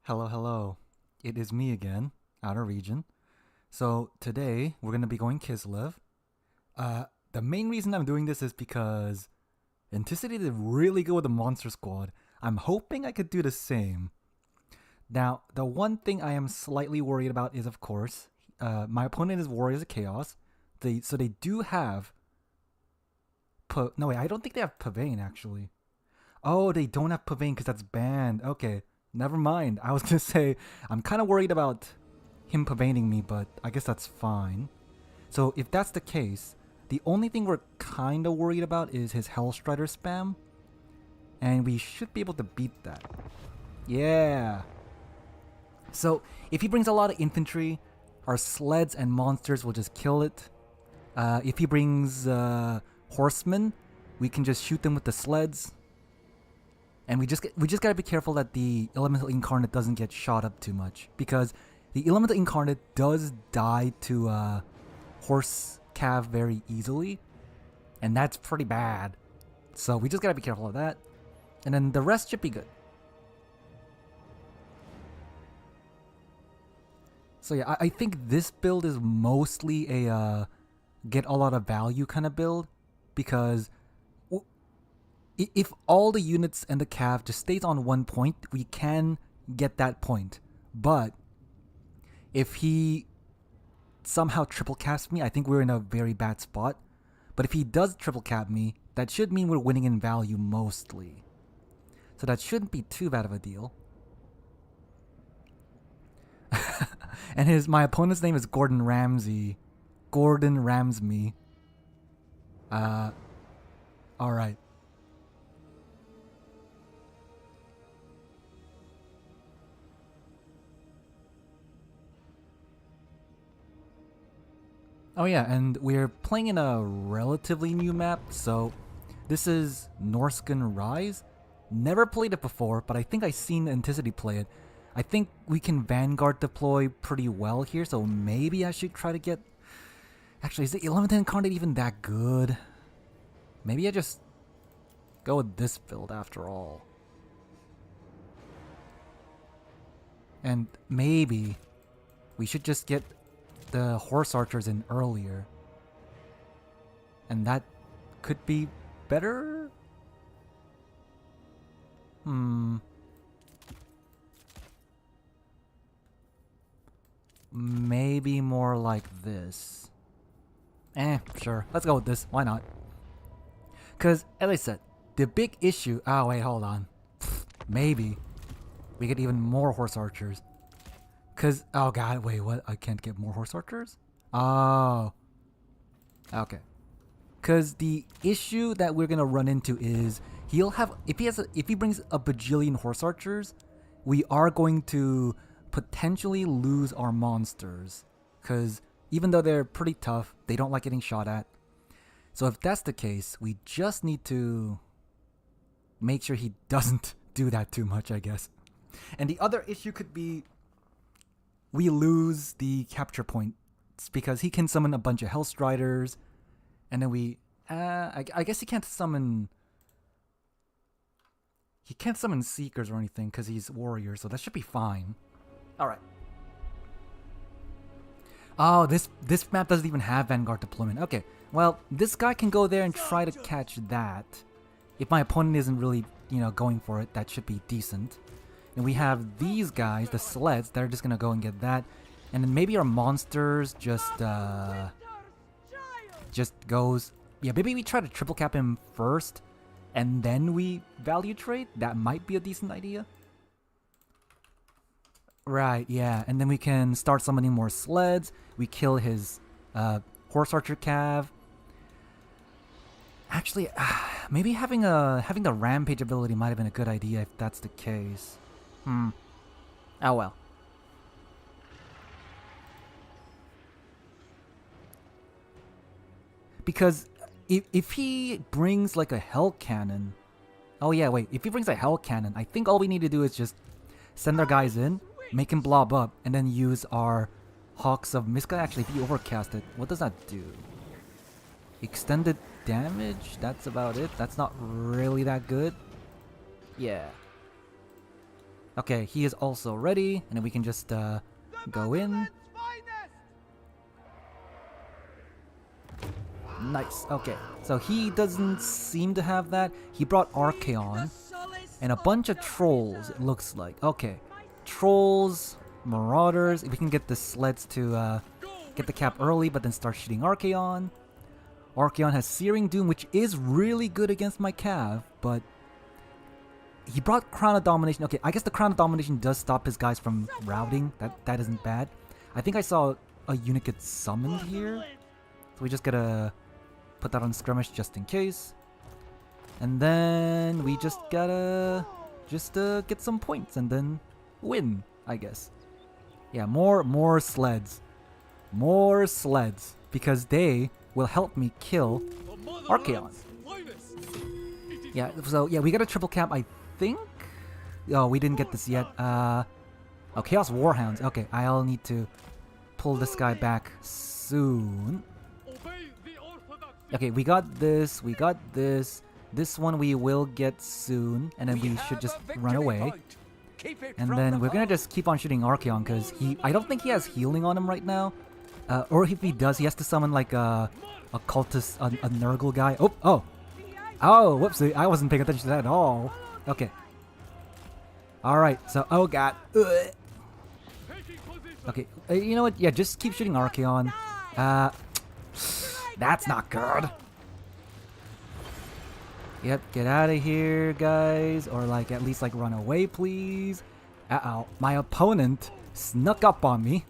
Hello, hello. It is me again, Outer Region. So today we're gonna be going Kislev. The main reason I'm doing this is because Anticity did really good with the Monster Squad. I'm hoping I could do the same. Now, the one thing I am slightly worried about is, of course, my opponent is Warriors of Chaos. So they do have. No wait, I don't think they have Pavane actually. Oh, they don't have Pavane because that's banned. Okay, never mind. I was gonna say I'm kind of worried about him Pavaning me, but I guess that's fine. So if that's the case, the only thing we're kind of worried about is his Hellstrider spam, and we should be able to beat that. Yeah. So if he brings a lot of infantry, our sleds and monsters will just kill it. If he brings horsemen, we can just shoot them with the sleds. And we just gotta be careful that the Elemental Incarnate doesn't get shot up too much, because the Elemental Incarnate does die to Horse Cav very easily, and that's pretty bad. So we just gotta be careful of that, and then the rest should be good. So yeah, I think this build is mostly a get a lot of value kind of build, because if all the units and the cav just stays on one point, we can get that point. But if he somehow triple caps me, I think we're in a very bad spot. But if he does triple cap me, that should mean we're winning in value mostly. So that shouldn't be too bad of a deal. And my opponent's name is Gordon Ramsay. Gordon Ramsme. Alright. Oh yeah, and we're playing in a relatively new map, so this is Norscan Rise. Never played it before, but I think I've seen Anticity play it. I think we can Vanguard deploy pretty well here, so maybe I should try to get... Actually, is the 11th Incarnate even that good? Maybe I just go with this build after all. And maybe we should just get the Horse Archers in earlier. And that could be better? Maybe more like this. Sure. Let's go with this. Why not? Because, as I said, the big issue... Oh, wait, hold on. Maybe we get even more Horse Archers. Because... Oh, God. Wait, what? I can't get more Horse Archers? Oh. Okay. Because the issue that we're going to run into is... He'll have... If he brings a bajillion Horse Archers, we are going to potentially lose our monsters. Because even though they're pretty tough, they don't like getting shot at. So if that's the case, we just need to make sure he doesn't do that too much, I guess. And the other issue could be we lose the capture points because he can summon a bunch of Hellstriders, and then we... I guess he can't summon... He can't summon Seekers or anything because he's Warrior, so that should be fine. Alright. Oh, this map doesn't even have Vanguard deployment. Okay, well, this guy can go there and try to catch that. If my opponent isn't really, going for it, that should be decent. And we have these guys, the sleds, that are just gonna go and get that. And then maybe our monsters just goes... Yeah, maybe we try to triple cap him first, and then we value trade? That might be a decent idea. Right, yeah, and then we can start summoning more sleds. We kill his Horse Archer Cav. Actually, maybe having the Rampage ability might have been a good idea if that's the case. Oh well. Because if he brings like a Hell Cannon... Oh yeah, wait, if he brings a Hell Cannon, I think all we need to do is just send our guys in, make him blob up, and then use our Hawks of Miska. Actually, if you overcast it, what does that do? Extended damage? That's about it. That's not really that good. Yeah. Okay, he is also ready, and then we can just go in. Nice. Okay, so he doesn't seem to have that. He brought Archaon and a bunch of trolls, it looks like. Okay, trolls, marauders. If we can get the sleds to get the cap early, but then start shooting Archaon. Archaon has Searing Doom, which is really good against my Cav, but he brought Crown of Domination. Okay, I guess the Crown of Domination does stop his guys from routing. That isn't bad. I think I saw a unit get summoned here, so we just gotta put that on skirmish just in case. And then we just gotta get some points and then win, I guess. Yeah, more sleds. More sleds. Because they will help me kill Archaon. Yeah, so yeah, we got a triple cap, I think? Oh, we didn't get this yet. Oh, Chaos Warhounds. Okay, I'll need to pull this guy back soon. Okay, we got this, we got this. This one we will get soon, and then we should just run away. And then we're gonna just keep on shooting Archaon, because I don't think he has healing on him right now. Or if he does, he has to summon like a cultist, a Nurgle guy. Oh, whoopsie, I wasn't paying attention to that at all. Okay. Alright, so, oh god. Ugh. Okay, you know what? Yeah, just keep shooting Archaon. That's not good. Yep, get out of here, guys. Or, like, at least, like, run away, please. Uh-oh. My opponent snuck up on me,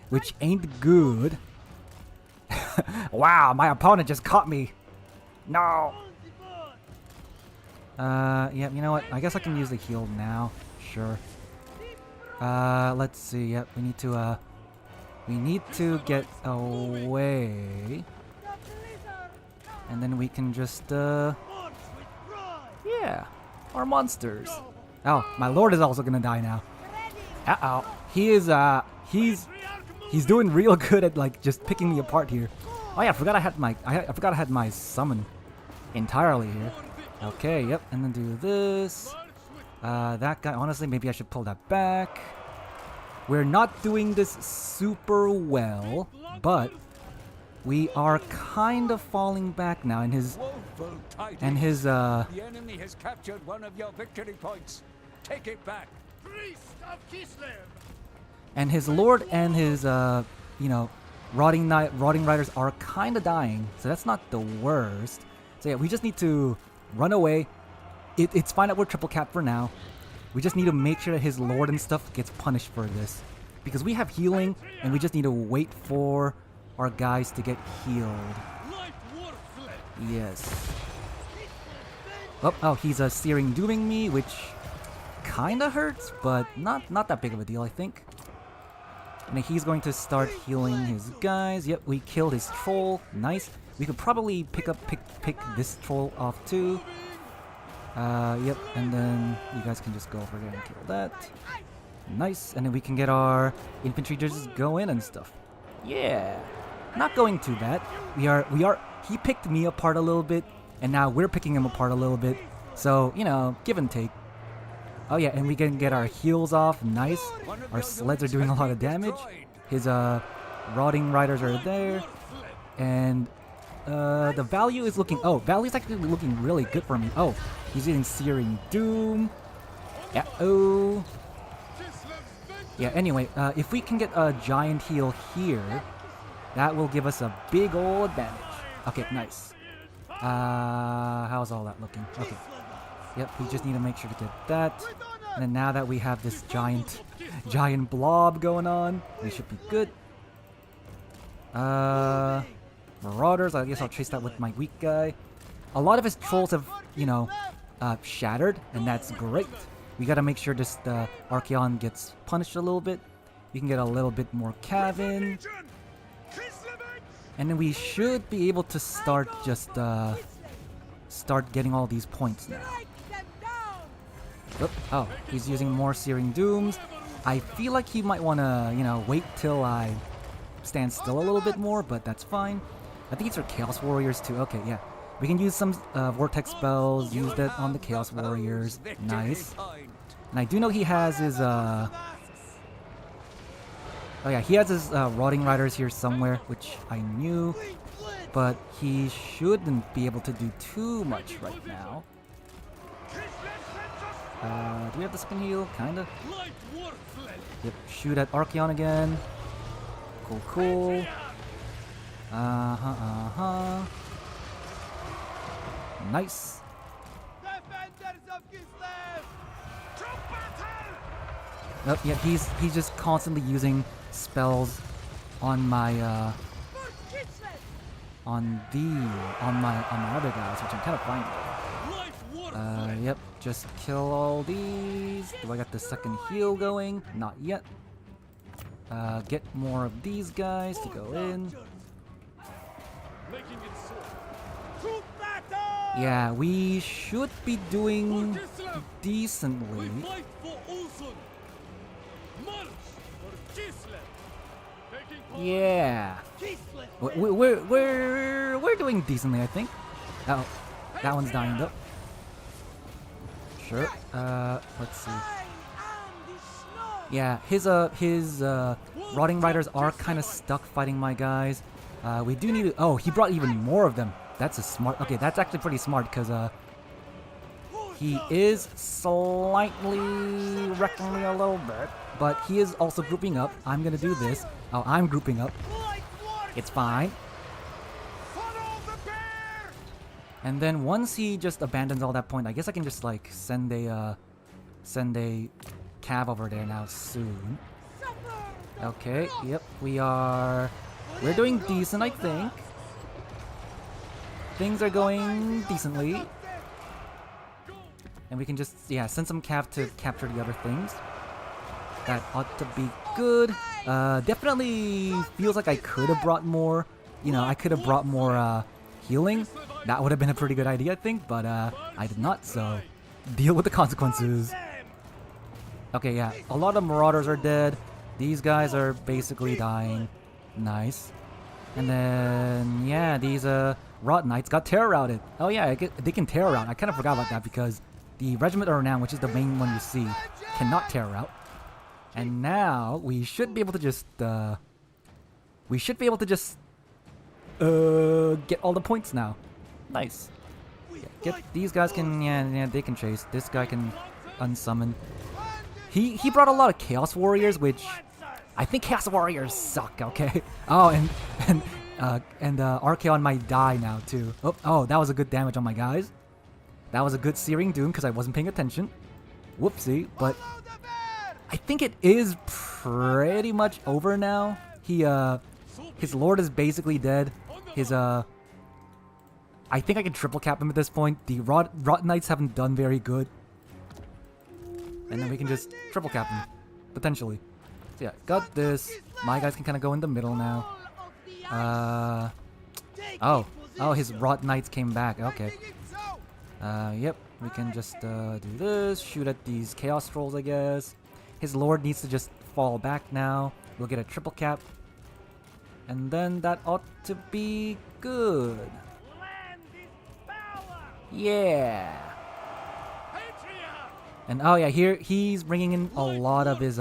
which ain't good. Wow, my opponent just caught me. No. Yeah, you know what? I guess I can use the heal now. Sure. Let's see. Yep, we need to get away. And then we can just, yeah, our monsters. Oh, my lord is also gonna die now. Uh-oh. He is, he's doing real good at, like, just picking me apart here. Oh yeah, I forgot I had my summon entirely here. Okay, yep, and then do this. That guy, honestly, maybe I should pull that back. We're not doing this super well, but we are kind of falling back now, and his the enemy has captured one of your victory points. Take it back. Priest of Kislev. And his lord and his rotting riders are kind of dying, so that's not the worst. So yeah, we just need to run away. It's fine that we're triple cap for now. We just need to make sure that his lord and stuff gets punished for this, because we have healing, and we just need to wait for our guys to get healed. Yes. Oh, he's Searing Dooming me, which kinda hurts, but not that big of a deal, I think. And then he's going to start healing his guys. Yep, we killed his troll. Nice. We could probably pick this troll off too. Yep, and then you guys can just go over there and kill that. Nice, and then we can get our infantry to just go in and stuff. Yeah. Not going too bad. He picked me apart a little bit, and now we're picking him apart a little bit. So, you know, give and take. Oh yeah, and we can get our heals off. Nice. Our sleds are doing a lot of damage. His rotting riders are there. And the value is looking... Oh, value is actually looking really good for me. Oh, he's using Searing Doom. Yeah, oh. Yeah, anyway, if we can get a giant heal here, that will give us a big old advantage. Okay, nice. How's all that looking? Okay. Yep, we just need to make sure to get that. And then now that we have this giant blob going on, we should be good. Marauders, I guess I'll chase that with my weak guy. A lot of his trolls have, you know, shattered, and that's great. We gotta make sure this Archaon gets punished a little bit. We can get a little bit more cav in. And then we should be able to start just, start getting all these points now. Oh, he's using more Searing Dooms. I feel like he might want to, you know, wait till I stand still a little bit more, but that's fine. I think it's for Chaos Warriors too. Okay, yeah. We can use some Vortex spells, use that on the Chaos Warriors. Nice. And I do know he has his oh yeah, he has his Rotting Riders here somewhere, which I knew, but he shouldn't be able to do too much right now. Do we have the second heal? Kinda. Yep, shoot at Archeon again. Cool, cool. Nice. Oh, yeah, he's just constantly using spells on my on my other guys, which I'm kind of fine with. Yep, just kill all these. Do I got the second heal going? Not yet. Get more of these guys to go in. Yeah, we should be doing decently. Yeah, we're doing decently, I think. Oh, that one's dying up. Sure. Let's see. Yeah, his Rotting Riders are kind of stuck fighting my guys. We do need to. Oh, he brought even more of them. That's a smart. Okay, that's actually pretty smart because he is slightly wrecking me a little bit, but he is also grouping up. I'm gonna do this. Oh, I'm grouping up. It's fine. And then once he just abandons all that point, I guess I can just like send a cav over there now soon. Okay, yep, we're doing decent, I think. Things are going decently. And we can just, yeah, send some cav to capture the other things. That ought to be good. Definitely feels like I could have brought more, you know, I could have brought more healing. That would have been a pretty good idea, I think, but I did not, so deal with the consequences. Okay, yeah, a lot of Marauders are dead. These guys are basically dying. Nice. And then, yeah, these Rot Knights got Terror Routed. Oh yeah, they can Terror Rout. I kind of forgot about that because the Regiment of Renown, which is the main one you see, cannot Terror Rout. And now we should be able to just get all the points now. Nice. Yeah, get these guys can yeah they can chase. This guy can unsummon. He brought a lot of Chaos Warriors, which I think Chaos Warriors suck. Okay. Oh, and Archeon might die now too. Oh, that was a good damage on my guys. That was a good Searing Doom because I wasn't paying attention. Whoopsie, but I think it is pretty much over now. His Lord is basically dead. His I think I can triple cap him at this point. The Rot Knights haven't done very good. And then we can just triple cap him. Potentially. So yeah, got this. My guys can kind of go in the middle now. Oh, his Rot Knights came back. Okay. Yep, we can just do this. Shoot at these Chaos Trolls, I guess. His Lord needs to just fall back now. We'll get a triple cap. And then that ought to be good. Yeah. And oh yeah, here he's bringing in a lot of his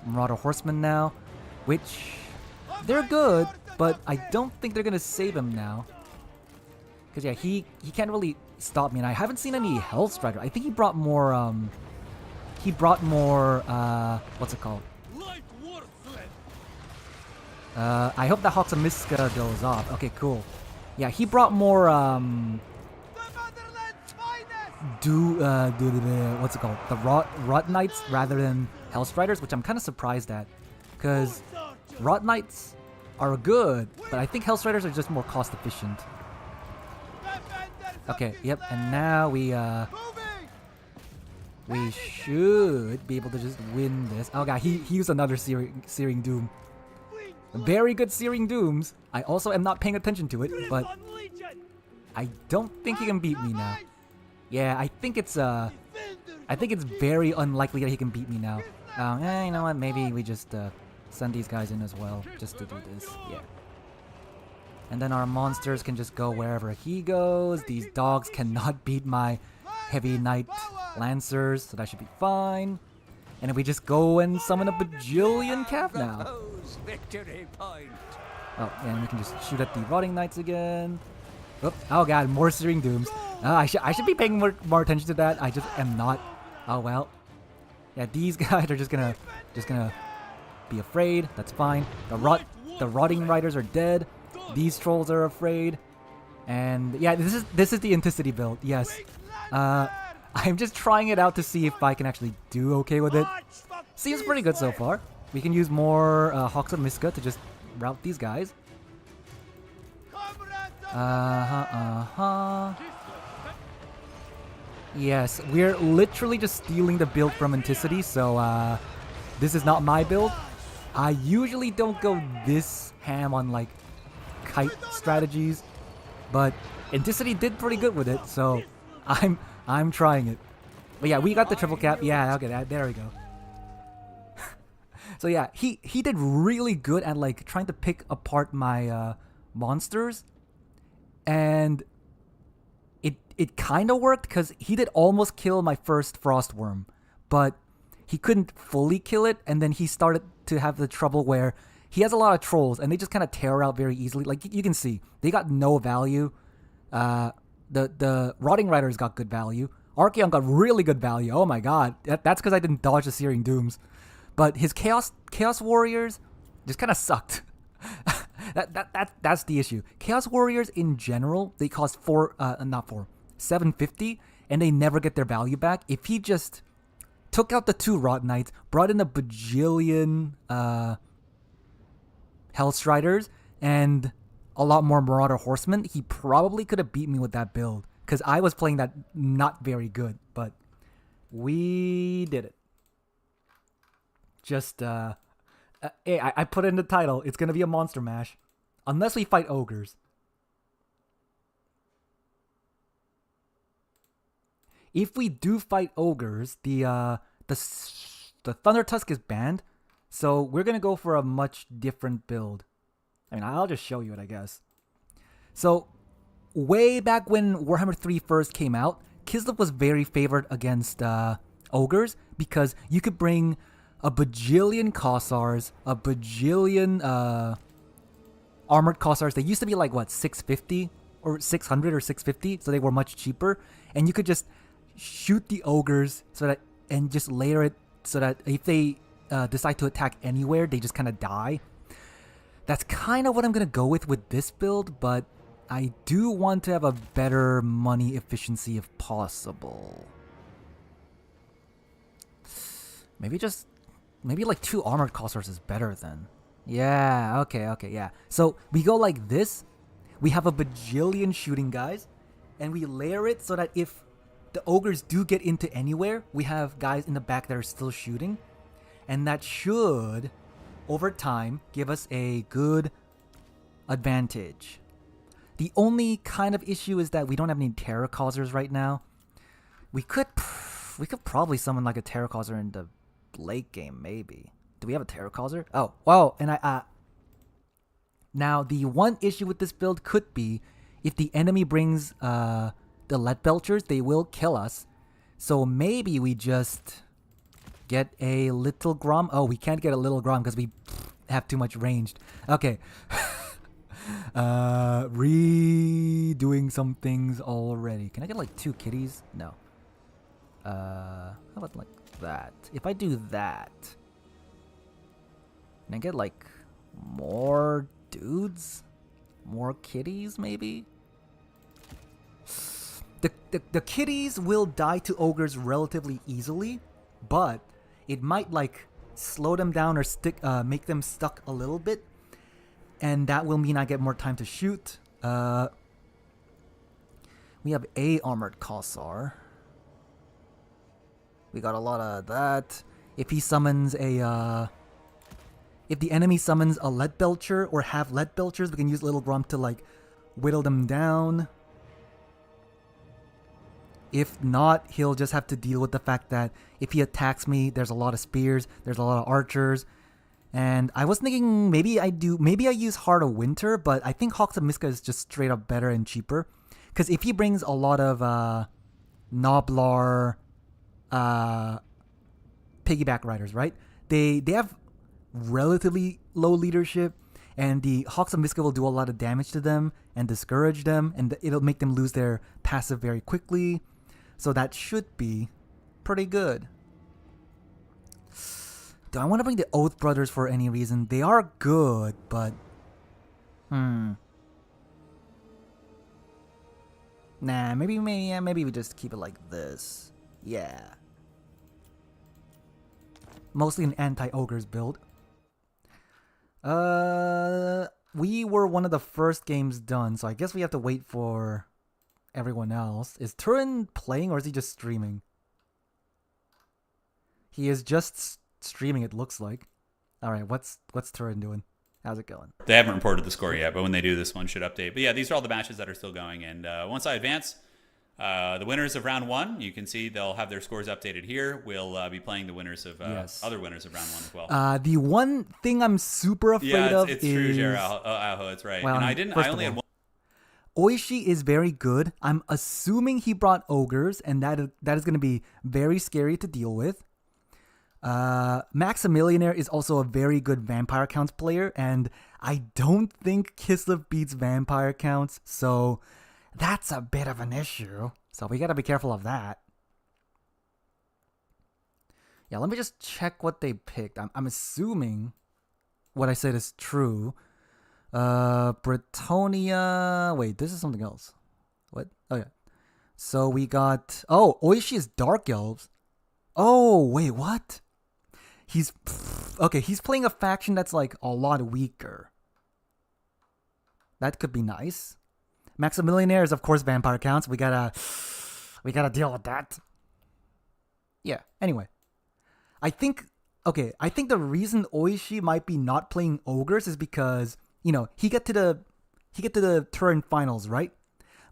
Marauder Horsemen now, which they're good, but I don't think they're gonna save him now. Cause yeah, he can't really stop me, and I haven't seen any Hellstrider. I think he brought more what's it called? I hope that Hawks of Miska goes off. Okay, cool. Yeah, he brought more what's it called? The Rot Knights rather than Hellstriders, which I'm kind of surprised at, because Rot Knights are good, but I think Hellstriders are just more cost efficient. Okay, yep, and now we should be able to just win this. Oh god, he used another Searing Doom. Very good Searing Dooms. I also am not paying attention to it, but I don't think he can beat me now. Yeah, I think it's very unlikely that he can beat me now. You know what? Maybe we just send these guys in as well, just to do this. Yeah. And then our monsters can just go wherever he goes. These dogs cannot beat my Heavy Knight Lancers, so that should be fine. And if we just go and summon a bajillion Cav now. Victory point. Oh, and we can just shoot at the Rotting Knights again. Oh god, more Searing Dooms. I should be paying more attention to that. I just am not. Oh well. Yeah, these guys are just gonna be afraid. That's fine. The Rotting Riders are dead. These trolls are afraid. And yeah, this is the Anticity build. Yes. I'm just trying it out to see if I can actually do okay with it. Seems pretty good so far. We can use more Hawks of Miska to just route these guys. Yes, we're literally just stealing the build from Anticity, so this is not my build. I usually don't go this ham on like kite strategies, but Anticity did pretty good with it, so I'm trying it. But yeah, we got the triple cap. Yeah, okay, there we go. So yeah, he did really good at like trying to pick apart my monsters, and it kind of worked because he did almost kill my first Frostworm, but he couldn't fully kill it, and then he started to have the trouble where he has a lot of trolls and they just kind of tear out very easily. Like you can see, they got no value. The Rotting Riders got good value. Archeon got really good value. Oh my god, that's because I didn't dodge the Searing Dooms. But his Chaos Warriors just kind of sucked. That's the issue. Chaos Warriors in general, they cost 750, and they never get their value back. If he just took out the 2 Rot Knights, brought in a bajillion Hellstriders, and a lot more Marauder Horsemen, he probably could have beat me with that build. Because I was playing that not very good, but we did it. Just, hey, I put it in the title. It's going to be a monster mash. Unless we fight ogres. If we do fight ogres, the Thunder Tusk is banned. So we're going to go for a much different build. I mean, I'll just show you it, I guess. So, way back when Warhammer 3 first came out, Kislev was very favored against ogres because you could bring a bajillion Kossars, a bajillion armored Kossars. They used to be like, what, 650 or 600 or 650, so they were much cheaper. And you could just shoot the ogres so that, and just layer it so that if they decide to attack anywhere, they just kind of die. That's kind of what I'm going to go with this build, but I do want to have a better money efficiency if possible. Maybe like 2 armored Kossars is better then. Yeah, okay, yeah. So we go like this. We have a bajillion shooting guys, and we layer it so that if the ogres do get into anywhere, we have guys in the back that are still shooting. And that should, over time, give us a good advantage. The only kind of issue is that we don't have any Terror Causers right now. We could probably summon like a Terror Causer in the late game, maybe. Do we have a Terror Causer? Oh, wow, and now the one issue with this build could be if the enemy brings the Lead Belchers, they will kill us. So maybe we just get a Little Grom. Oh, we can't get a Little Grom because we have too much ranged. Okay. Redoing some things already. Can I get like 2 kitties? No. How about like that? If I do that, can I get like more dudes? More kitties, maybe? The kitties will die to ogres relatively easily, but it might like slow them down or make them stuck a little bit, and that will mean I get more time to shoot. We have a armored Kossar. We got a lot of that. If he summons a if the enemy summons a Lead Belcher or have Lead Belchers, we can use Little Grump to like whittle them down. If not, he'll just have to deal with the fact that if he attacks me, there's a lot of spears, there's a lot of archers. And I was thinking maybe I use Heart of Winter, but I think Hawks of Miska is just straight up better and cheaper. Because if he brings a lot of Noblar piggyback riders, right? They have relatively low leadership, and the Hawks of Miska will do a lot of damage to them and discourage them, and it'll make them lose their passive very quickly. So that should be pretty good. Do I want to bring the Oath Brothers for any reason? They are good, but... Nah, maybe we just keep it like this. Yeah. Mostly an anti-ogres build. We were one of the first games done, so I guess we have to wait for everyone else. Is Turin playing or is he just streaming? He is just streaming, it looks like. Alright, what's Turin doing? How's it going? They haven't reported the score yet, but when they do, this one should update. But yeah, these are all the matches that are still going. And once I advance, the winners of round one, you can see they'll have their scores updated here. We'll be playing the winners of other winners of round one as well. The one thing I'm super afraid of it's is... true, Aho, it's right. Well, and I only had one. Oishi is very good. I'm assuming he brought ogres, and that is going to be very scary to deal with. Maximilianaire is also a very good vampire counts player, and I don't think Kislev beats vampire counts, so that's a bit of an issue. So we gotta be careful of that. Yeah, let me just check what they picked. I'm assuming what I said is true. Bretonia... Wait, this is something else. What? Oh, yeah. So we got... Oh, Oishi is Dark Elves. Oh, wait, what? He's... Okay, he's playing a faction that's, like, a lot weaker. That could be nice. Maximilianaire is, of course, vampire counts. We gotta deal with that. Yeah, anyway. I think the reason Oishi might be not playing ogres is because, you know, he get to the Turin finals, right?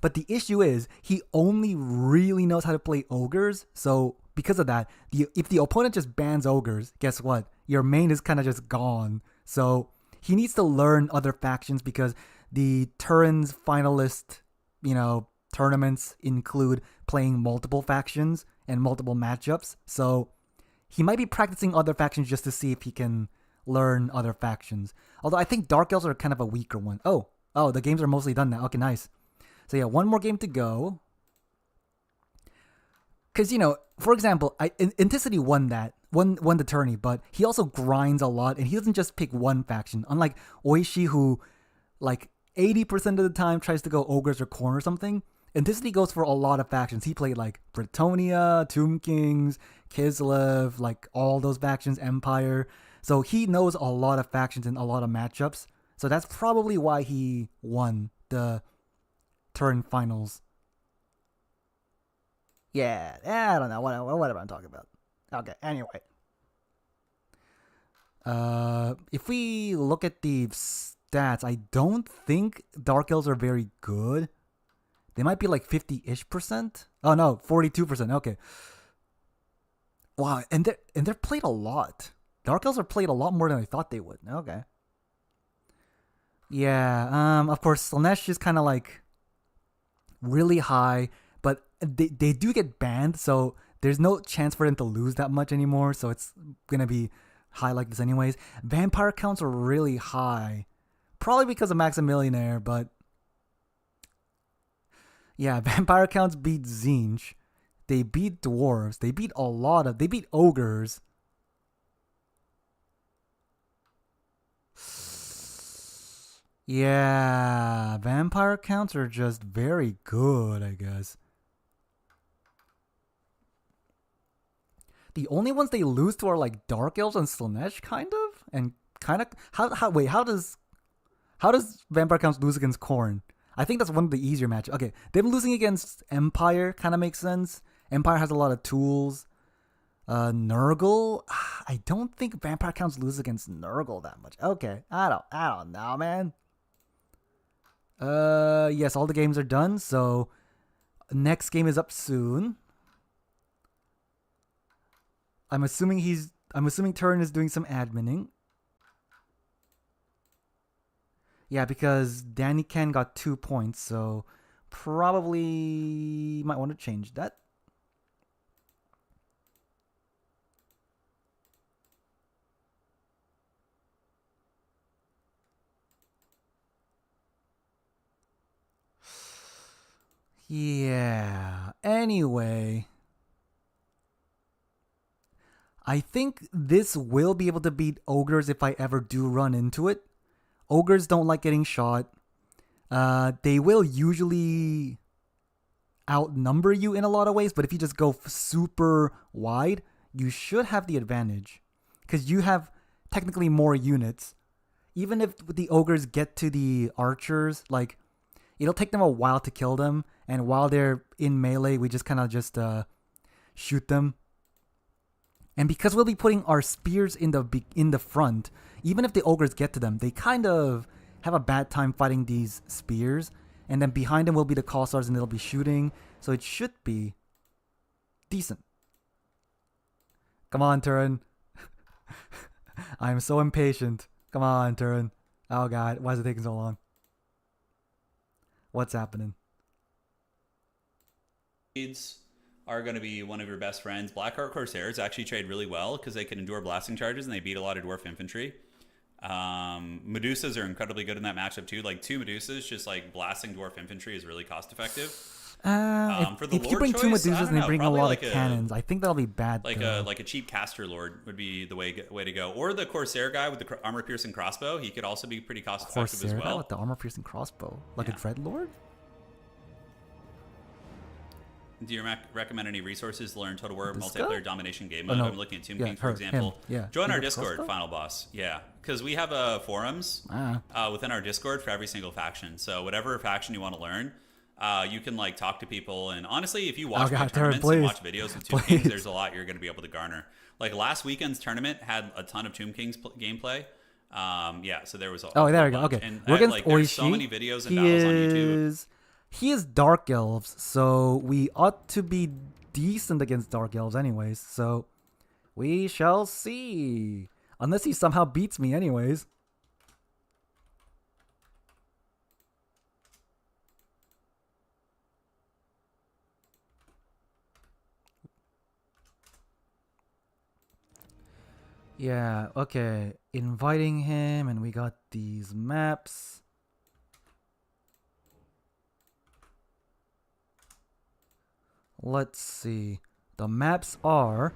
But the issue is he only really knows how to play ogres, so because of that, if the opponent just bans ogres, guess what? Your main is kind of just gone. So he needs to learn other factions because the Turin's finalist, you know, tournaments include playing multiple factions and multiple matchups. So he might be practicing other factions just to see if he can learn other factions. Although I think Dark Elves are kind of a weaker one. Oh, the games are mostly done now. Okay, nice. So yeah, one more game to go. Because, you know, for example, Anticity won the tourney, but he also grinds a lot, and he doesn't just pick one faction. Unlike Oishi, who, like, 80% of the time tries to go ogres or corn or something, Anticity goes for a lot of factions. He played, like, Bretonia, Tomb Kings, Kislev, like, all those factions, Empire. So he knows a lot of factions and a lot of matchups. So that's probably why he won the Turin finals. Yeah, I don't know. Whatever I'm talking about. Okay, anyway. If we look at the stats, I don't think Dark Elves are very good. They might be like 50-ish%. Oh no, 42%. Okay. Wow, and they're played a lot. Dark Elves are played a lot more than I thought they would. Okay. Yeah, of course, Slaanesh is kind of like really high, but they do get banned, so there's no chance for them to lose that much anymore, so it's gonna be high like this anyways. Vampire counts are really high. Probably because of Maximilianaire, but yeah, vampire counts beat Tzeentch. They beat dwarves. They beat they beat ogres. Yeah, vampire counts are just very good, I guess. The only ones they lose to are like Dark Elves and Slaanesh, kind of? And kind of... How does vampire counts lose against Khorne? I think that's one of the easier matches. Okay, them losing against Empire kind of makes sense. Empire has a lot of tools. Nurgle? I don't think vampire counts lose against Nurgle that much. Okay, I don't know, man. Yes, all the games are done, so next game is up soon. I'm assuming Turin is doing some adminning. Yeah, because Danny Ken got 2 points, so probably might want to change that. Yeah. Anyway, I think this will be able to beat ogres if I ever do run into it. Ogres don't like getting shot. They will usually outnumber you in a lot of ways, but if you just go super wide, you should have the advantage because you have technically more units. Even if the ogres get to the archers, like, it'll take them a while to kill them, and while they're in melee, we just kind of just shoot them. And because we'll be putting our spears in the front, even if the ogres get to them, they kind of have a bad time fighting these spears. And then behind them will be the Kossars and they'll be shooting. So it should be decent. Come on, Turin. I'm so impatient. Come on, Turin. Oh god, why is it taking so long? What's happening? Are going to be one of your best friends. Blackheart Corsairs actually trade really well because they can endure blasting charges and they beat a lot of dwarf infantry. Medusas are incredibly good in that matchup too. Like 2 Medusas, just like blasting dwarf infantry is really cost effective. If you bring choice, 2 Medusas and they bring a lot of cannons, I think that'll be bad. Like a cheap caster lord would be the way to go. Or the Corsair guy with the armor piercing crossbow. He could also be pretty cost effective as well. Guy with the armor piercing crossbow, like a dreadlord. Do you recommend any resources to learn Total War multiplayer domination game mode? I'm looking at Tomb King, for example. Join our Discord, Final Boss. Yeah, because we have forums within our Discord for every single faction. So whatever faction you want to learn, you can like talk to people. And honestly, if you watch tournaments and watch videos with Tomb Kings, there's a lot you're going to be able to garner. Like last weekend's tournament had a ton of Tomb Kings gameplay. So there was a there we go. Okay, and there's so many videos and battles on YouTube. He is Dark Elves, so we ought to be decent against Dark Elves anyways, so we shall see. Unless he somehow beats me anyways. Yeah, okay. Inviting him, and we got these maps. Let's see. The maps are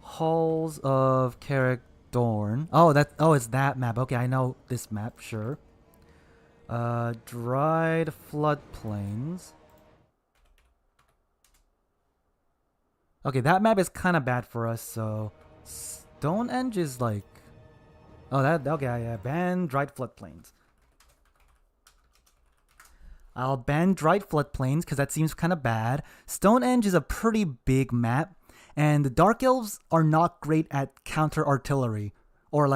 Halls of Carrick Dorn. It's that map. Okay, I know this map, sure. Dried Floodplains. Okay, that map is kind of bad for us, so Stonehenge is like... ban Dried Floodplains. I'll ban Dried Floodplains because that seems kind of bad. Stonehenge is a pretty big map, and the Dark Elves are not great at counter artillery, or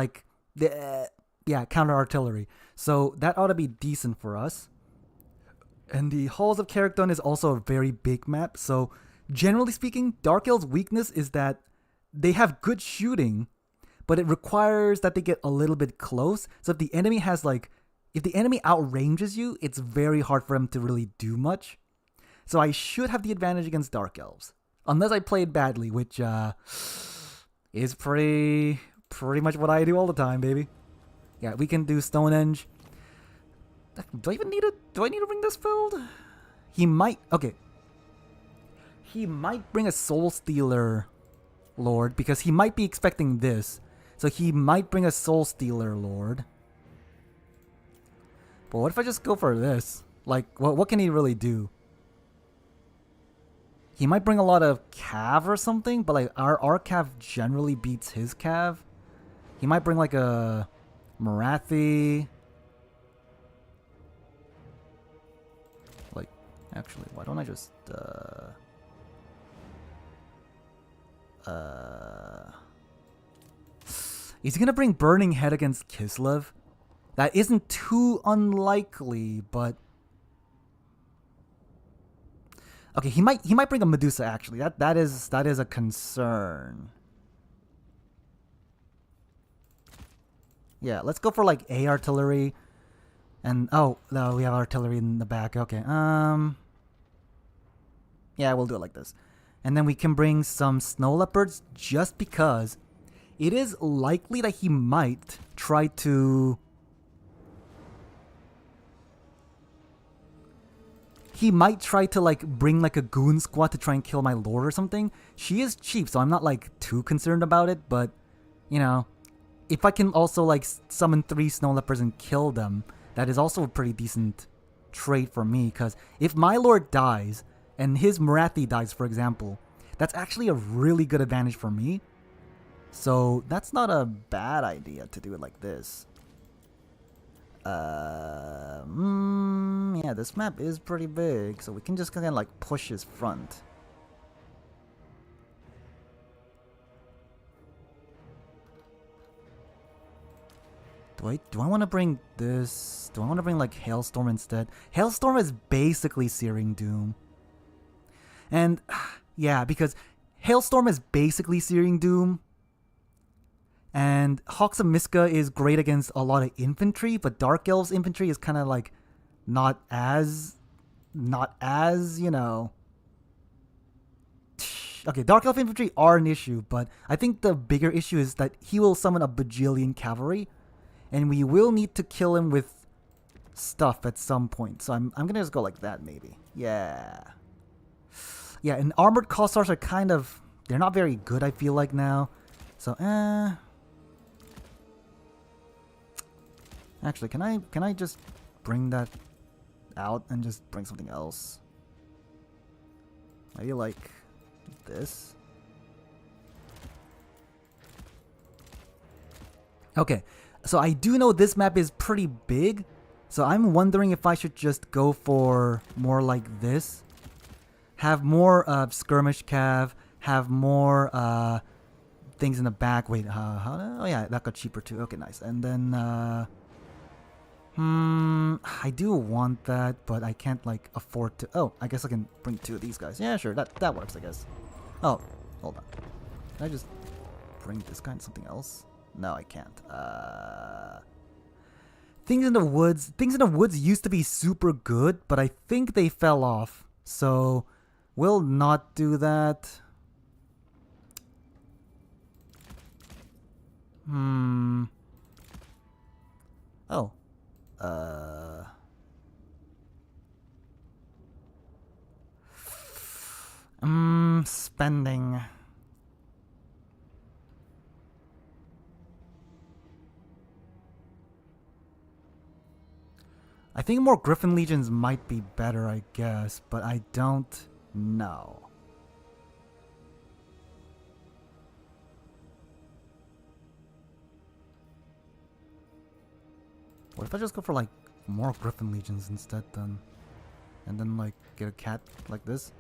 counter artillery. So that ought to be decent for us. And the Halls of Carrickdon is also a very big map. So generally speaking, Dark Elves' weakness is that they have good shooting, but it requires that they get a little bit close. So if the enemy outranges you, it's very hard for them to really do much. So I should have the advantage against Dark Elves. Unless I played badly, which is pretty much what I do all the time, baby. Yeah, we can do Stonehenge. Do I need to bring this build? He might bring a Soul Stealer Lord, because he might be expecting this. So he might bring a Soul Stealer Lord. But what if I just go for this? Like, what can he really do? He might bring a lot of Cav or something, but like our Cav generally beats his Cav. He might bring like a Marathi. Like, actually, why don't I just is he gonna bring Burning Head against Kislev? That isn't too unlikely, but okay, he might bring a Medusa actually. That is a concern. Yeah, let's go for like A artillery. And no, we have artillery in the back. Okay. Yeah, we'll do it like this. And then we can bring some Snow Leopards just because it is likely that he might try to he might try to like bring like a goon squad to try and kill my lord or something. She is cheap, so I'm not like too concerned about it. But you know, if I can also like summon 3 snow leopards and kill them, that is also a pretty decent trait for me. Because if my lord dies and his Marathi dies, for example, that's actually a really good advantage for me. So that's not a bad idea to do it like this. Yeah, this map is pretty big, so we can just kind of like push his front. Do I want to bring this? Do I want to bring like Hailstorm instead? Hailstorm is basically Searing Doom. And yeah, because Hailstorm is basically Searing Doom. And Hawks of Miska is great against a lot of infantry, but Dark Elves infantry is kind of like not as, you know. Okay, Dark Elf infantry are an issue, but I think the bigger issue is that he will summon a bajillion cavalry, and we will need to kill him with stuff at some point. So I'm gonna just go like that maybe. Yeah. Yeah, and armored Kossars are kind of, they're not very good, I feel like now. So actually, can I just bring that out and just bring something else? Maybe like this. Okay, so I do know this map is pretty big, so I'm wondering if I should just go for more like this. Have more skirmish cav, have more things in the back. Wait, oh yeah, that got cheaper too. Okay, nice. And then I do want that, but I can't like afford to. Oh, I guess I can bring 2 of these guys. Yeah, sure, that works, I guess. Oh, hold on. Can I just bring this guy and something else? No, I can't. Things in the Woods. Things in the Woods used to be super good, but I think they fell off. So we'll not do that. Oh. Spending. I think more Griffin Legions might be better, I guess, but I don't know. What if I just go for like more Griffin Legions instead then? And then like get a cat like this?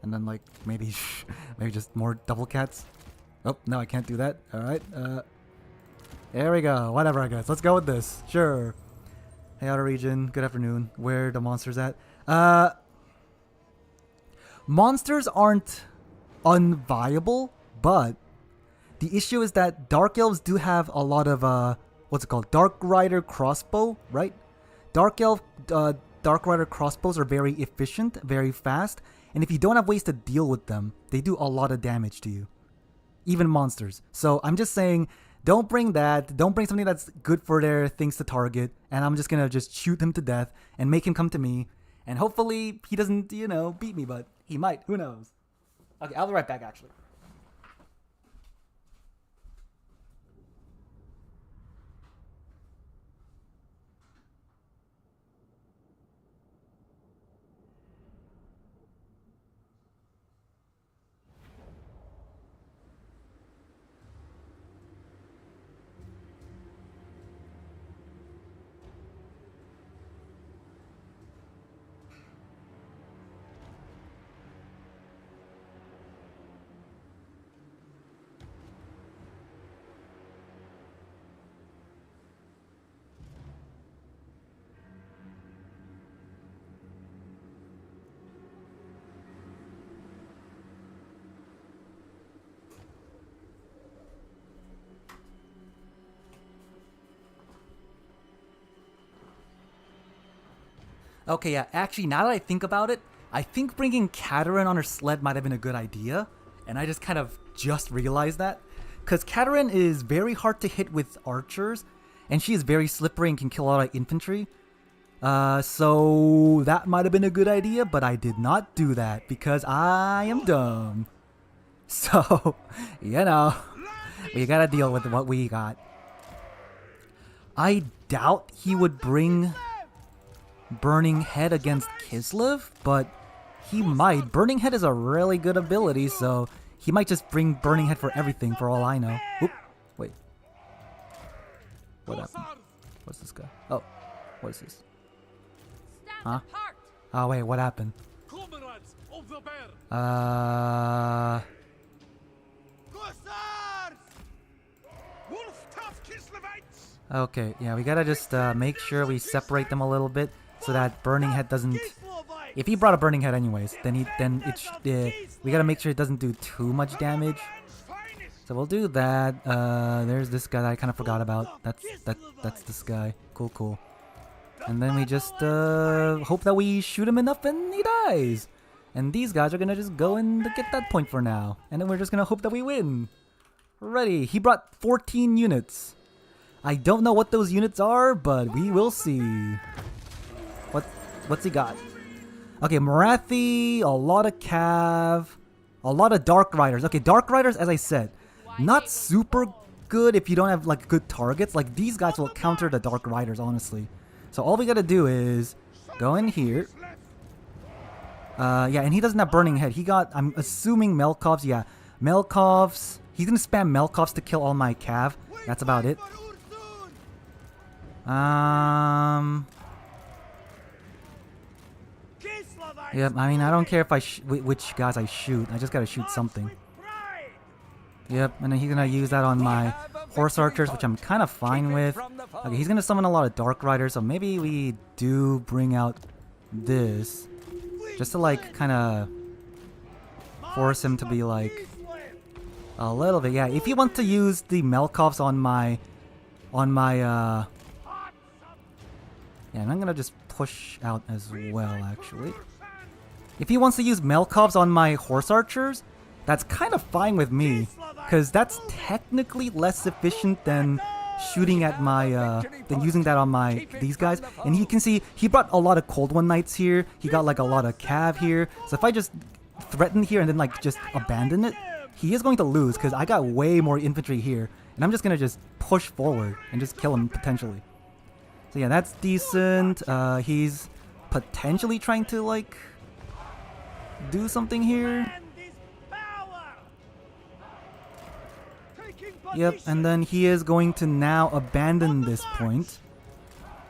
And then like maybe maybe just more double cats? Oh, no, I can't do that. Alright, there we go. Whatever, I guess. Let's go with this. Sure. Hey, Outer Region. Good afternoon. Where are the monsters at? Monsters aren't unviable, but the issue is that Dark Elves do have a lot of, what's it called? Dark Rider crossbow, right? Dark Rider crossbows are very efficient, very fast, and if you don't have ways to deal with them, they do a lot of damage to you. Even monsters. So I'm just saying, don't bring that. Don't bring something that's good for their things to target, and I'm just gonna just shoot him to death and make him come to me, and hopefully he doesn't, you know, beat me, but he might. Who knows? Okay, I'll be right back, actually. Okay, yeah, actually, now that I think about it, I think bringing Katerin on her sled might have been a good idea, and I just kind of just realized that. Because Katerin is very hard to hit with archers, and she is very slippery and can kill a lot of infantry. So that might have been a good idea, but I did not do that because I am dumb. So, you know, we gotta deal with what we got. I doubt he would bring Burning Head against Kislev, but he might. Burning Head is a really good ability, so he might just bring Burning Head for everything for all I know. Oop, wait. What happened? What's this guy? Oh, what is this? Huh? Oh wait, what happened? Okay, yeah, we gotta just make sure we separate them a little bit so that Burning Head doesn't. If he brought a Burning Head anyways, then we gotta make sure it doesn't do too much damage. So we'll do that. There's this guy that I kind of forgot about. That's this guy. Cool. And then we just hope that we shoot him enough and he dies. And these guys are gonna just go and get that point for now. And then we're just gonna hope that we win. Ready. He brought 14 units. I don't know what those units are, but we will see. What's he got? Okay, Marathi, a lot of Cav, a lot of Dark Riders. Okay, Dark Riders, as I said, not super good if you don't have like good targets. Like these guys will counter the Dark Riders, honestly. So all we gotta do is go in here. Yeah, and he doesn't have Burning Head. He got, I'm assuming Melkovs. Yeah, Melkovs. He's gonna spam Melkovs to kill all my Cav. That's about it. Yep, I mean, I don't care if which guys I shoot. I just gotta shoot something. Yep, and then he's gonna use that on my Horse Archers, which I'm kind of fine with. Okay, he's gonna summon a lot of Dark Riders, so maybe we do bring out this. Just to, like, kind of force him to be, like, a little bit. Yeah, if you want to use the Melkovs on my, yeah, and I'm gonna just push out as well, actually. If he wants to use Melkovs on my Horse Archers, that's kind of fine with me, because that's technically less efficient than shooting at my, than using that on my, these guys. And you can see, he brought a lot of Cold One Knights here, he got like a lot of Cav here, so if I just threaten here and then like just abandon it, he is going to lose, because I got way more infantry here, and I'm just gonna just push forward and just kill him potentially. So yeah, that's decent. He's potentially trying to like do something here. Yep, and then he is going to now abandon this point.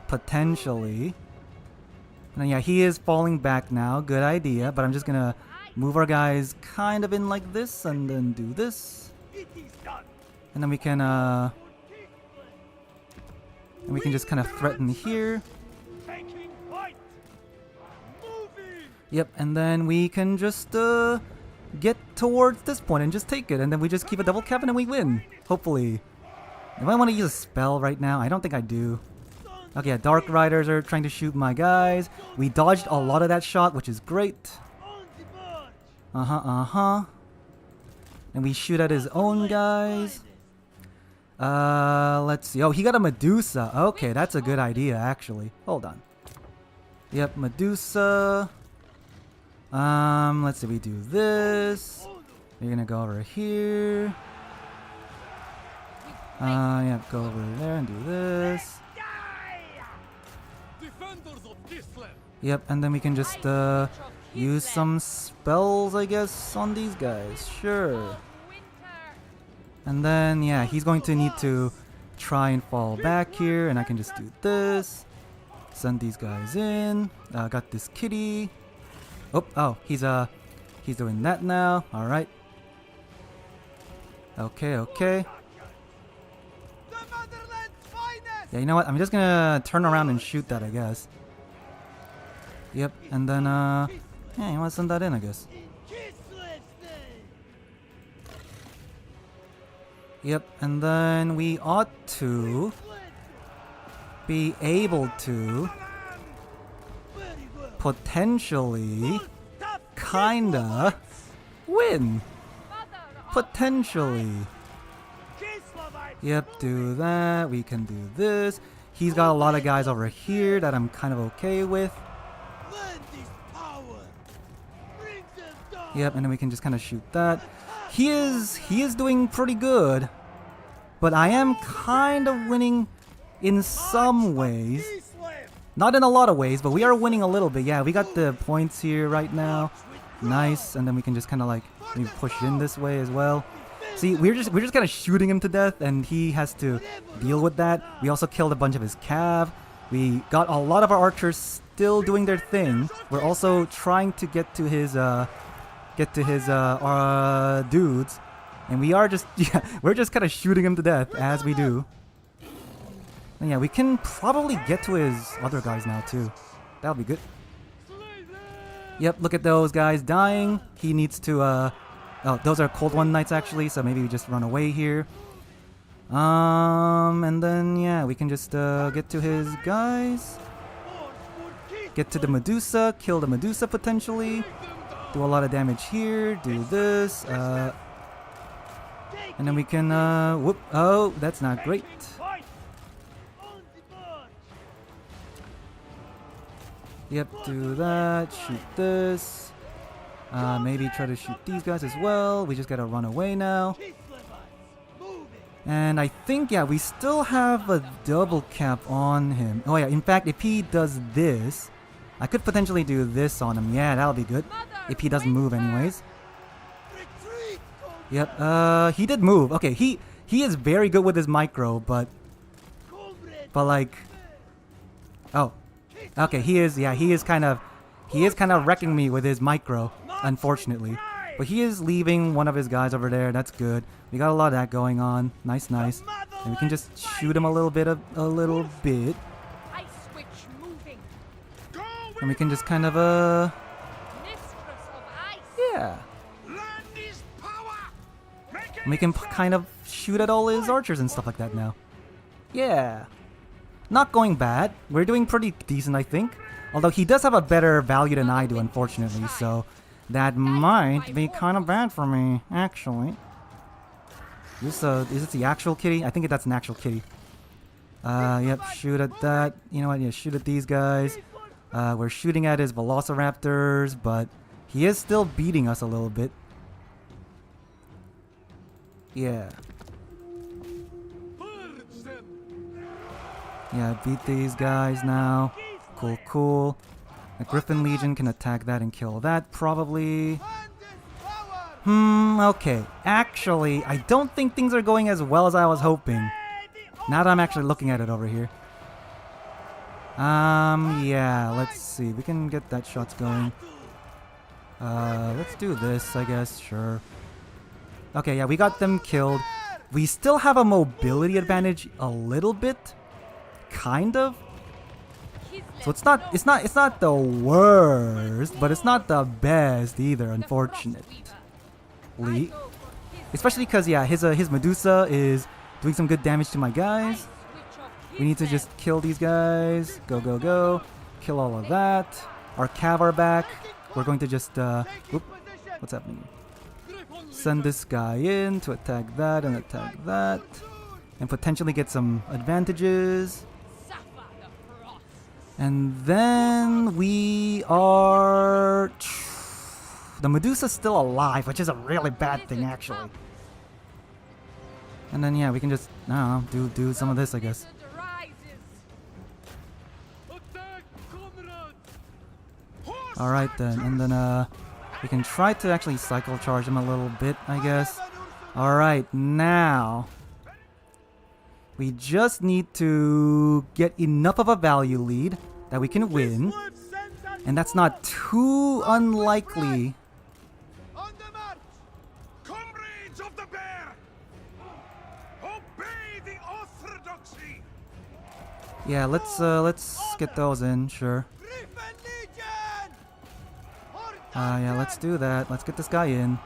Potentially. And yeah, he is falling back now. Good idea, but I'm just gonna move our guys kind of in like this and then do this. And then we can just kind of threaten here. Yep, and then we can just get towards this point and just take it, and then we just keep a double cap and then we win. Hopefully. If I want to use a spell right now, I don't think I do. Okay, yeah, Dark Riders are trying to shoot my guys. We dodged a lot of that shot, which is great. And we shoot at his own guys. Let's see. Oh, he got a Medusa. Okay, that's a good idea, actually. Hold on. Yep, Medusa. Let's see. We do this. We're gonna go over here. Yeah, go over there and do this. Yep, and then we can just, use some spells, I guess, on these guys. Sure. And then, yeah, he's going to need to try and fall back here, and I can just do this. Send these guys in. Got this kitty. Oh, he's doing that now. All right. Okay. Yeah, you know what? I'm just gonna turn around and shoot that, I guess. Yep, and then, yeah, you wanna send that in, I guess. Yep, and then we ought to be able to potentially kinda win. Potentially. Yep, do that. We can do this. He's got a lot of guys over here that I'm kind of okay with. Yep, and then we can just kind of shoot that. He is doing pretty good, but I am kind of winning in some ways. Not in a lot of ways, but we are winning a little bit. Yeah, we got the points here right now. Nice, and then we can just kind of like maybe push in this way as well. See, we're just kind of shooting him to death, and he has to deal with that. We also killed a bunch of his cav. We got a lot of our archers still doing their thing. We're also trying to get to his dudes, and we are just we're just kind of shooting him to death as we do. And yeah, we can probably get to his other guys now too. That'll be good. Yep, look at those guys dying. He needs to oh, those are Cold One Knights actually, so maybe we just run away here. And then yeah, we can just get to his guys. Get to the Medusa, kill the Medusa potentially. Do a lot of damage here, do this, and then we can, whoop, oh, that's not great. Yep, do that, shoot this, maybe try to shoot these guys as well. We just gotta run away now. And I think, yeah, we still have a double cap on him. Oh yeah, in fact, if he does this, I could potentially do this on him. Yeah, that'll be good. If he doesn't move anyways. Yep, he did move. Okay, he is very good with his micro, but like, oh, okay, he is kind of wrecking me with his micro, unfortunately. But he is leaving one of his guys over there. That's good. We got a lot of that going on. Nice, nice. And we can just shoot him a little bit. And we can just kind of, yeah. And we can kind of shoot at all his archers and stuff like that now. Yeah. Not going bad. We're doing pretty decent, I think. Although he does have a better value than I do, unfortunately, so that might be kind of bad for me, actually. Is this the actual kitty? I think that's an actual kitty. Yep, shoot at that. You know what? Yeah, shoot at these guys. We're shooting at his velociraptors, but he is still beating us a little bit. Yeah. Yeah, beat these guys now. Cool, cool. The Griffin Legion can attack that and kill that, probably. Okay. Actually, I don't think things are going as well as I was hoping. Now that I'm actually looking at it over here. Yeah, let's see. We can get that shots going. Let's do this, I guess, sure. Okay, yeah, we got them killed. We still have a mobility advantage a little bit. Kind of. So it's not the worst, but it's not the best either, unfortunately. Especially because, yeah, his Medusa is doing some good damage to my guys. We need to just kill these guys. Go, go, go. Kill all of that. Our cav are back. We're going to just, whoop. What's happening? Send this guy in to attack that and attack that. And potentially get some advantages. And then we are... The Medusa's still alive, which is a really bad thing, actually. And then, yeah, we can just, I don't know, do some of this, I guess. Alright then, and then, we can try to actually cycle charge him a little bit, I guess. Alright, now... We just need to get enough of a value lead that we can win. And that's not too unlikely. Comrades of the bear, obey the orthodoxy. Yeah, let's get those in, sure. Yeah, let's do that. Let's get this guy in.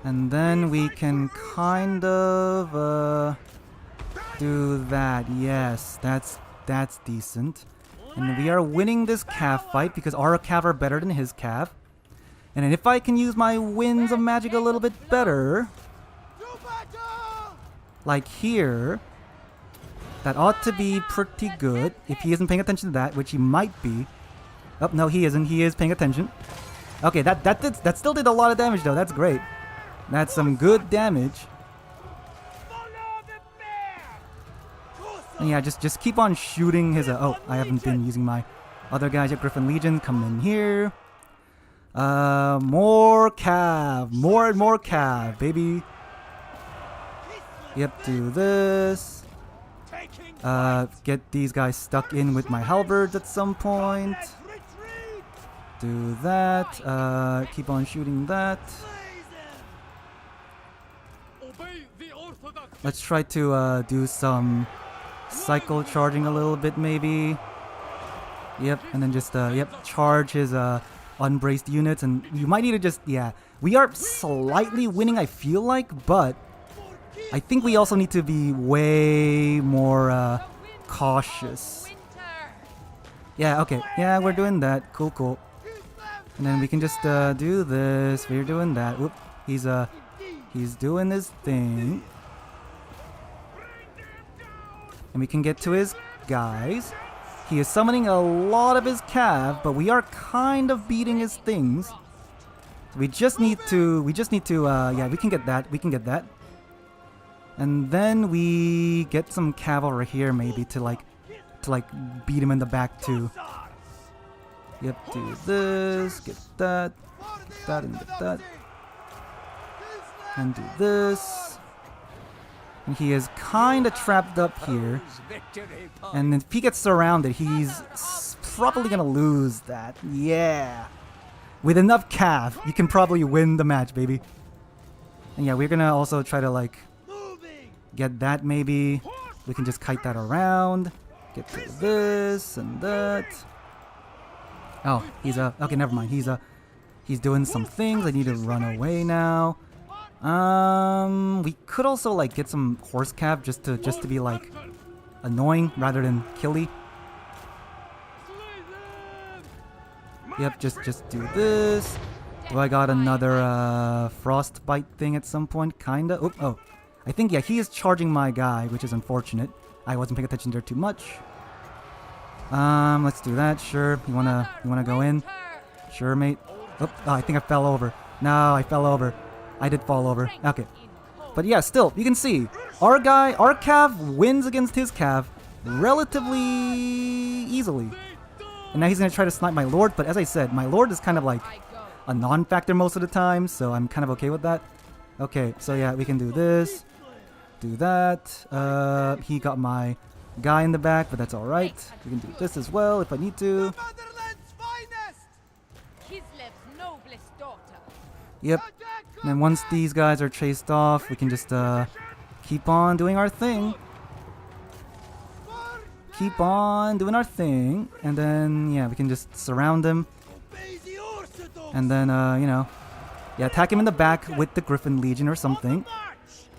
And then we can kind of do that. Yes, that's decent. And we are winning this cav fight because our cav are better than his cav. And then if I can use my winds of magic a little bit better, like here, That ought to be pretty good if he isn't paying attention to that, which he might be. Oh, no, he isn't. He is paying attention. Okay, that still did a lot of damage, though. That's great. That's some good damage. And yeah, just keep on shooting his... oh, I haven't been using my other guys yet. Griffin Legion, come in here. More cav. More and more cav, baby. Yep, do this. Get these guys stuck in with my halberds at some point. Do that. Keep on shooting that. Let's try to do some cycle charging a little bit, maybe. Yep, and then just charge his unbraced units, and you might need to just we are slightly winning, I feel like, but I think we also need to be way more cautious. Yeah, okay, yeah, we're doing that. Cool. And then we can just do this. We're doing that. Whoop, he's doing his thing. And we can get to his guys. He is summoning a lot of his cav, but we are kind of beating his things. So we just need to, yeah, we can get that. And then we get some cav over here maybe to like beat him in the back too. Yep, do this, get that, and get that. And do this. And he is kind of trapped up here. And if he gets surrounded, he's probably going to lose that. Yeah. With enough cav, you can probably win the match, baby. And yeah, we're going to also try to, like, get that maybe. We can just kite that around. Get to this and that. Oh, he's okay, never mind. He's doing some things. I need to run away now. We could also like get some horse cav just to be like annoying rather than killy. Yep, just do this. Do I got another frostbite thing at some point? Kinda. Oh, I think he is charging my guy, which is unfortunate. I wasn't paying attention there too much. Let's do that. Sure. You wanna go in? Sure, mate. Oh, I think I fell over. No, I fell over. I did fall over. Okay. But yeah, still, you can see our cav wins against his cav relatively easily. And now he's going to try to snipe my lord, but as I said, my lord is kind of like a non-factor most of the time, so I'm kind of okay with that. Okay, so yeah, we can do this. Do that. He got my guy in the back, but that's alright. We can do this as well if I need to. Yep. And then once these guys are chased off, we can just keep on doing our thing. Keep on doing our thing. And then, yeah, we can just surround him. And then, attack him in the back with the Griffin Legion or something.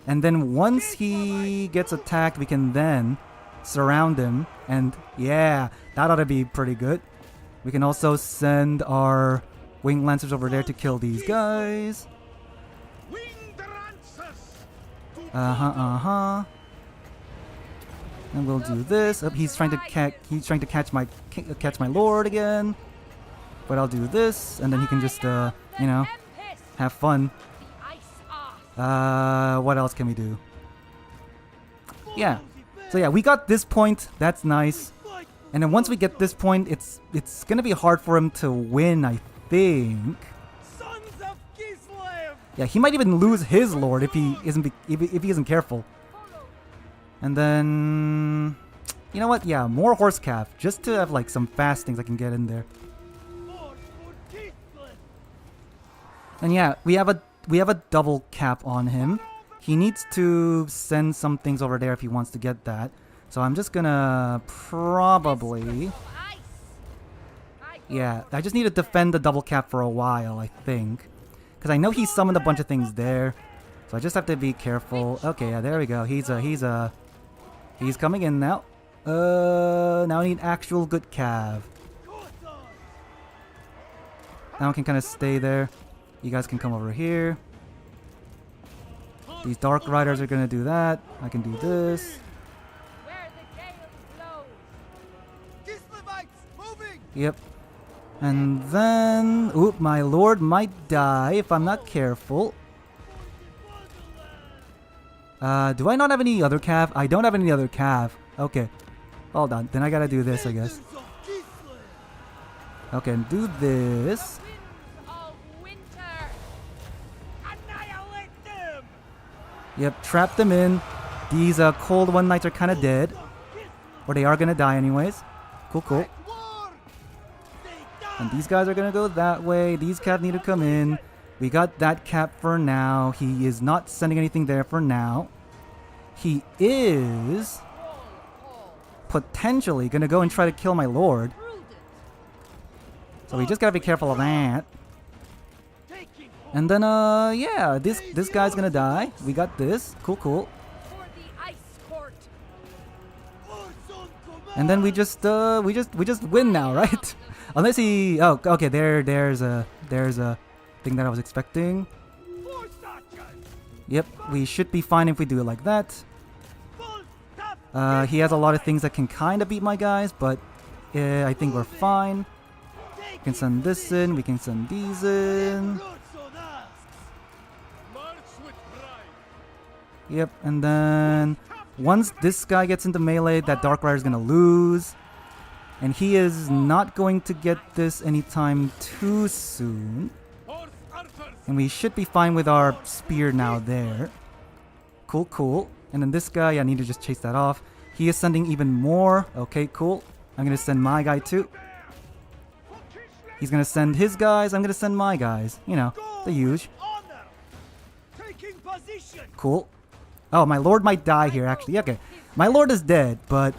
And then once he gets attacked, we can then surround him. And, yeah, that ought to be pretty good. We can also send our Winged Lancers over there to kill these guys. And we'll do this. Oh, he's trying to catch my lord again. But I'll do this, and then he can just have fun. What else can we do? Yeah. So yeah, we got this point. That's nice. And then once we get this point, it's gonna be hard for him to win, I think. Sons of Kislev! Yeah, he might even lose his lord if he isn't careful. And then, you know what? Yeah, more horse cav, just to have like some fast things I can get in there. And yeah, we have a double cap on him. He needs to send some things over there if he wants to get that. So I'm just gonna probably... Yeah, I just need to defend the double cap for a while, I think. Because I know he summoned a bunch of things there. So I just have to be careful. Okay, yeah, there we go. He's coming in now. Now I need actual good cav. Now I can kind of stay there. You guys can come over here. These Dark Riders are gonna do that. I can do this. Yep. And then... Oop, my lord might die if I'm not careful. Do I not have any other cav? I don't have any other cav. Okay. Hold on. Then I gotta do this, I guess. Okay, do this. Yep, trap them in. These cold one knights are kind of dead. Or they are gonna die anyways. Cool, cool. And these guys are gonna go that way. These cav need to come in. We got that cap for now. He is not sending anything there for now. He is potentially gonna go and try to kill my lord. So we just gotta be careful of that. And then, yeah, this guy's gonna die. We got this. Cool, cool. And then we just win now, right? Unless he, oh, okay, there's a thing that I was expecting. Yep, we should be fine if we do it like that. He has a lot of things that can kind of beat my guys, but I think we're fine. We can send this in. We can send these in. Yep, and then once this guy gets into melee, that Dark Rider is going to lose. And he is not going to get this anytime too soon. And we should be fine with our spear now there. Cool, cool. And then this guy, I need to just chase that off. He is sending even more. Okay, cool. I'm going to send my guy too. He's going to send his guys. I'm going to send my guys. You know, the huge. Cool. Oh, my lord might die here, actually. Okay. My lord is dead, but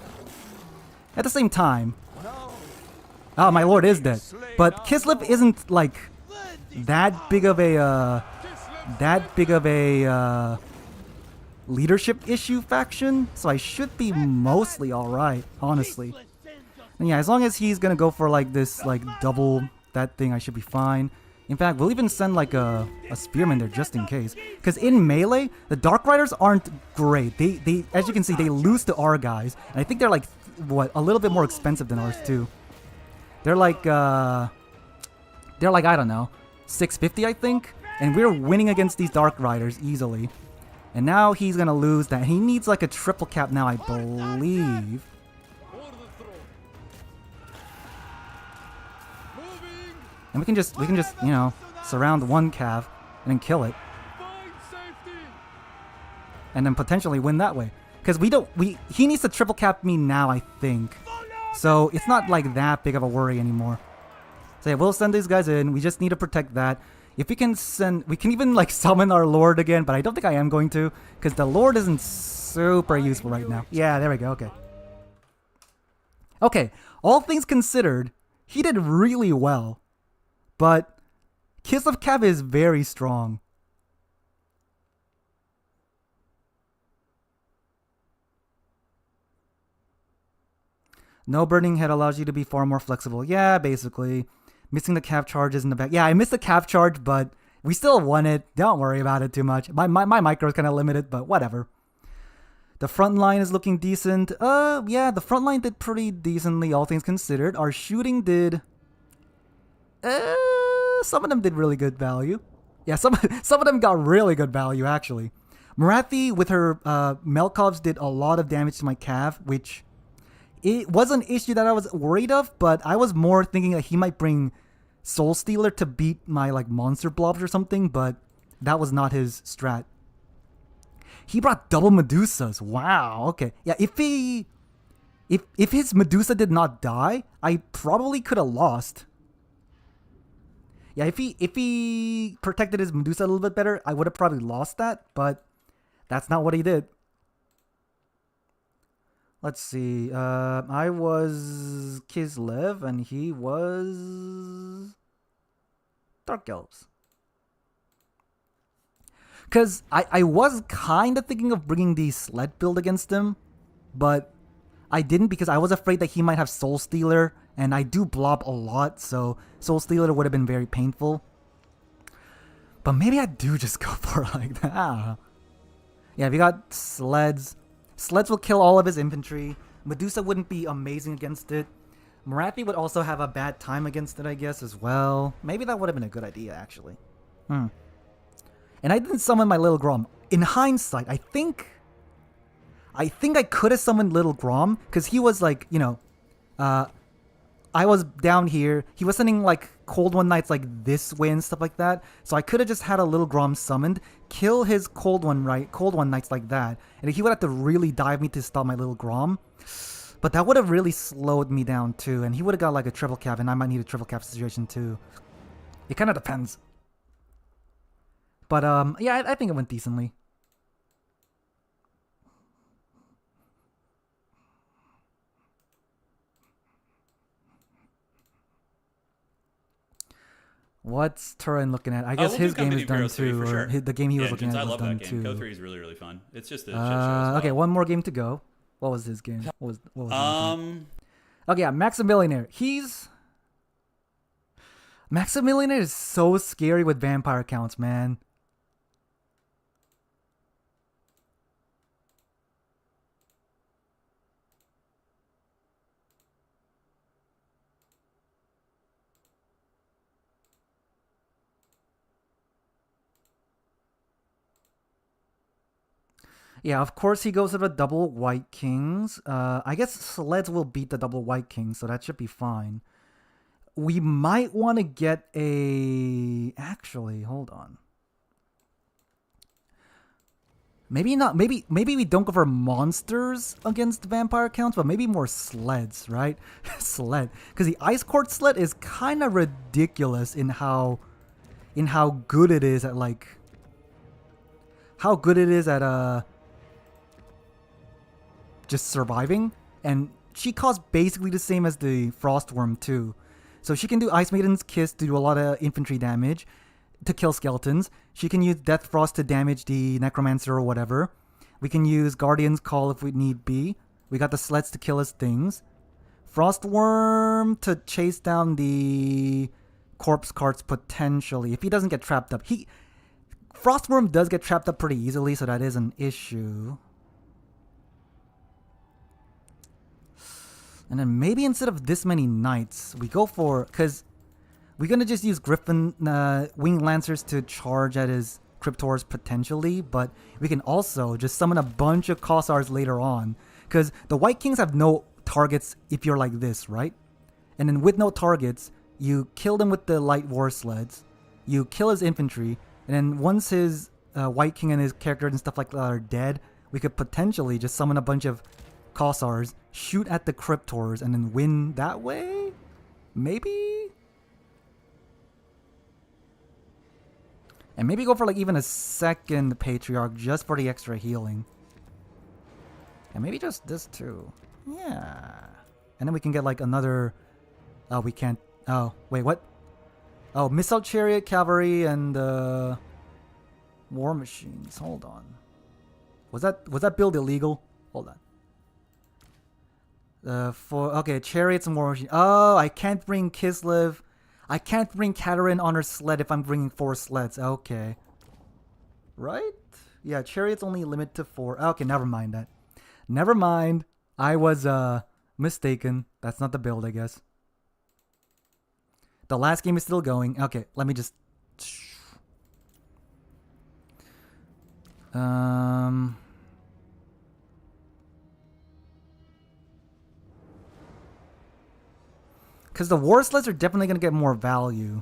at the same time... Oh, my lord is dead. But Kislev isn't, like, that big of a leadership issue faction, so I should be mostly alright, honestly. And yeah, as long as he's gonna go for, like, this, like, double that thing, I should be fine. In fact, we'll even send like a spearman there just in case. Because in melee, the Dark Riders aren't great. They as you can see, they lose to our guys. And I think they're like, what, a little bit more expensive than ours too. They're like, I don't know, 650 I think. And we're winning against these Dark Riders easily. And now he's gonna lose that. He needs like a triple cap now, I believe. And we can just, you know, surround one cav and then kill it. And then potentially win that way. Because he needs to triple cap me now, I think. So it's not like that big of a worry anymore. So yeah, we'll send these guys in. We just need to protect that. If we can we can even like summon our lord again, but I don't think I am going to. Because the lord isn't super useful right now. Yeah, there we go, okay. Okay, all things considered, he did really well. But Kislev Cav is very strong. No burning head allows you to be far more flexible. Yeah, basically. Missing the cav charges in the back. Yeah, I missed the cav charge, but we still won it. Don't worry about it too much. My micro is kind of limited, but whatever. The front line is looking decent. Yeah, the front line did pretty decently, all things considered. Our shooting did... some of them did really good value. Yeah, some of them got really good value, actually. Marathi, with her Melkovs, did a lot of damage to my cav, which it was an issue that I was worried of, but I was more thinking that he might bring Soul Stealer to beat my like monster blobs or something, but that was not his strat. He brought double Medusas. Wow, okay. Yeah, if his Medusa did not die, I probably could have lost. Yeah, if he protected his Medusa a little bit better, I would have probably lost that, but that's not what he did. Let's see. I was Kislev, and he was Dark Elves. Because I was kind of thinking of bringing the sled build against him, but I didn't because I was afraid that he might have Soul Stealer, and I do blob a lot, so Soul Stealer would have been very painful. But maybe I do just go for it like that. I don't know. Yeah, we got sleds. Sleds will kill all of his infantry. Medusa wouldn't be amazing against it. Marathi would also have a bad time against it, I guess, as well. Maybe that would have been a good idea, actually. And I didn't summon my Little Grom. In hindsight, I think I could have summoned Little Grom, because he was like, I was down here. He was sending like Cold One Knights like this way and stuff like that. So I could have just had a Little Grom summoned, kill his Cold One Knights like that, and he would have to really dive me to stop my Little Grom. But that would have really slowed me down too, and he would have got like a triple cap, and I might need a triple cap situation too. It kind of depends. But yeah, I think it went decently. What's Turin looking at? I guess his game is done too, or sure. the game he was looking at was done game. too. Go 3 is really, really fun. It's just a shit show as well. Okay, one more game to go. What was his game? What was his game? Okay, yeah, Maximillionaire. Maximillionaire is so scary with vampire counts, man. Yeah, of course he goes to the double White Kings. I guess Sleds will beat the double White Kings, so that should be fine. We might want to get a... Actually, hold on. Maybe not. Maybe we don't go for monsters against vampire counts, but maybe more sleds, right? Sled. Because the Ice Court sled is kind of ridiculous in how good it is at, like... How good it is at, just surviving, and she costs basically the same as the Frostworm too. So she can do Ice Maiden's Kiss to do a lot of infantry damage to kill skeletons. She can use Death Frost to damage the Necromancer or whatever. We can use Guardian's Call if we need be. We got the Sleds to kill his things. Frostworm to chase down the corpse carts potentially if he doesn't get trapped up. Frostworm does get trapped up pretty easily, so that is an issue. And then maybe instead of this many knights, we go for... Because we're going to just use Griffin Winged Lancers to charge at his Cryptors potentially. But we can also just summon a bunch of Kossars later on. Because the White Kings have no targets if you're like this, right? And then with no targets, you kill them with the Light War Sleds. You kill his infantry. And then once his White King and his characters and stuff like that are dead, we could potentially just summon a bunch of Kossars, shoot at the Cryptors, and then win that way? Maybe? And maybe go for like even a second Patriarch just for the extra healing. And maybe just this too. Yeah. And then we can get like another... Oh, we can't... Oh, wait, what? Oh, Missile Chariot, Cavalry, and War Machines. Hold on. Was that build illegal? Hold on. Okay, Chariots and War Machines. Oh, I can't bring Kislev. I can't bring Katerin on her sled if I'm bringing 4 sleds. Okay. Right? Yeah, Chariot's only limited to 4. Okay, never mind that. Never mind. I was mistaken. That's not the build, I guess. The last game is still going. Okay, let me just... Because the War Sleds are definitely going to get more value.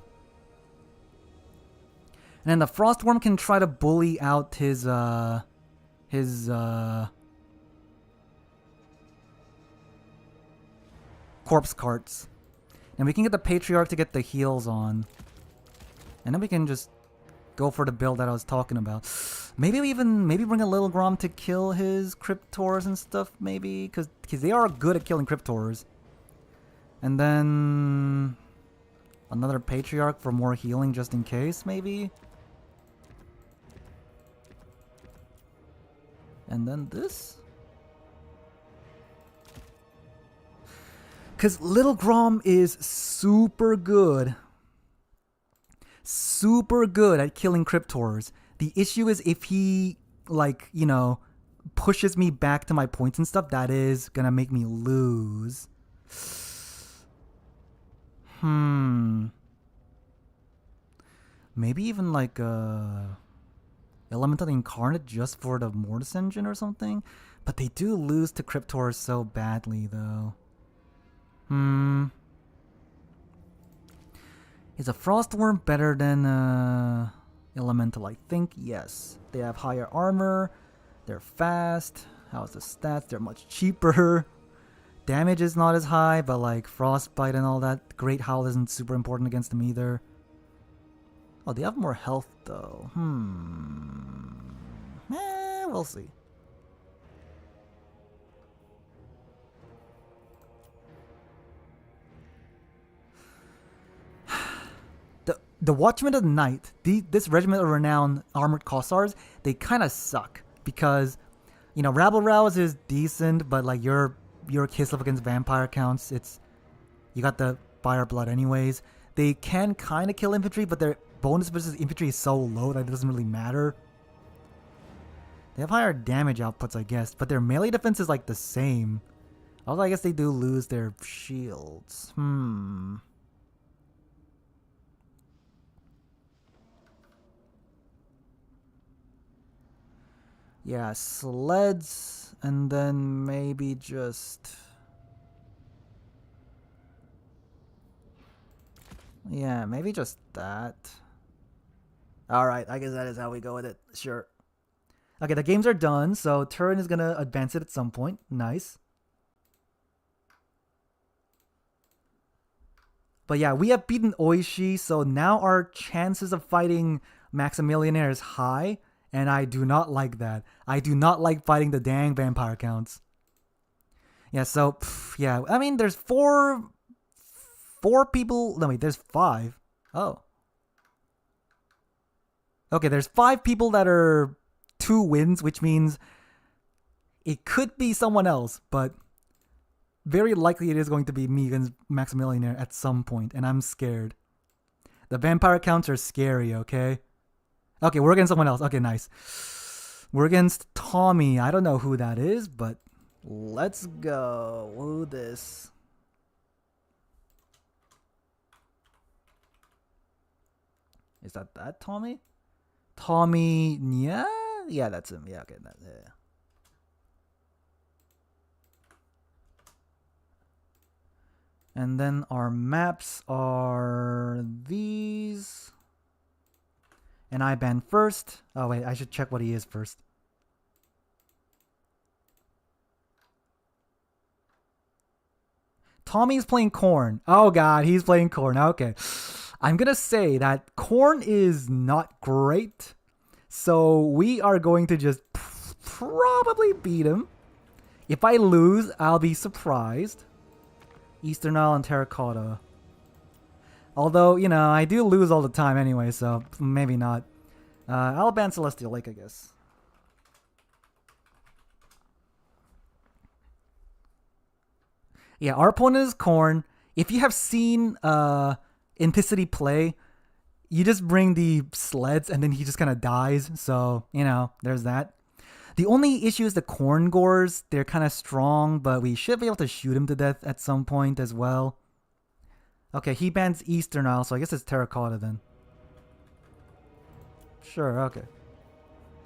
And then the Frostworm can try to bully out his corpse carts. And we can get the Patriarch to get the heals on. And then we can just go for the build that I was talking about. Maybe bring a Little Grom to kill his Cryptors and stuff, maybe? Because they are good at killing Cryptors. And then another Patriarch for more healing just in case, maybe? And then this? Because Little Grom is super good. Super good at killing Cryptors. The issue is if he, like, you know, pushes me back to my points and stuff, that is gonna make me lose. Maybe even like Elemental Incarnate just for the Mortis engine or something? But they do lose to Cryptor so badly, though. Is a Frostworm better than Elemental? I think yes. They have higher armor. They're fast. How's the stats? They're much cheaper. Damage is not as high, but like Frostbite and all that. Great Howl isn't super important against them either. Oh, they have more health though. We'll see. The Watchmen of the Night, this Regiment of Renown Armored Cossars, they kind of suck. Because, you know, Rabble Rouse is decent, but like your Kislev against vampire counts, you got the Fire Blood anyways. They can kind of kill infantry, but their bonus versus infantry is so low that it doesn't really matter. They have higher damage outputs, I guess, but their melee defense is like the same. Although I guess they do lose their shields. Yeah, sleds, and then maybe just... Yeah, maybe just that. Alright, I guess that is how we go with it. Sure. Okay, the games are done, so Turin is gonna advance it at some point. Nice. But yeah, we have beaten Oishi, so now our chances of fighting Maximilianaire is high, and I do not like that. I do not like fighting the dang vampire counts. Yeah, so, yeah, I mean, there's four people. No, wait, there's 5. Oh. Okay, there's 5 people that are 2 wins, which means it could be someone else, but very likely it is going to be me against Maximilianaire at some point, and I'm scared. The vampire counts are scary, okay? Okay, we're against someone else. Okay, nice. We're against Tommy. I don't know who that is, but let's go. Woo this. Is that Tommy? Tommy, yeah? Yeah, that's him. Yeah, okay. Yeah. And then our maps are these. And I ban first. Oh, wait, I should check what he is first. Tommy's playing Corn. Oh, God, he's playing Corn. Okay. I'm going to say that Corn is not great. So we are going to just probably beat him. If I lose, I'll be surprised. Eastern Isle and Terracotta. Although, you know, I do lose all the time anyway, so maybe not. I'll ban Celestial Lake, I guess. Yeah, our opponent is Corn. If you have seen Inticity play, you just bring the sleds and then he just kind of dies. So, you know, there's that. The only issue is the Corn Gores. They're kind of strong, but we should be able to shoot him to death at some point as well. Okay, he bans Eastern Isle, so I guess it's Terracotta then. Sure, okay.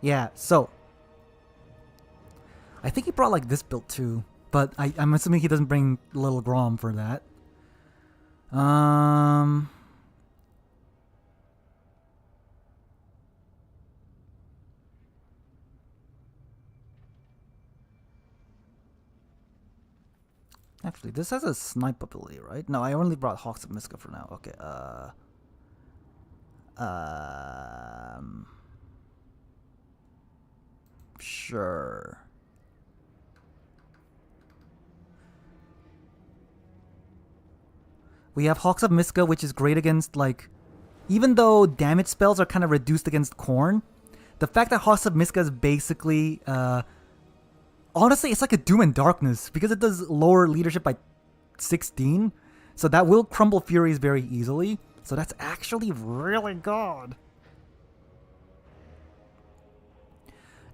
Yeah, so. I think he brought like this build too, but I'm assuming he doesn't bring Little Grom for that. Actually, this has a snipe ability, right? No, I only brought Hawks of Miska for now. Okay, sure. We have Hawks of Miska, which is great against, like, even though damage spells are kind of reduced against Corn, the fact that Hawks of Miska is basically, honestly, it's like a Doom and Darkness, because it does lower leadership by 16, so that will crumble Furies very easily, so that's actually really good.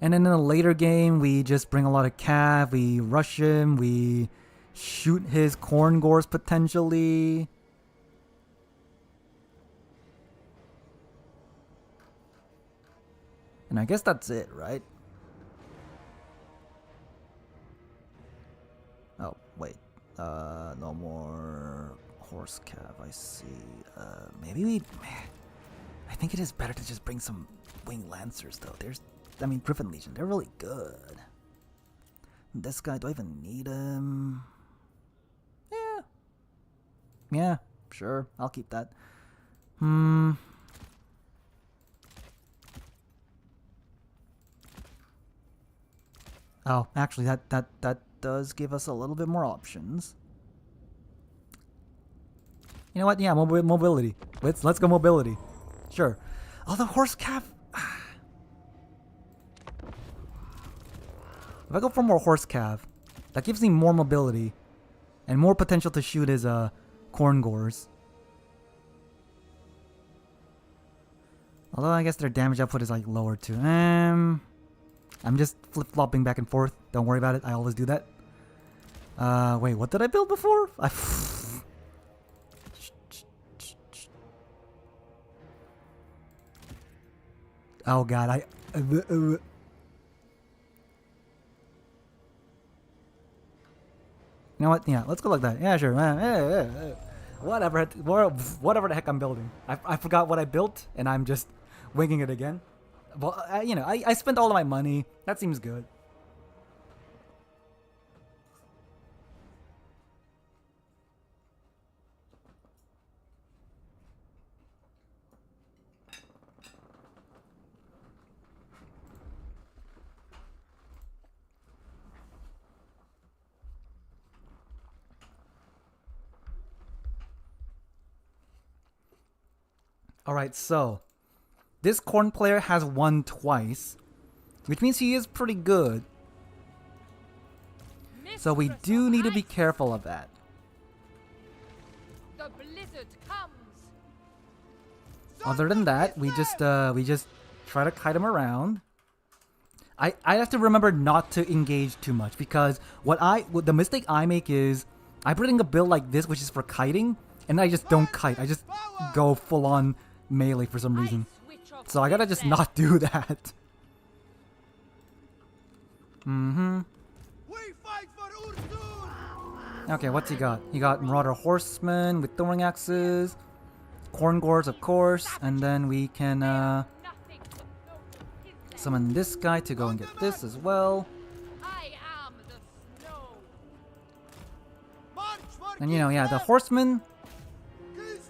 And then in a later game, we just bring a lot of Cav, we rush him, we shoot his Corn Gores potentially. And I guess that's it, right? Oh, wait. No more horse cav, I see. Maybe we... I think it is better to just bring some winged lancers, though. Griffin Legion, they're really good. This guy, do I even need him? Yeah, sure. I'll keep that. Oh, actually, that does give us a little bit more options. You know what? Yeah, mobility. Let's go mobility. Sure. Oh, the horse cav. If I go for more horse cav, that gives me more mobility and more potential to shoot his corn gores. Although I guess their damage output is like lower too. I'm just flip-flopping back and forth. Don't worry about it. I always do that. Wait, what did I build before? Oh god, You know what? Yeah, let's go like that. Yeah, sure. Whatever the heck I'm building. I forgot what I built, and I'm just winging it again. Well, I spent all of my money. That seems good. Alright, so this corn player has won twice, which means he is pretty good. So we do need to be careful of that. The blizzard comes. Other than that, we just try to kite him around. I have to remember not to engage too much, because the mistake I make is I bring a build like this, which is for kiting, and I just don't kite. I just go full on melee for some reason. So I gotta just not do that. Okay, what's he got? He got Marauder Horsemen with throwing axes, Corn Gores, of course, and then we can summon this guy to go and get this as well. And yeah, the horsemen,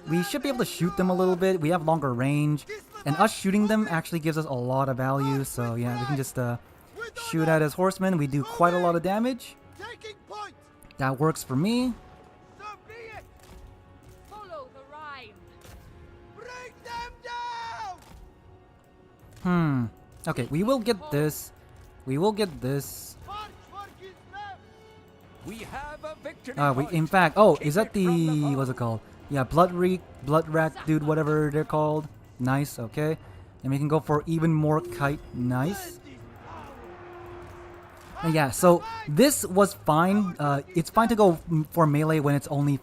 we should be able to shoot them a little bit. We have longer range, and us shooting them actually gives us a lot of value. So yeah, we can just shoot at his horsemen. We do quite a lot of damage. That works for me. Follow the rhyme. Bring them down. Okay, we will get this. We will get this. We have a victory. In fact, is that the what's it called? Yeah, Blood Rat dude, whatever they're called. Nice, okay. And we can go for even more kite. Nice. And yeah, so this was fine. It's fine to go for melee when it's only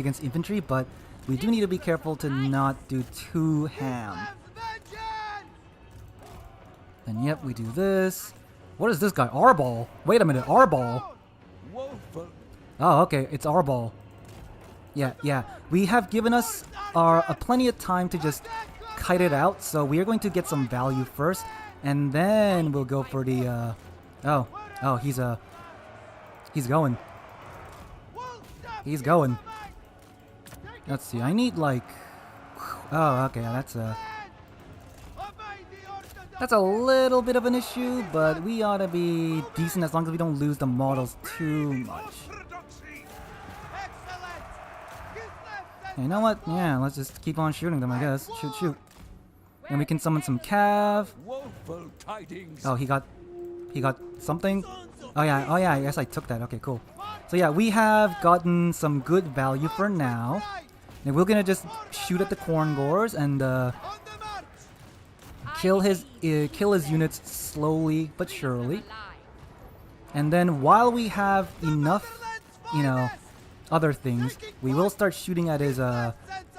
against infantry, but we do need to be careful to not do too ham. And yep, we do this. What is this guy? R-ball. Wait a minute, R-ball. Oh, okay, it's R-ball. Yeah. We have given us plenty of time to just kite it out, so we are going to get some value first, and then we'll go for the, he's going. He's going. Let's see, I need like, okay, that's a little bit of an issue, but we ought to be decent as long as we don't lose the models too much. You know what? Yeah, let's just keep on shooting them, I guess. Shoot. And we can summon some cav. Oh, he got something. Oh yeah, I guess I took that. Okay, cool. So yeah, we have gotten some good value for now. And we're gonna just shoot at the corn gores and kill his units slowly but surely. And then while we have enough, other things, we will start shooting at his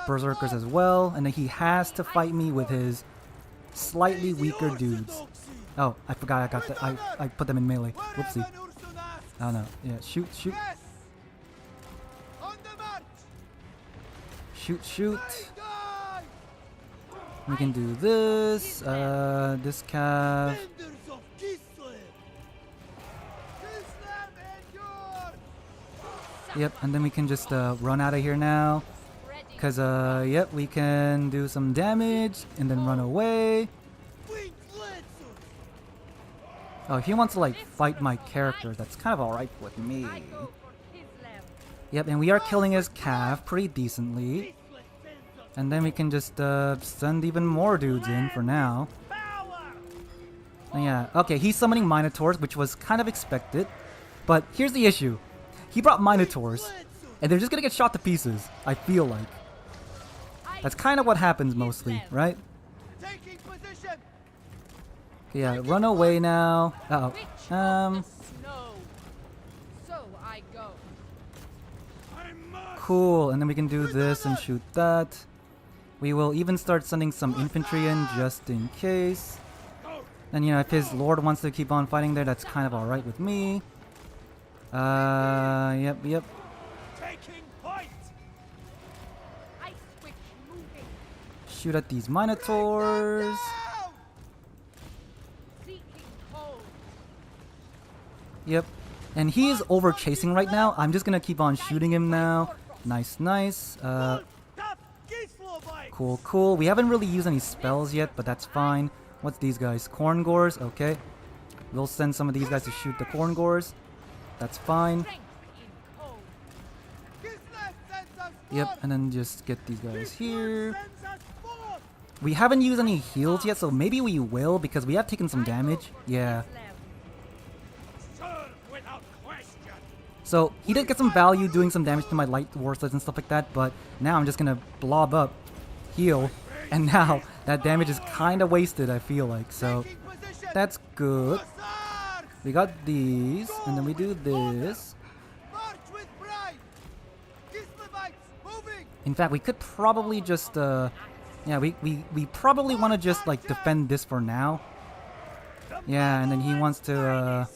berserkers as well, and then he has to fight me with his slightly weaker dudes. Oh, I forgot I got the I put them in melee. Whoopsie. Oh no. Yeah, shoot. Shoot. We can do this. This cav. Yep, and then we can just run out of here now. Because, yep, we can do some damage and then run away. Oh, he wants to, like, fight my character. That's kind of alright with me. Yep, and we are killing his cav pretty decently. And then we can just send even more dudes in for now. And yeah, okay, he's summoning Minotaurs, which was kind of expected. But here's the issue. He brought Minotaurs, and they're just gonna get shot to pieces, I feel like. That's kind of what happens mostly, right? Yeah, run away now. Uh-oh. Cool, and then we can do this and shoot that. We will even start sending some infantry in just in case. And you know, if his lord wants to keep on fighting there, that's kind of alright with me. Yep. Shoot at these Minotaurs. Yep. And he is over chasing right now. I'm just gonna keep on shooting him now. Nice. Cool. We haven't really used any spells yet, but that's fine. What's these guys? Corn Gores? Okay. We'll send some of these guys to shoot the Corn Gores. That's fine. Yep, and then just get these guys here. We haven't used any heals yet, so maybe we will because we have taken some damage. Yeah. So he did get some value doing some damage to my light warsleds and stuff like that, but now I'm just gonna blob up, heal, and now that damage is kind of wasted, I feel like. So that's good. We got these, and then we do this. In fact, we could probably just, yeah, we probably want to just, like, defend this for now. Yeah, and then he wants to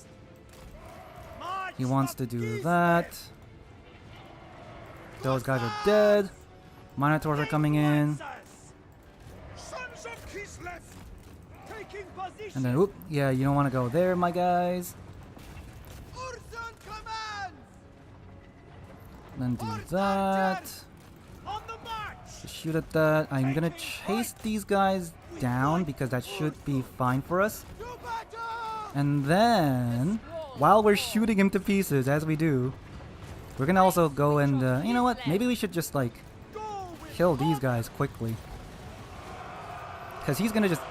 do that. Those guys are dead. Minotaurs are coming in. And then, oop, yeah, you don't want to go there, my guys. Then do that. Shoot at that. I'm gonna chase these guys down because that should be fine for us. And then, while we're shooting him to pieces, as we do, we're gonna also go and, you know what? Maybe we should just, like, kill these guys quickly. Because he's gonna just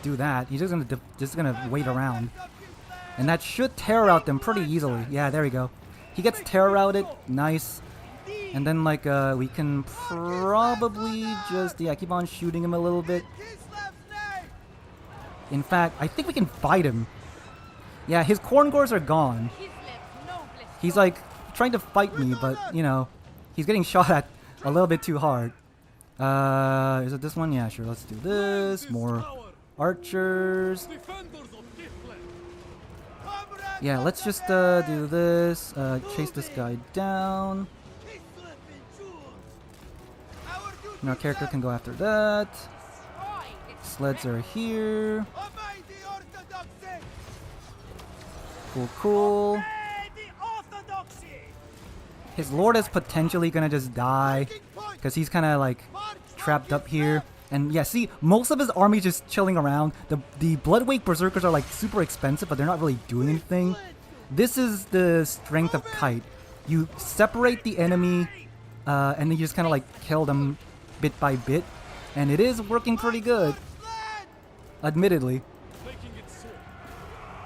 do that. He's just gonna wait around. And that should terror out them pretty easily. Yeah, there we go. He gets terror outed. Nice. And then, like, we can probably just, yeah, keep on shooting him a little bit. In fact, I think we can fight him. Yeah, his Corn Gores are gone. He's, like, trying to fight me, but, you know, he's getting shot at a little bit too hard. Is it this one? Yeah, sure, let's do this. More archers. Yeah, let's just, do this. Chase this guy down. And our character can go after that. Sleds are here. Cool. His lord is potentially gonna just die because he's kind of like trapped up here. And yeah, see, most of his army just chilling around. The Bloodwake Berserkers are like super expensive, but they're not really doing anything. This is the strength of Kite. You separate the enemy, and then you just kind of like kill them bit by bit, and it is working pretty good, admittedly.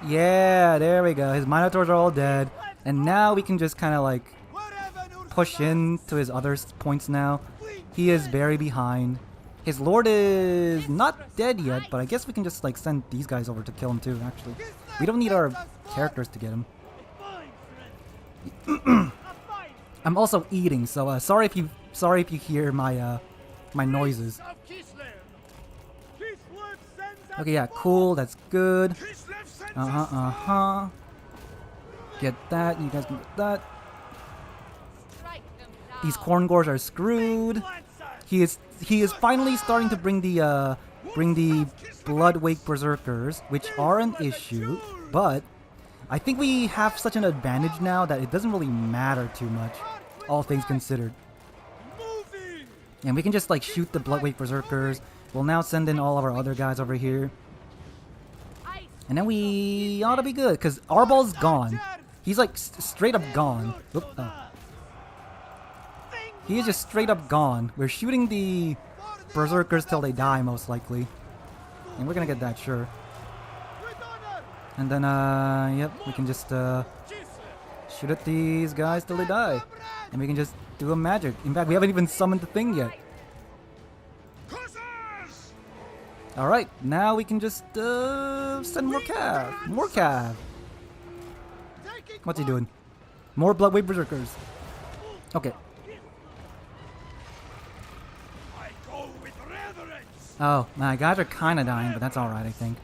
Yeah, there we go. His Minotaurs are all dead, and now we can just kind of like push in to his other points now. He is very behind. His lord is not dead yet, but I guess we can just like send these guys over to kill him too, actually. We don't need our characters to get him. I'm also eating, so sorry if you hear my my noises. Kislev sends Okay, yeah, cool. That's good. Get that. You guys can get that. Strike them down. These corn gores are screwed. He is finally starting to bring the Bloodwake Berserkers, which are an issue, but I think we have such an advantage now that it doesn't really matter too much, all things considered. And we can just like shoot the Bloodwake Berserkers. We'll now send in all of our other guys over here. And then we ought to be good, because Arbal's gone. He's like straight up gone. Oop, oh. He is just straight up gone. We're shooting the Berserkers till they die, most likely. And we're gonna get that, sure. And then, yep, we can just, shoot at these guys till they die. And we can just do a magic. In fact, we haven't even summoned the thing yet. Alright, now we can just, send more cav. More cav. What's he doing? More Bloodwave Berserkers. Okay. Oh, my guys are kinda dying, but that's alright, I think.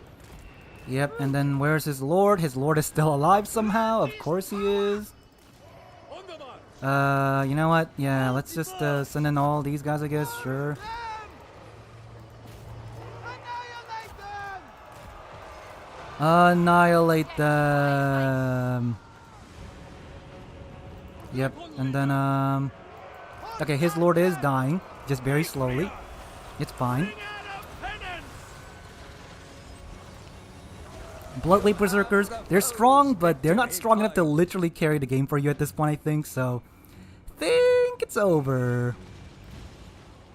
Yep, and then where's his lord? His lord is still alive somehow. Of course he is. You know what? Yeah, let's just send in all these guys, I guess. Sure. Annihilate them. Yep, and then okay, his lord is dying, just very slowly. It's fine. Bloodwave Berserkers, they're strong, but they're not strong enough to literally carry the game for you at this point, I think, so think it's over.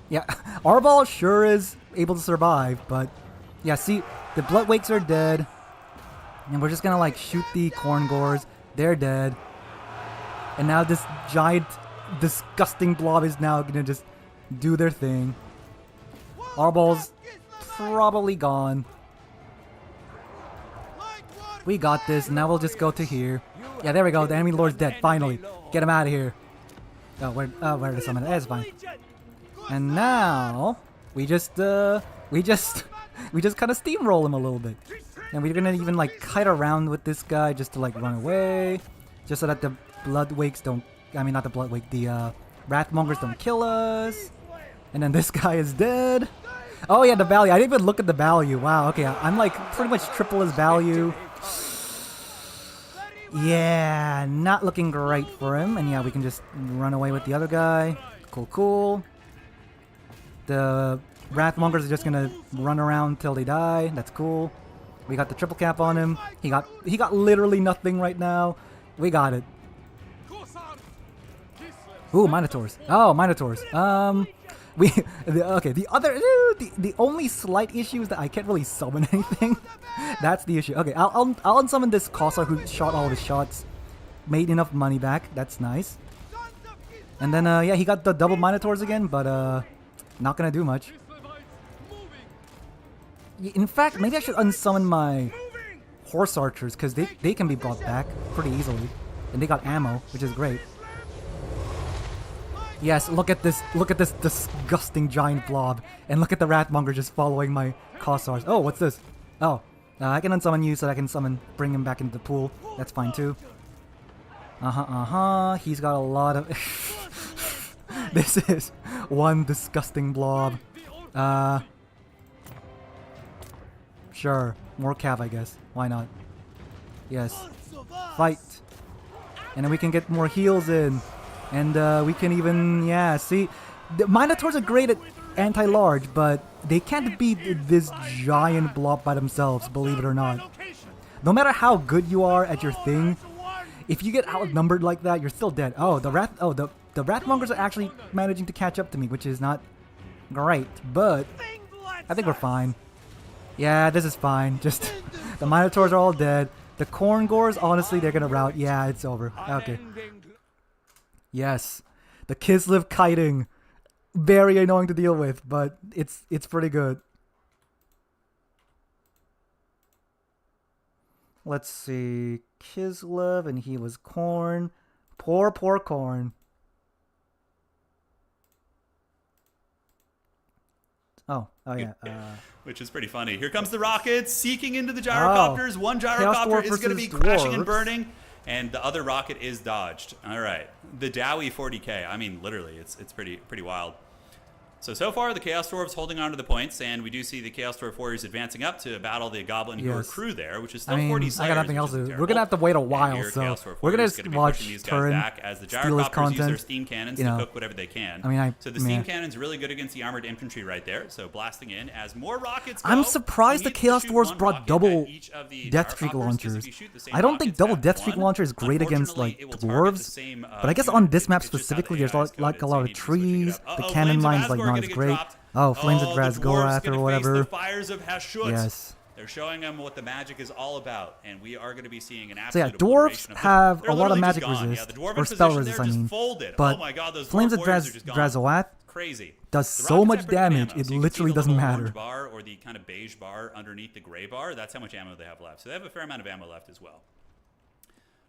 Yeah, Arbal sure is able to survive, but yeah, see, the Bloodwakes are dead, and we're just gonna like shoot the Corn Gores. They're dead. And now this giant, disgusting blob is now gonna just do their thing. Arbal's probably gone. We got this. Now we'll just go to here. Yeah, there we go. The enemy lord's dead. Finally, get him out of here. Oh, where to summon it? That's fine. And now we just kind of steamroll him a little bit. And we're gonna even like kite around with this guy just to like run away, just so that the Bloodwakes don't. I mean, not the Bloodwake. The Wrathmongers don't kill us. And then this guy is dead. Oh yeah, the value. I didn't even look at the value. Wow. Okay, I'm like pretty much triple his value. Yeah, not looking great for him. And yeah, we can just run away with the other guy. Cool, cool. The Wrathmongers are just gonna run around till they die. That's cool. We got the triple cap on him. He got literally nothing right now. We got it. Ooh, Minotaurs. Oh, Minotaurs. The only slight issue is that I can't really summon anything. That's the issue. Okay, I'll unsummon this Kossar who shot all of his shots. Made enough money back. That's nice. And then yeah, he got the double Minotaurs again, but not gonna do much. In fact, maybe I should unsummon my horse archers because they can be brought back pretty easily, and they got ammo, which is great. Yes, look at this disgusting giant blob, and look at the Wrathmonger just following my Kossars. Oh, what's this? Oh, I can unsummon you so that I can bring him back into the pool. That's fine too. He's got a lot of. This is one disgusting blob. Sure, more cav, I guess. Why not? Yes, fight, and then we can get more heals in. And we can even, yeah, see, the Minotaurs are great at anti-large, but they can't beat this giant blob by themselves, believe it or not. No matter how good you are at your thing, if you get outnumbered like that, you're still dead. Oh, the Wrathmongers are actually managing to catch up to me, which is not great, but I think we're fine. Yeah, this is fine. Just, the Minotaurs are all dead. The Corn Gores, honestly, they're gonna rout. Yeah, it's over. Okay. Yes, the Kislev kiting, very annoying to deal with, but it's pretty good. Let's see, Kislev, and he was corn. Poor corn. Oh yeah. Which is pretty funny. Here comes the rockets seeking into the gyrocopters. One gyrocopter Dwarf is going to be versus crashing and dwarves. burning, and the other rocket is dodged. All right, the Dowie 40k. I mean, literally, it's pretty wild. So far, the Chaos Dwarves holding on to the points, and we do see the Chaos Dwarf Warriors advancing up to battle the Goblin Hero crew there, which is still 40 Slayers. I got nothing else to do. We're gonna have to wait a while, so we're gonna just watch turn, back as the steal his gyrocopters content. use their steam cannons to cook whatever they can. So the steam cannon's really good against the armored infantry right there. So blasting in as more rockets go. I'm surprised the Chaos Dwarves brought double Death Streak launchers. I don't think double Death Streak launcher is great against like dwarves, but I guess on this map specifically, there's like a lot of trees. The cannon mine's like not as great. Oh, Flames of Drazgorath or whatever. The fires of Hashut. Yes. They're showing them what the magic is all about, and we are going to be seeing an So absolute dwarves have a lot of literally magic just gone. resist, Yeah, the dwarven or spell position resist, there I just mean. folded. But oh my God, those Flames of dwarf warriors are just gone. Drazoath Crazy. does The so rockets much have pretty good damage, ammo. it So you can literally see the doesn't little matter. orange bar or the kind of beige bar underneath the gray bar. That's how much ammo they have left. So they have a fair amount of ammo left as well.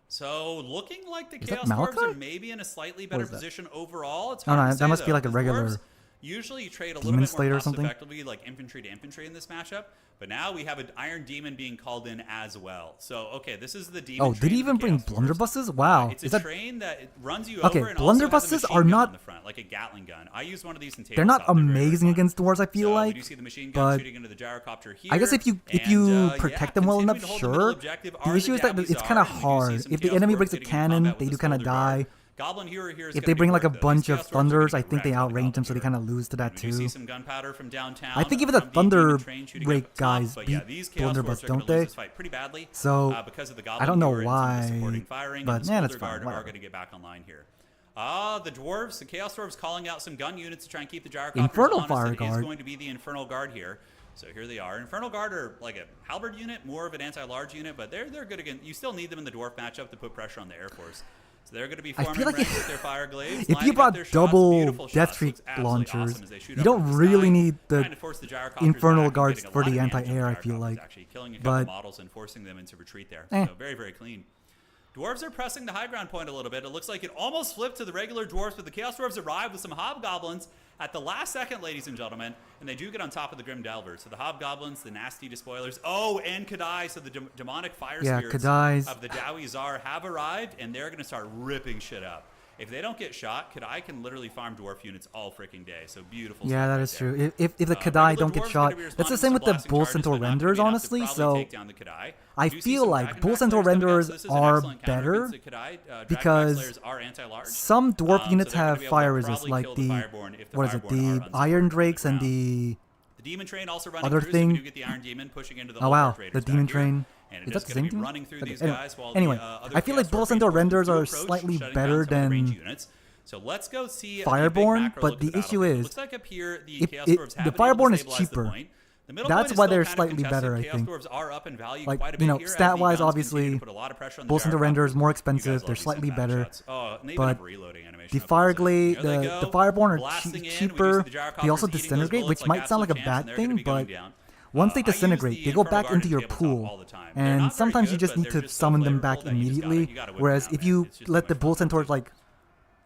So looking like the Chaos Dwarves are maybe in a slightly better position overall. It's hard to say, that must be though. like a The regular dwarves, usually you trade a little Demon bit more Slayer or cost something? effectively, like infantry to infantry in this matchup. But now we have an Iron Demon being called in as well. So, okay, this is the Demon Oh, did he even bring blunderbusses? Wow. It's a train that it runs you Okay, over and also has a blunderbusses machine are gun not- on the front, like a Gatling gun. I use one of these in tabletop. They're not very, very amazing fun. against dwarves, I feel So like. we do see the machine gun But shooting into the gyrocopter here. I guess if you protect them well enough, sure. The issue is that it's kind of hard. If the enemy breaks a cannon, they do kind of die. Goblin Hero here is If gonna they be bring like a worth, though. bunch These of Chaos Dwarves are gonna thunders, be I think they wrecked by the outrange them, so they Goblin kind of lose to that We do see too. some gunpowder from downtown. I think even the from Thunder Demon Train shooting Break up top, guys but beat these Chaos blunderbuss, Dwarves are don't gonna they? lose this fight pretty badly. So, Because of the Goblin I don't know Hero and some of the why, supporting firing, but and the yeah, Smolder that's fine, Guard are whatever. going to get back online here. The dwarves, the Chaos Dwarves calling out some gun units to try and keep the gyrocopters Infernal honest. Fire It is Guard. going to be the Infernal Guard here. So here they are. Infernal Guard are like a halberd unit, more of an anti-large unit, but they're good again. You still need them in the dwarf matchup to put pressure on the Air Force. So they're going to be I forming feel like ranks with their fire glaives. if you lining up brought their shots, double beautiful Death shots. Streak Looks absolutely launchers, awesome as they shoot you up don't into the really sky, need the trying to force the gyrocopters Infernal back and Guards getting a for lot the of damage on anti-air, I gyrocopters, feel like. actually killing a couple But- models and forcing them into retreat there. Eh. So very, very clean. Dwarves are pressing the high ground point a little bit. It looks like it almost flipped to the regular dwarves, but the Chaos Dwarves arrive with some hobgoblins at the last second, ladies and gentlemen, and they do get on top of the Grim Delvers. So the hobgoblins, the nasty despoilers, and Kadai, so the demonic fire spirits Kadai's. of the Dowie Czar have arrived, and they're going to start ripping shit up. If they don't get shot, Kadai can literally farm dwarf units all freaking day. So beautiful. Yeah, stuff that right is there. true. If the Regular Kadai don't get dwarves are shot, gonna be that's the responding same to with the blasting Bull charges, Centaur but not gonna Renderers, be enough to honestly. probably So take down the Kadai. I We do see feel some like Dragon Bull Back Centaur Slayers coming out, Renderers so this is an are excellent counter better against the Kadai. Dragon Back because Slayers are anti-large. some dwarf So units they're gonna have be able to fire resist, probably like kill the Fireborn if the what is it, Fireborn are the unsupported Iron on the Drakes and ground. the The Demon Train also running other through, so thing. we do get the Iron Demon pushing into the Oh wow, Holocaust Raiders the back Demon here. Train. And Is it that is the gonna same be thing? running through Okay, these anyway. guys while Anyway, the other I feel like Chaos Bull Dwarf Centaur reinforcements Renderers do are approach, slightly shutting better down some of the range than units. So let's go see Fireborn, but the issue is, looks like up here the if Chaos it- Dwarves have the been able to Fireborn is stabilize the cheaper. point. The middle That's point is why still they're kind of slightly contested. better, I Chaos think. Dwarves are up in value Like, quite a you bit know, here as the stat-wise, guns obviously, continue to put a lot of pressure on the Bull Centaur gyrocopters. Renderer is more You guys expensive. love They're these slightly back better. shots. Oh, and they even But have reloading animation the up Fire on the Glade, side. Here they the go, Fireborn are blasting in. We do see cheaper. the gyrocopters They also eating those disintegrate, bullets which like might sound like a absolute champs, bad and they're gonna thing, be going but down. once they I use disintegrate, the they go Infernal back Guard into in your tabletop all pool. the time. They're not And very sometimes you good, just but need they're to just so summon them flavorful back that you just immediately. gotta whip them Whereas out, if man. you It's just too let the much Bull fun. Centaurs like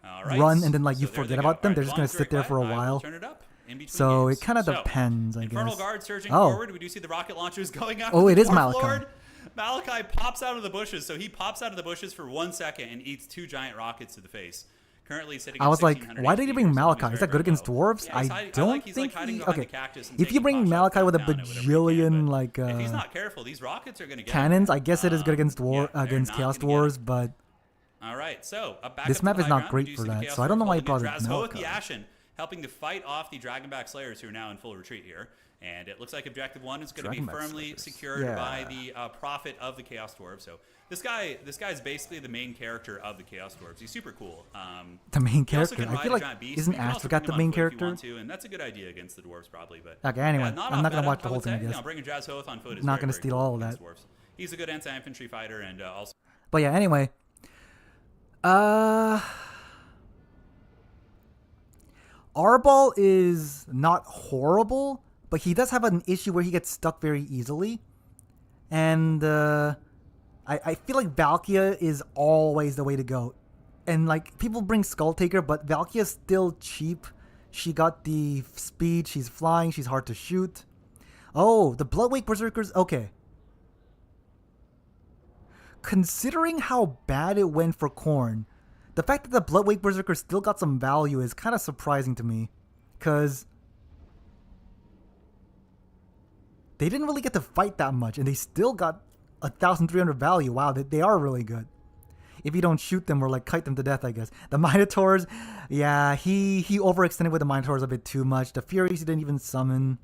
All right, run and then like so you there they forget go. about them, All they're right, just gonna Demon's sit there very for a quiet. I will while. turn it up in between So games. it kind of So, depends, I Infernal guess. Guard surging Oh. forward. We do see the rocket launchers going after Oh, the it is Dwarf Malachi. Lord. Malachi pops out of the bushes. So he pops out of the bushes for 1 second and eats 2 giant rockets to the face. Currently sitting I at was like, 1600 why did he HP bring here, so Malachi? he's Is very, that good very against low. dwarves? Yeah, I don't he's think hiding he. behind Okay, the cactus and if you taking bring pot shots Malachi with a down at whatever he can, bajillion but like if he's not careful, these rockets are going to get cannons, him. I guess it is good against Yeah, they're against not Chaos gonna get him. Dwarves, but All right, so back This up to map the is high not ground. great We do for see the that, Chaos so I don't know why he Dwarves brought holding his it. Drazhoath Malachi. the Ashen helping to fight off the Dragonback Slayers who are now in full retreat here. And it looks like Objective 1 is going to be Dragonback firmly Slayers. secured Yeah. by the Prophet of the Chaos Dwarves. So this guy is basically the main character of the Chaos Dwarves. He's super cool. The main He also character. can I ride feel a like giant beast. isn't You can also Astragat bring the him main on foot if you character? want to, and that's a good idea against the dwarves probably. But Okay, anyway, yeah, not I'm off not gonna bad, watch the I whole would thing, I say. guess. You know, bringing Drazhoath on foot is Not very, gonna very steal cool all of against that. dwarves. He's a good anti-infantry fighter and also. But yeah, anyway. Arbol is not horrible, but he does have an issue where he gets stuck very easily. And I feel like Valkia is always the way to go. And like people bring Skull Taker, but Valkia's still cheap. She got the speed. She's flying. She's hard to shoot. Oh, the Bloodwake Berserkers. Okay. Considering how bad it went for Khorne, the fact that the Bloodwake Berserkers still got some value is kind of surprising to me. Because they didn't really get to fight that much, and they still got 1,300 value. Wow, they are really good. If you don't shoot them or like kite them to death, I guess. The Minotaurs, yeah, he overextended with the Minotaurs a bit too much. The Furies he didn't even summon.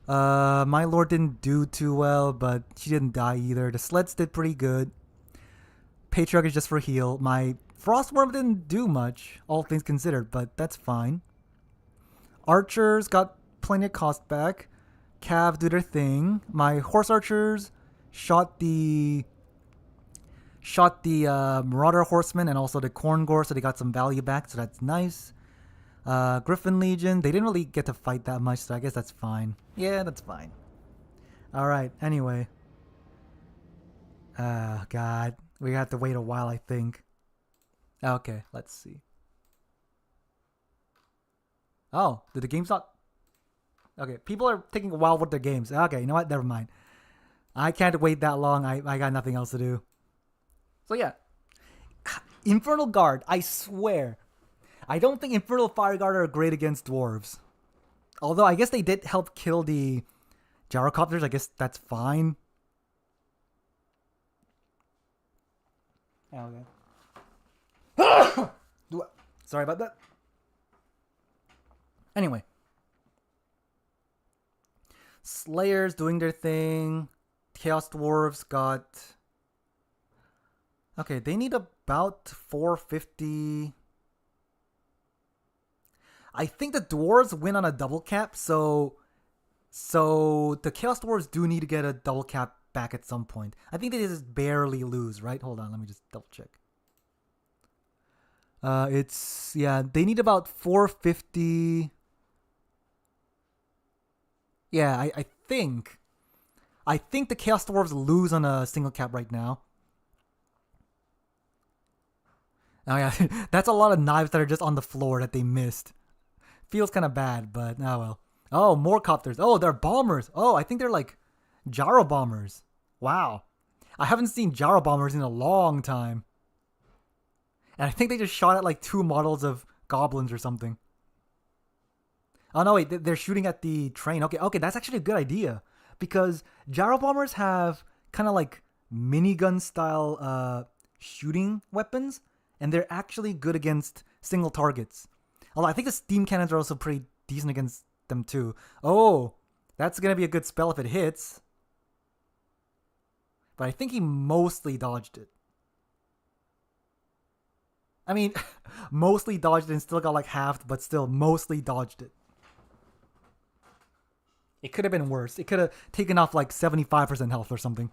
My Lord didn't do too well, but she didn't die either. The Sleds did pretty good. Patriarch is just for heal. My Frostworm didn't do much, all things considered, but that's fine. Archers got plenty of cost back. Cav do their thing. My Horse Archers shot the Marauder Horsemen and also the Khorne Gore, so they got some value back, so that's nice. Griffin Legion, they didn't really get to fight that much, so I guess that's fine. Yeah, that's fine. Alright, anyway. God. We have to wait a while, I think. Okay, let's see. Oh, did the games not... Okay, people are taking a while with their games. Okay, you know what? Never mind. I can't wait that long. I got nothing else to do. So yeah. Infernal Guard, I swear. I don't think Infernal Fire Guard are great against dwarves. Although I guess they did help kill the gyrocopters. I guess that's fine. Okay. Sorry about that. Anyway. Slayers doing their thing. Chaos Dwarves got... Okay, they need about 450... I think the Dwarves win on a double cap, so the Chaos Dwarves do need to get a double cap back at some point. I think they just barely lose, right? Hold on, let me just double check. They need about 450. Yeah, I think the Chaos Dwarves lose on a single cap right now. Oh yeah, that's a lot of knives that are just on the floor that they missed. Feels kind of bad, but oh well. Oh, more copters. Oh, they're bombers. Oh, I think they're like gyro bombers. Wow. I haven't seen gyro bombers in a long time. And I think they just shot at like 2 models of goblins or something. Oh no, wait, they're shooting at the train. Okay, that's actually a good idea. Because gyro bombers have kind of like minigun style shooting weapons. And they're actually good against single targets. Although I think the steam cannons are also pretty decent against them too. Oh, that's going to be a good spell if it hits. But I think he mostly dodged it. I mean, mostly dodged it and still got like halved, but still mostly dodged it. It could have been worse. It could have taken off like 75% health or something.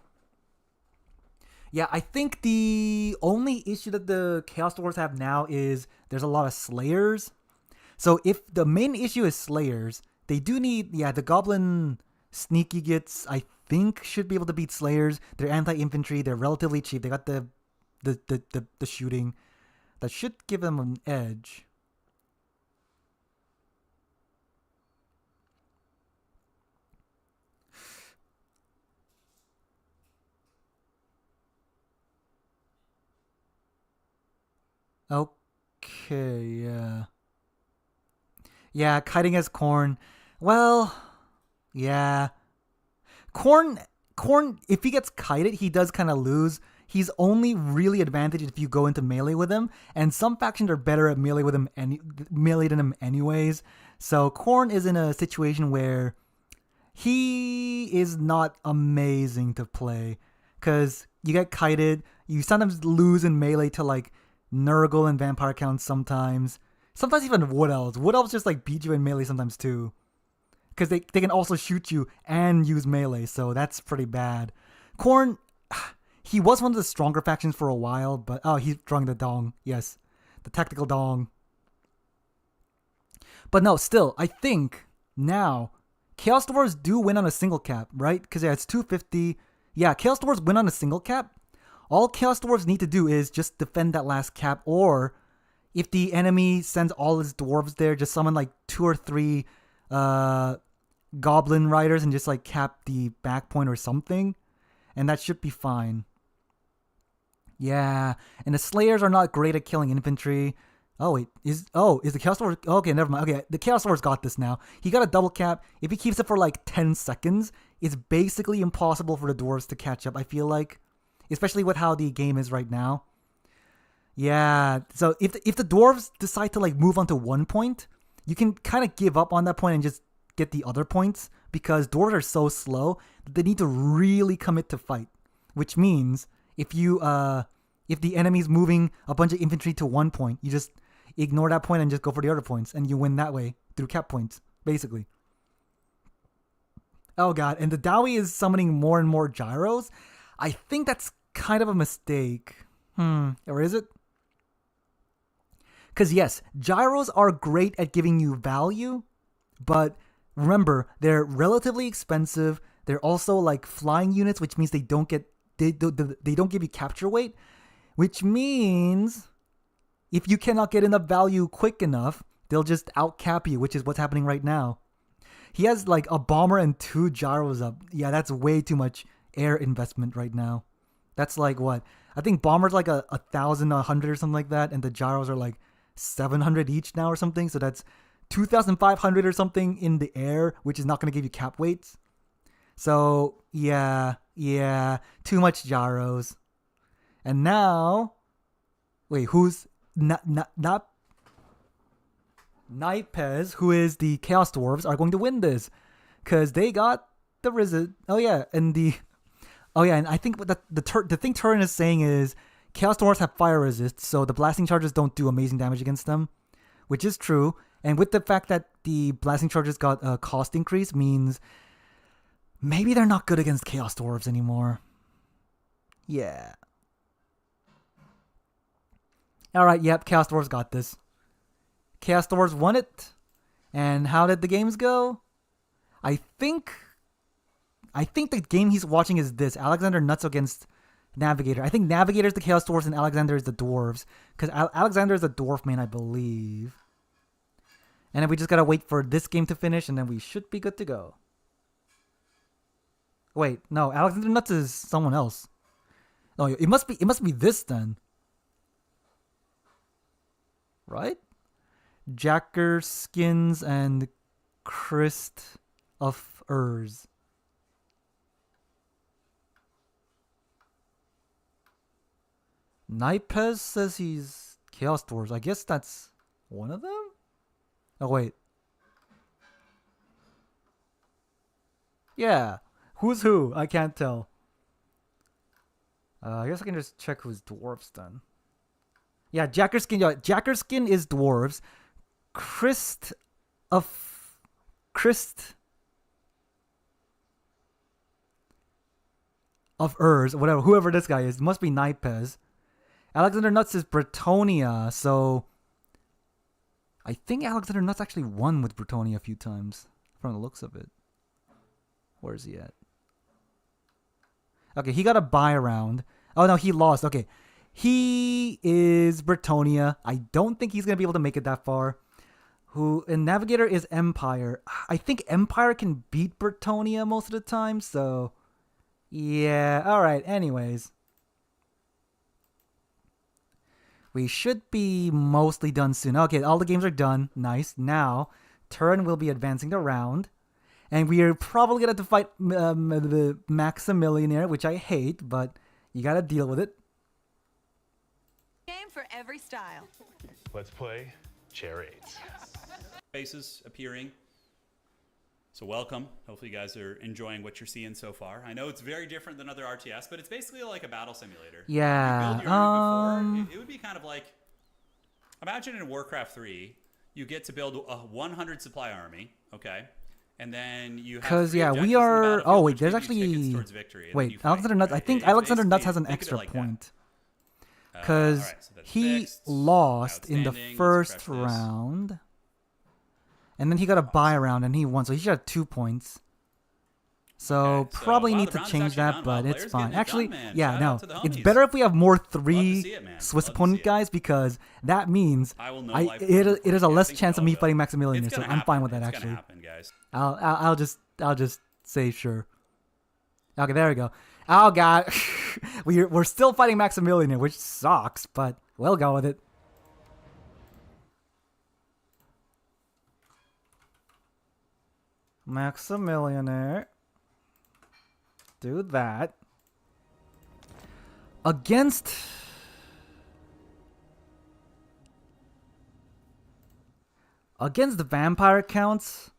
Yeah, I think the only issue that the Chaos Dwarves have now is there's a lot of Slayers. So if the main issue is Slayers, they do need, the Goblin Sneaky Gits, I think, should be able to beat Slayers. They're anti-infantry, they're relatively cheap, they got the shooting. That should give them an edge. Okay, yeah. Yeah, kiting as Khorne. Well, yeah. Khorne, if he gets kited, he does kind of lose. He's only really advantaged if you go into melee with him, and some factions are better at melee with him melee than him anyways. So Khorne is in a situation where he is not amazing to play, because you get kited, you sometimes lose in melee to like Nurgle and Vampire Counts sometimes. Sometimes even Wood Elves. Wood Elves just like beat you in melee sometimes too. Because they can also shoot you and use melee, so that's pretty bad. Khorne, he was one of the stronger factions for a while, but oh, he's drawing the dong. Yes, the tactical dong. But no, still, I think now Chaos Dwarves do win on a single cap, right? Because yeah, it's 250. Yeah, Chaos Dwarves win on a single cap. All Chaos Dwarves need to do is just defend that last cap, or if the enemy sends all his dwarves there, just summon like 2 or 3 goblin riders and just like cap the back point or something, and that should be fine. Yeah, and the slayers are not great at killing infantry. Oh wait, is the Chaos Dwarf? Okay, never mind. Okay, the Chaos Dwarf's got this now. He got a double cap. If he keeps it for like 10 seconds, it's basically impossible for the dwarves to catch up, I feel like. Especially with how the game is right now. Yeah, so if the dwarves decide to like move on to 1 point, you can kind of give up on that point and just get the other points, because dwarves are so slow that they need to really commit to fight. Which means if the enemy's moving a bunch of infantry to 1 point, you just ignore that point and just go for the other points, and you win that way through cap points, basically. Oh god, and the Dowie is summoning more and more gyros. I think that's kind of a mistake. Or is it? Because yes, gyros are great at giving you value, but remember, they're relatively expensive. They're also like flying units, which means they don't give you capture weight, which means if you cannot get enough value quick enough, they'll just outcap you, which is what's happening right now. He has like a bomber and 2 gyros up. Yeah, that's way too much air investment right now. That's like what? I think bombers like 1,000, 100 or something like that, and the gyros are like 700 each now or something. So that's 2,500 or something in the air, which is not going to give you cap weights. So yeah, too much gyros. And now, wait, who's not Nipez, who is the Chaos Dwarves, are going to win this because they got the resist. And I think what the thing Turin is saying is Chaos Dwarves have fire resist, so the blasting charges don't do amazing damage against them, which is true. And with the fact that the blasting charges got a cost increase, means maybe they're not good against Chaos Dwarves anymore. Yeah. Alright, yep, Chaos Dwarves got this. Chaos Dwarves won it. And how did the games go? I think the game he's watching is this. Alexander Nuts against Navigator. I think Navigator is the Chaos Dwarves and Alexander is the Dwarves. Because Alexander is the Dwarf main, I believe. And then we just gotta wait for this game to finish and then we should be good to go. Wait, no, Alexander Nuts is someone else. No, it must be this then. Right? Jacker Skins and Christ of Urs. Nipez says he's Chaos Dwarves. I guess that's one of them? Oh, wait. Yeah. Who's who? I can't tell. I guess I can just check who's dwarves then. Yeah, Jackerskin. Yeah, Jackerskin is dwarves. Christ of Urs, whatever, whoever this guy is, must be Nipez. Alexander Nuts is Bretonia, so I think Alexander Nuts actually won with Bretonia a few times, from the looks of it. Where is he at? Okay, he got a buy around. Oh no, he lost. Okay. He is Bretonia. I don't think he's going to be able to make it that far. And Navigator is Empire. I think Empire can beat Bretonia most of the time, so yeah. Alright, anyways. We should be mostly done soon. Okay, all the games are done. Nice. Now, Turin will be advancing the round. And we are probably going to have to fight the Maximilianaire, which I hate, but you got to deal with it. Game for every style. Let's play charades. Faces appearing. So welcome. Hopefully you guys are enjoying what you're seeing so far. I know it's very different than other RTS, but it's basically like a battle simulator. Yeah. You build your army before, it would be kind of like, imagine in Warcraft 3, you get to build a 100 supply army, okay? And then you have because yeah, we are. Oh wait, there's actually. Wait, Alexander Nuts. I think Alexander Nuts has an extra point because he lost in the first round, and then he got a buy round and he won, so he should have 2 points. So Okay, so, probably wow, need the to round is change actually that, done. but Wow, it's players fine. getting it Actually, done, man. yeah, Shout no, out to the it's homies. better if we have more Love to 3 see it, man. Swiss Love to opponent see it. guys because that means I will know I life it before is a you. I less think chance we of me all will. fighting Maximilian, It's so gonna I'm fine happen. with that. It's Actually, gonna happen, guys. I'll just say sure. Okay, there we go. Oh god, we're still fighting Maximilian here, which sucks, but we'll go with it. Maximilian, do that against. Against the vampire counts,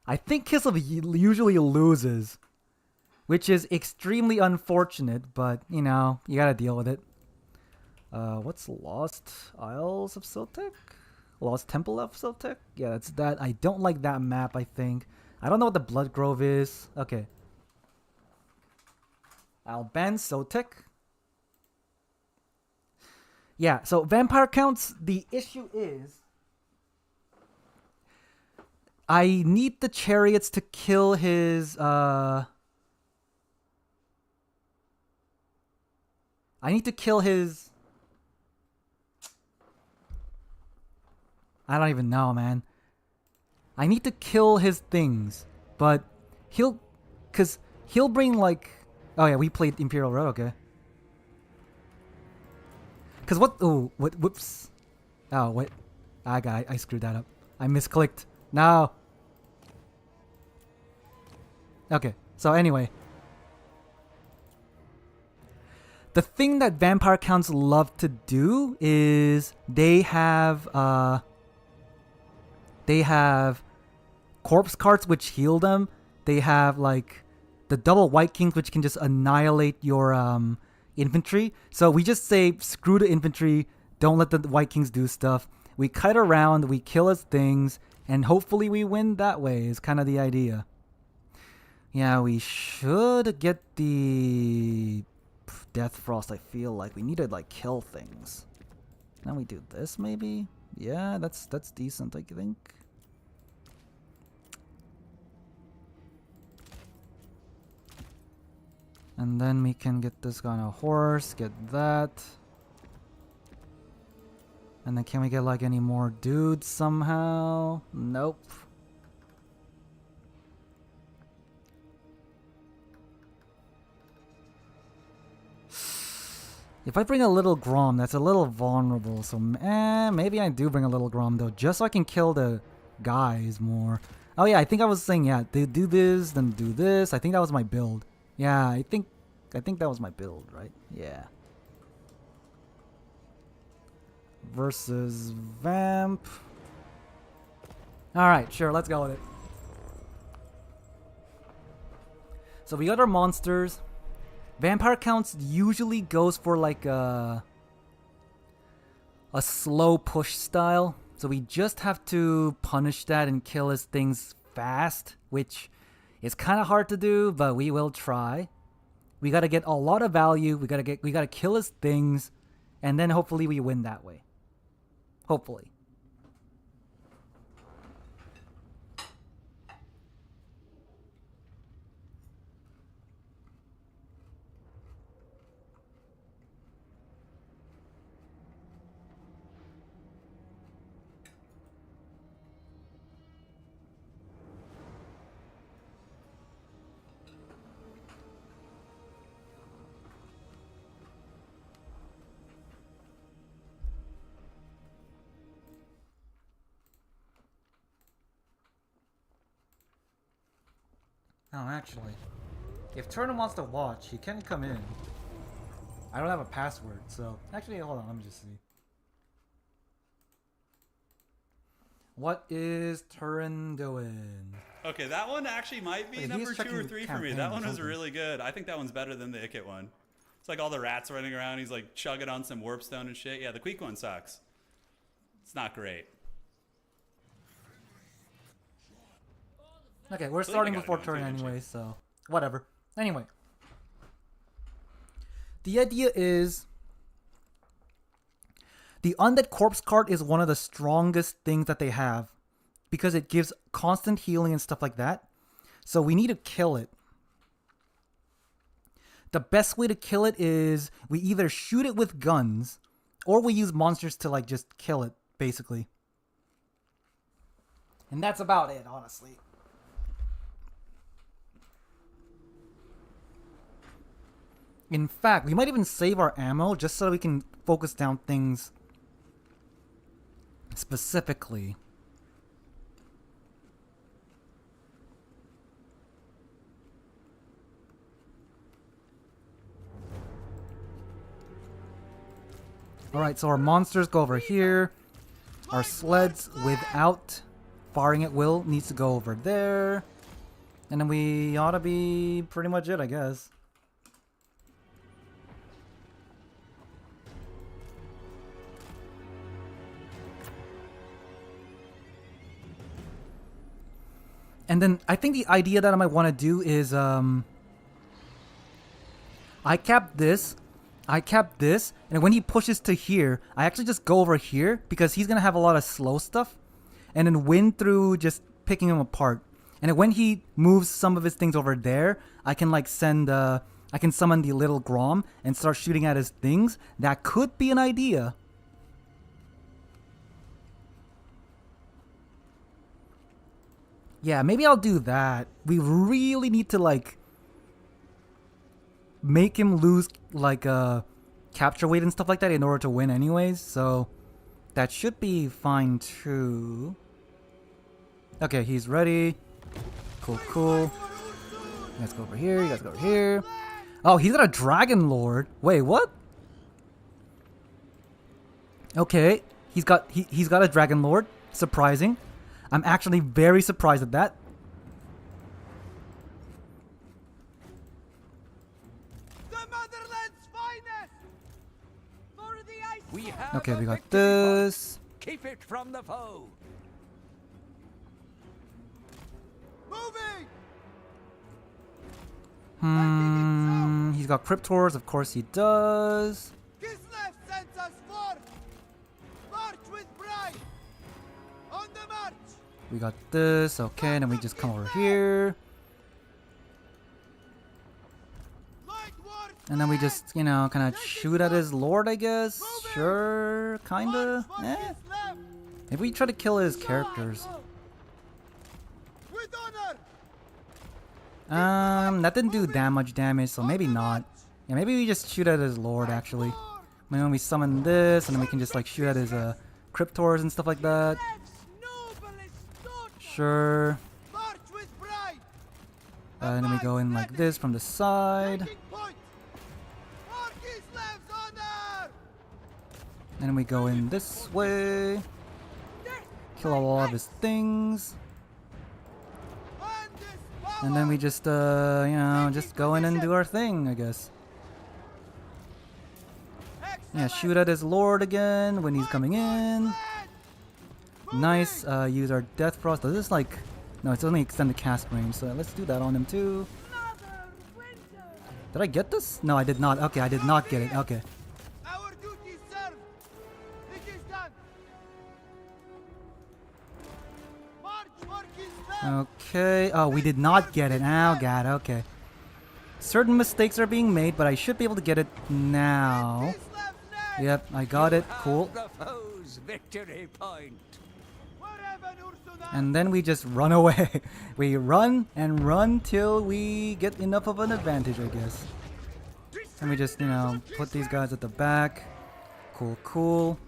I think Kislev usually loses, which is extremely unfortunate, but, you know, you gotta deal with it. What's Lost Isles of Siltek? Lost Temple of Siltek? Yeah, that's that. I don't like that map, I think. I don't know what the Blood Grove is. Okay. I'll ban Siltek. Yeah, so vampire counts, the issue is I need the chariots to kill his, I need to kill his... I don't even know, man. I need to kill his things, but cause he'll bring like... Oh yeah, we played Imperial Road, okay. Cause whoops. Oh, wait. I screwed that up. I misclicked. No. Okay, so anyway. The thing that vampire counts love to do is they have corpse carts which heal them. They have like the double white kings which can just annihilate your infantry. So we just say screw the infantry, don't let the white kings do stuff. We kite around, we kill his things, and hopefully we win that way is kind of the idea. Yeah, we should get the Death Frost. I feel like we need to like kill things. Now we do this maybe? Yeah, that's decent, I think. And then we can get this guy on a horse, get that. And then can we get like any more dudes somehow? Nope. If I bring a little Grom, that's a little vulnerable, so maybe I do bring a little Grom though, just so I can kill the guys more. Oh yeah, I think I was saying, yeah, they do this, then do this. I think that was my build. Yeah, I think that was my build, right? Yeah. Versus Vamp. Alright, sure, let's go with it. So we got our monsters. Vampire counts usually goes for like a slow push style. So we just have to punish that and kill his things fast, which is kind of hard to do, but we will try. We got to get a lot of value. We got to kill his things, and then hopefully we win that way. Hopefully. Oh, actually, if Turner wants to watch, he can come in. I don't have a password, so... Actually, hold on, let me just see. What is Turin doing? Okay, that one actually might be Okay, number 2 or 3 for me. That one was something. really good. I think that one's better than the Ikit one. It's like all the rats running around. He's like chugging on some warpstone and shit. Yeah, the Queek one sucks. It's not great. Okay, we're I think starting I got before it turn going too, anyway, so whatever. Anyway, the idea is the Undead Corpse card is one of the strongest things that they have because it gives constant healing and stuff like that. So we need to kill it. the best way to kill it is we either shoot it with guns or we use monsters to like just kill it, basically. And that's about it, honestly. In fact, we might even save our ammo just so we can focus down things specifically. Alright, so our monsters go over here. Our sleds without firing at will needs to go over there. And then we ought to be pretty much it, I guess. And then I think the idea that I might want to do is I cap this, and when he pushes to here, I actually just go over here because he's gonna have a lot of slow stuff, and then win through just picking him apart. And then when he moves some of his things over there, I can like send I can summon the little Grom and start shooting at his things. That could be an idea. Yeah, maybe I'll do that. We really need to like make him lose like capture weight and stuff like that in order to win anyways, so that should be fine too. Okay, he's ready. Cool, cool. You guys go over here, you guys go over here. Oh, he's got a Dragon Lord. Wait, what? Okay, he's got a Dragon Lord. Surprising. I'm actually very surprised at that. The motherland's finest! For the ice. We have Okay, we got victory this. point. Keep it from the foe. Moving. He's got Cryptors, of course he does. Kislev sends us forth. March with pride. On the march. We got this, okay, and then we just come over here. And then we just, you know, kind of shoot at his lord, I guess. Sure, kinda. Eh. Maybe we try to kill his characters. With honor. That didn't do that much damage, so maybe not. Yeah, maybe we just shoot at his lord, actually. Maybe when we summon this, and then we can just, like, shoot at his, Cryptors and stuff like that. Sure. And then we go in like this from the side. And then we go in this way. Kill all of his things. And then we just, you know, just go in and do our thing, I guess. Yeah, shoot at his lord again when he's coming in. Nice. Use our Death Frost. Does this like... No, it's only extended cast range, so let's do that on him too. Did I get this? No, I did not. Okay, I did not get it. Okay. Our duty served. It is done. March for Kislev. Okay. Oh, we did not get it. Oh, God. Okay. Certain mistakes are being made, but I should be able to get it now. Yep, I got it. Cool. The foe's victory point. And then we just run away. We run and run till we get enough of an advantage, I guess. And we just, you know, put these guys at the back. Cool, cool.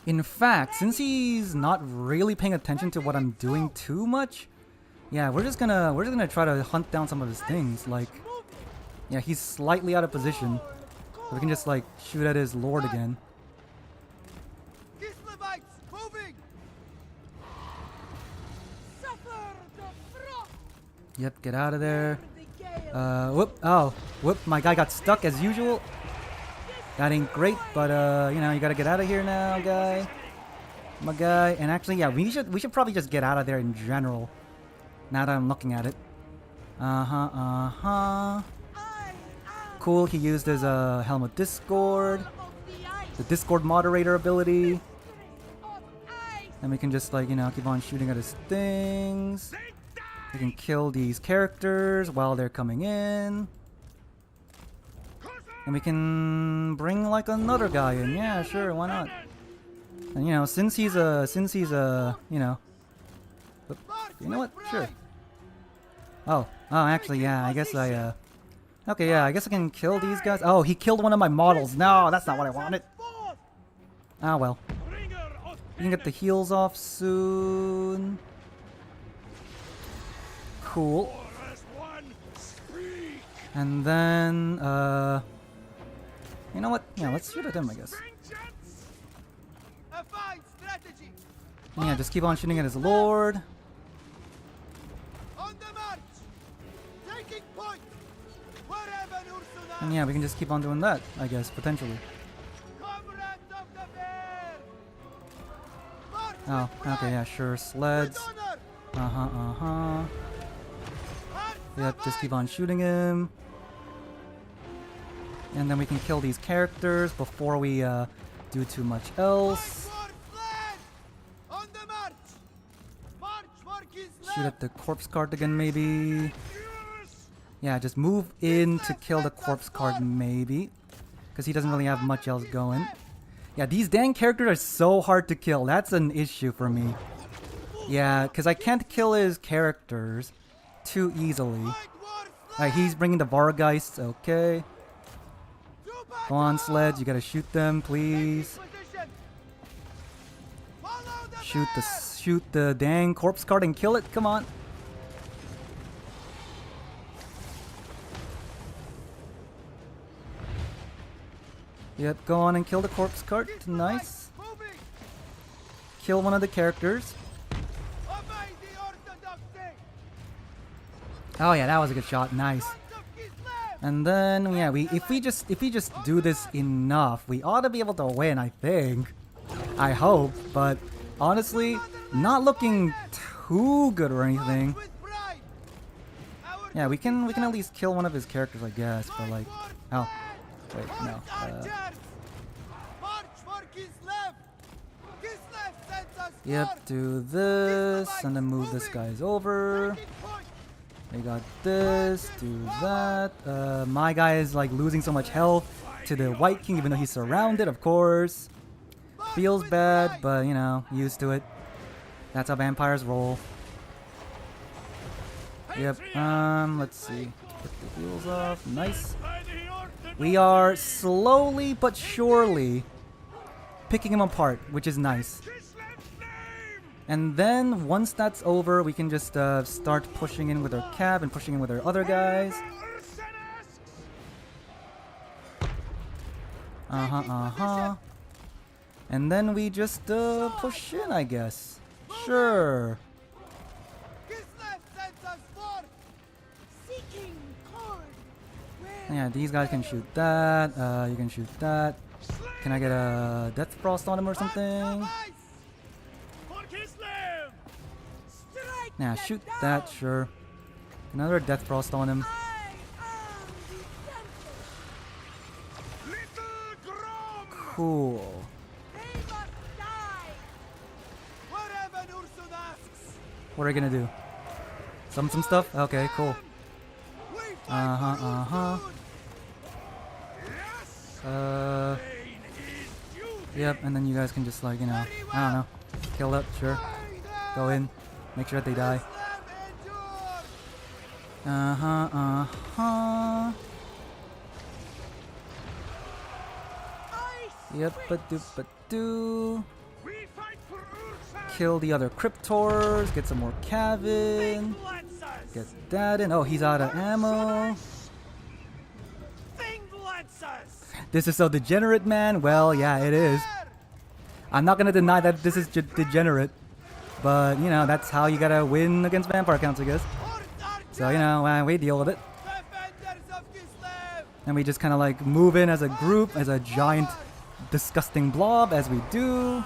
In fact, since he's not really paying attention to what I'm doing too much, yeah, we're just gonna try to hunt down some of his things. Like, yeah, he's slightly out of position. So we can just like shoot at his lord again. Yep, get out of there. Whoop, oh, whoop, my guy got stuck as usual. That ain't great, but you know, you gotta get out of here now, guy. My guy, and actually, yeah, we should probably just get out of there in general. Now that I'm looking at it. Cool, he used his Helm of Discord. The Discord moderator ability. And we can just like, you know, keep on shooting at his things. We can kill these characters while they're coming in. And we can bring like another guy in. Yeah, sure, why not? And you know, since he's you know, you know what? Sure. Oh, actually, yeah, I guess okay, yeah, I guess I can kill these guys. Oh, he killed one of my models. No, that's not what I wanted. Ah, well. You can get the heals off soon. Cool. And then, you know what? Yeah, let's shoot at him, I guess. And yeah, just keep on shooting at his lord. And yeah, we can just keep on doing that, I guess, potentially. Oh, okay, yeah, sure. Sleds. Yep, just keep on shooting him. And then we can kill these characters before we do too much else. Shoot at the corpse cart again, maybe. Yeah, just move in to kill the corpse cart, maybe. Because he doesn't really have much else going. Yeah, these dang characters are so hard to kill. That's an issue for me. Yeah, because I can't kill his characters too easily. Alright, he's bringing the Vargeists. Okay. Go on, Sleds. You gotta shoot them, please. Shoot the dang corpse cart and kill it. Come on. Yep, go on and kill the corpse cart. Nice. Kill one of the characters. Oh yeah, that was a good shot. Nice. And then yeah, if we just do this enough, we ought to be able to win, I think. I hope, but honestly, not looking too good or anything. Yeah, we can at least kill one of his characters, I guess, but like, oh, wait, no. Yep, do this, and then move this guy's over. We got this, do that. My guy is like losing so much health to the White King, even though he's surrounded, of course. Feels bad, but you know, used to it. That's how vampires roll. Yep, let's see. Put the heals off. Nice. We are slowly but surely picking him apart, which is nice. And then once that's over, we can just start pushing in with our cab and pushing in with our other guys. And then we just push in, I guess. Sure. Yeah, these guys can shoot that. You can shoot that. Can I get a Death Frost on him or something? Yeah, shoot that, sure. Another Death Frost on him. Cool. What are you gonna do? Some stuff? Okay, cool. Yep, and then you guys can just like, you know, I don't know. Kill it, sure. Go in. Make sure that they die. Yep, ba-do. Kill the other Cryptors. Get some more Cavin. Get that in. Oh, he's out of ammo. This is so degenerate, man. Well, yeah, it is. I'm not gonna deny that this is degenerate. But, you know, that's how you gotta win against vampire counts, I guess. So, you know, we deal with it. And we just kind of like move in as a group, as a giant, disgusting blob, as we do.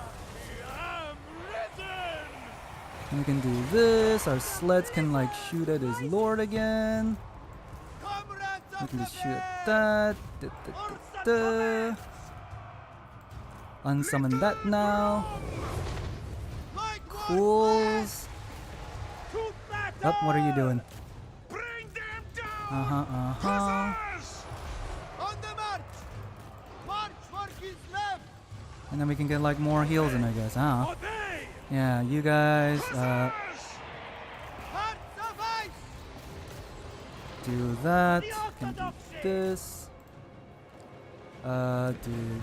And we can do this. Our sleds can like shoot at his lord again. We can just shoot at that. Unsummon that now. Cools. Oh, what are you doing? Bring them down! On the march! March for Kislev! And then we can get like more heals in, I guess, huh? Obey! Yeah, you guys, Hearts of ice! do that. Can do this. Do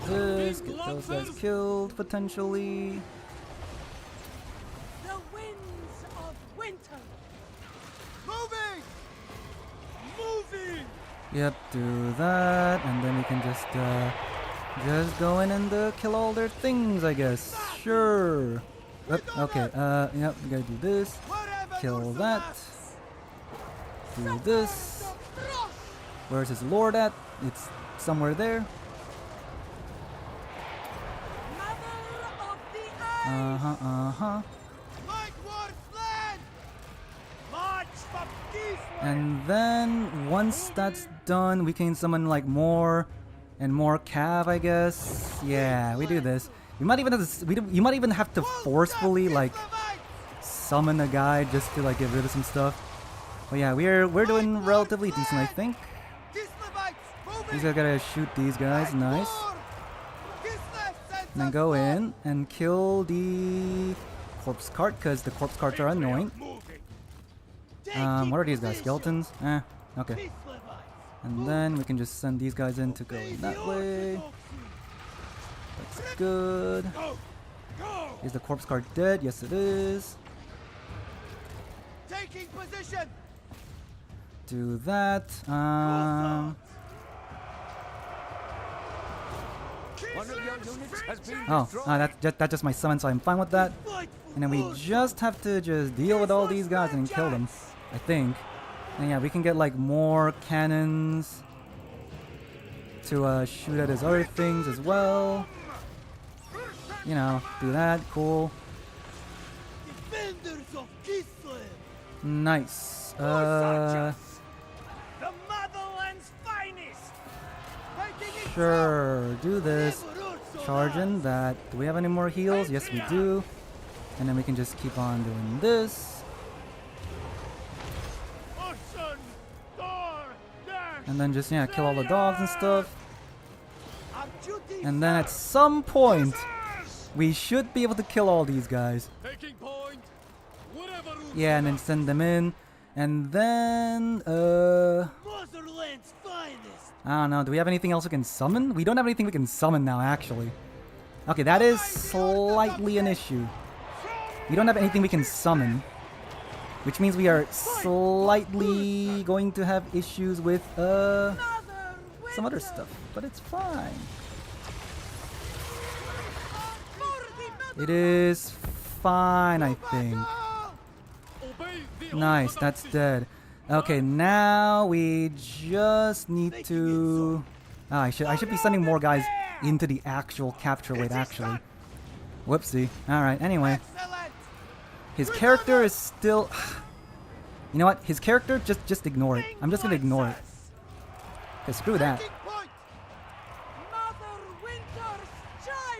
this. Get those guys killed, potentially. The winds of winter. Moving! Moving! Yep, do that, and then we can just go in and kill all their things, I guess. Sure. Yep, okay, yep, we gotta do this. Kill that. Do this. Where's his lord at? It's somewhere there. Mother of the earth. Like war fled! March for Kislev! And then once that's done, we can summon like more and more cav, I guess. Yeah, we do this. You might even have to, you might even have to forcefully like summon a guy just to like get rid of some stuff. But yeah, we're doing relatively decent, I think. These guys gotta shoot these guys, nice. And then go in and kill the corpse cart, because the corpse carts are annoying. What are these guys? Skeletons? Okay. And then we can just send these guys in to go in that way. That's good. Is the corpse cart dead? Yes, it is. Taking position! Do that. One of your units has been Oh, that's just my summon, so I'm fine with that. And then we just have to just deal with all these guys and kill them, I think. And yeah, we can get like more cannons to shoot at his other things as well. You know, do that, cool. Defenders of Kislev! Nice. The motherland's finest! Sure, do this. Charge in that. Do we have any more heals? Yes, we do. And then we can just keep on doing this. And then just, yeah, kill all the dogs and stuff. And then at some point, we should be able to kill all these guys. Yeah, and then send them in. And then, I don't know. Do we have anything else we can summon? We don't have anything we can summon now, actually. Okay, that is slightly an issue. We don't have anything we can summon, which means we are slightly going to have issues with some other stuff, but it's fine. It is fine, I think. Nice, that's dead. Okay, now we just need to... I should be sending more guys into the actual capture weight, actually. Whoopsie. Alright, anyway. His character is still... You know what? His character, just ignore it. I'm just gonna ignore it. Cause screw that.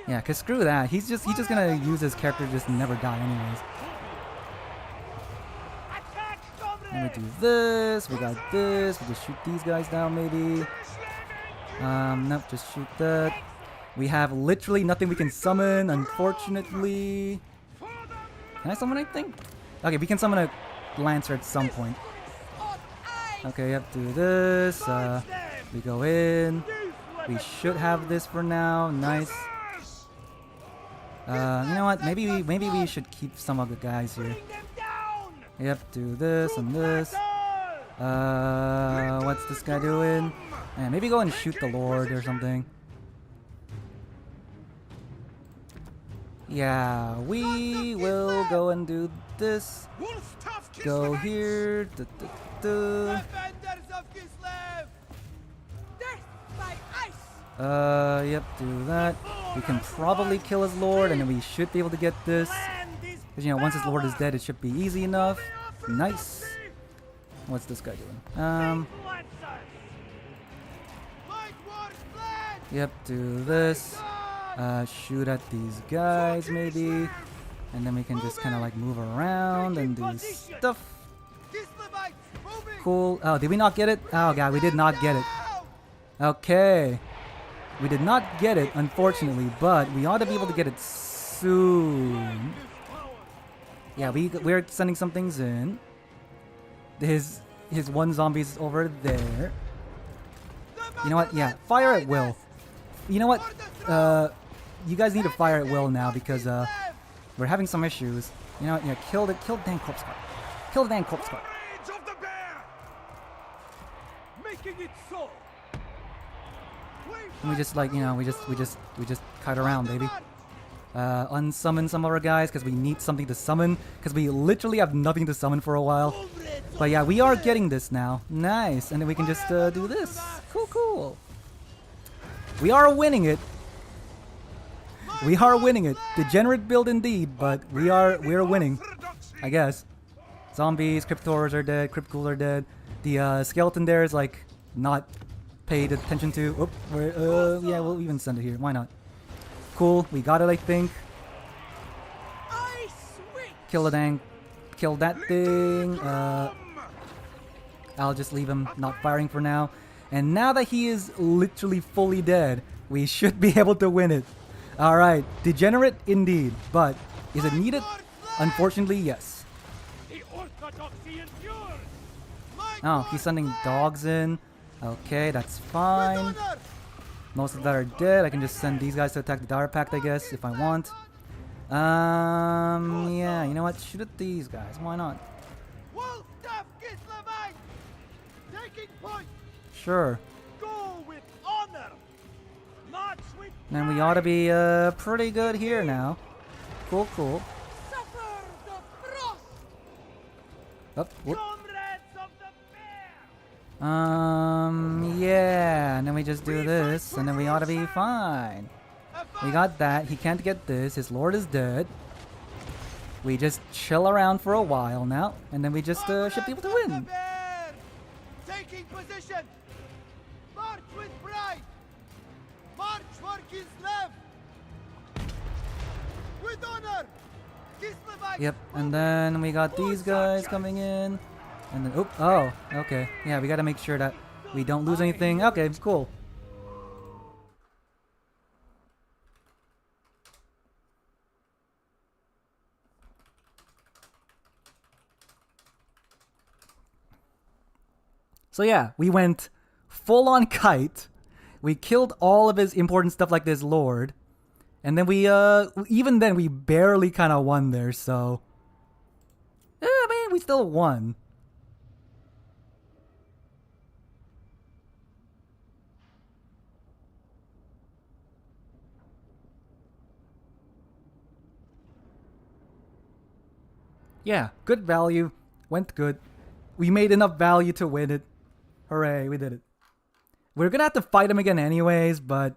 Yeah, cause screw that. He's just gonna use his character to just never die anyways. And we do this, we got this, we just shoot these guys down maybe. Nope, just shoot that. We have literally nothing we can summon, unfortunately. Can I summon anything? Okay, we can summon a Lancer at some point. Okay, we have to do this. We go in. We should have this for now. Nice. You know what? Maybe we should keep some of the guys here. Yep, do this and this. What's this guy doing? Yeah, maybe go and shoot the Lord or something. Yeah, we will go and do this. Go here. Yep, do that. We can probably kill his Lord, and then we should be able to get this. Because, you know, once his Lord is dead, it should be easy enough. Nice. What's this guy doing? Yep, do this. Shoot at these guys, maybe. And then we can just kind of like move around and do stuff. cool. Oh, did we not get it? Oh god, we did not get it. Okay. We did not get it, unfortunately, but we ought to be able to get it soon. Yeah, we're sending some things in. His one zombie's over there. You know what? Yeah, fire at will. You know what? You guys need to fire at will now because we're having some issues. You know what? Yeah, kill the dang corpse guard. Kill the dang corpse guard. And we just like, you know, we just kite around, baby. Unsummon some of our guys because we need something to summon because we literally have nothing to summon for a while. But yeah, we are getting this now. Nice. And then we can just do this. Cool. We are winning it. We are winning it. Degenerate build indeed, but we're winning, I guess. Zombies, Cryptors are dead, Cryptghouls are dead. The skeleton there is like not paid attention to. Oh, yeah, we'll even send it here. Why not? Cool, we got it, I think. Kill that thing. I'll just leave him not firing for now. And now that he is literally fully dead, we should be able to win it. Alright, degenerate indeed, but is it needed? Unfortunately, yes. Oh, he's sending dogs in. Okay, that's fine. Most of that are dead. I can just send these guys to attack the Dire Pact, I guess, if I want. Yeah, you know what? Shoot at these guys. Why not? Sure. And we ought to be pretty good here now. Cool. Oh, whoop. Yeah, and then we just do this, and then we ought to be fine. We got that. He can't get this. His lord is dead. We just chill around for a while now, and then we just should be able to win. Taking position. March with pride. March for Kislev. With honor. Kislev. Yep, and then we got these guys coming in. And then, oh, okay. Yeah, we gotta make sure that we don't lose anything. Okay, cool. So yeah, we went full on kite. We killed all of his important stuff like this lord. And then we, even then we barely kind of won there, so. I mean, we still won. Yeah, good value. Went good. We made enough value to win it. Hooray, we did it. We're gonna have to fight him again anyways, but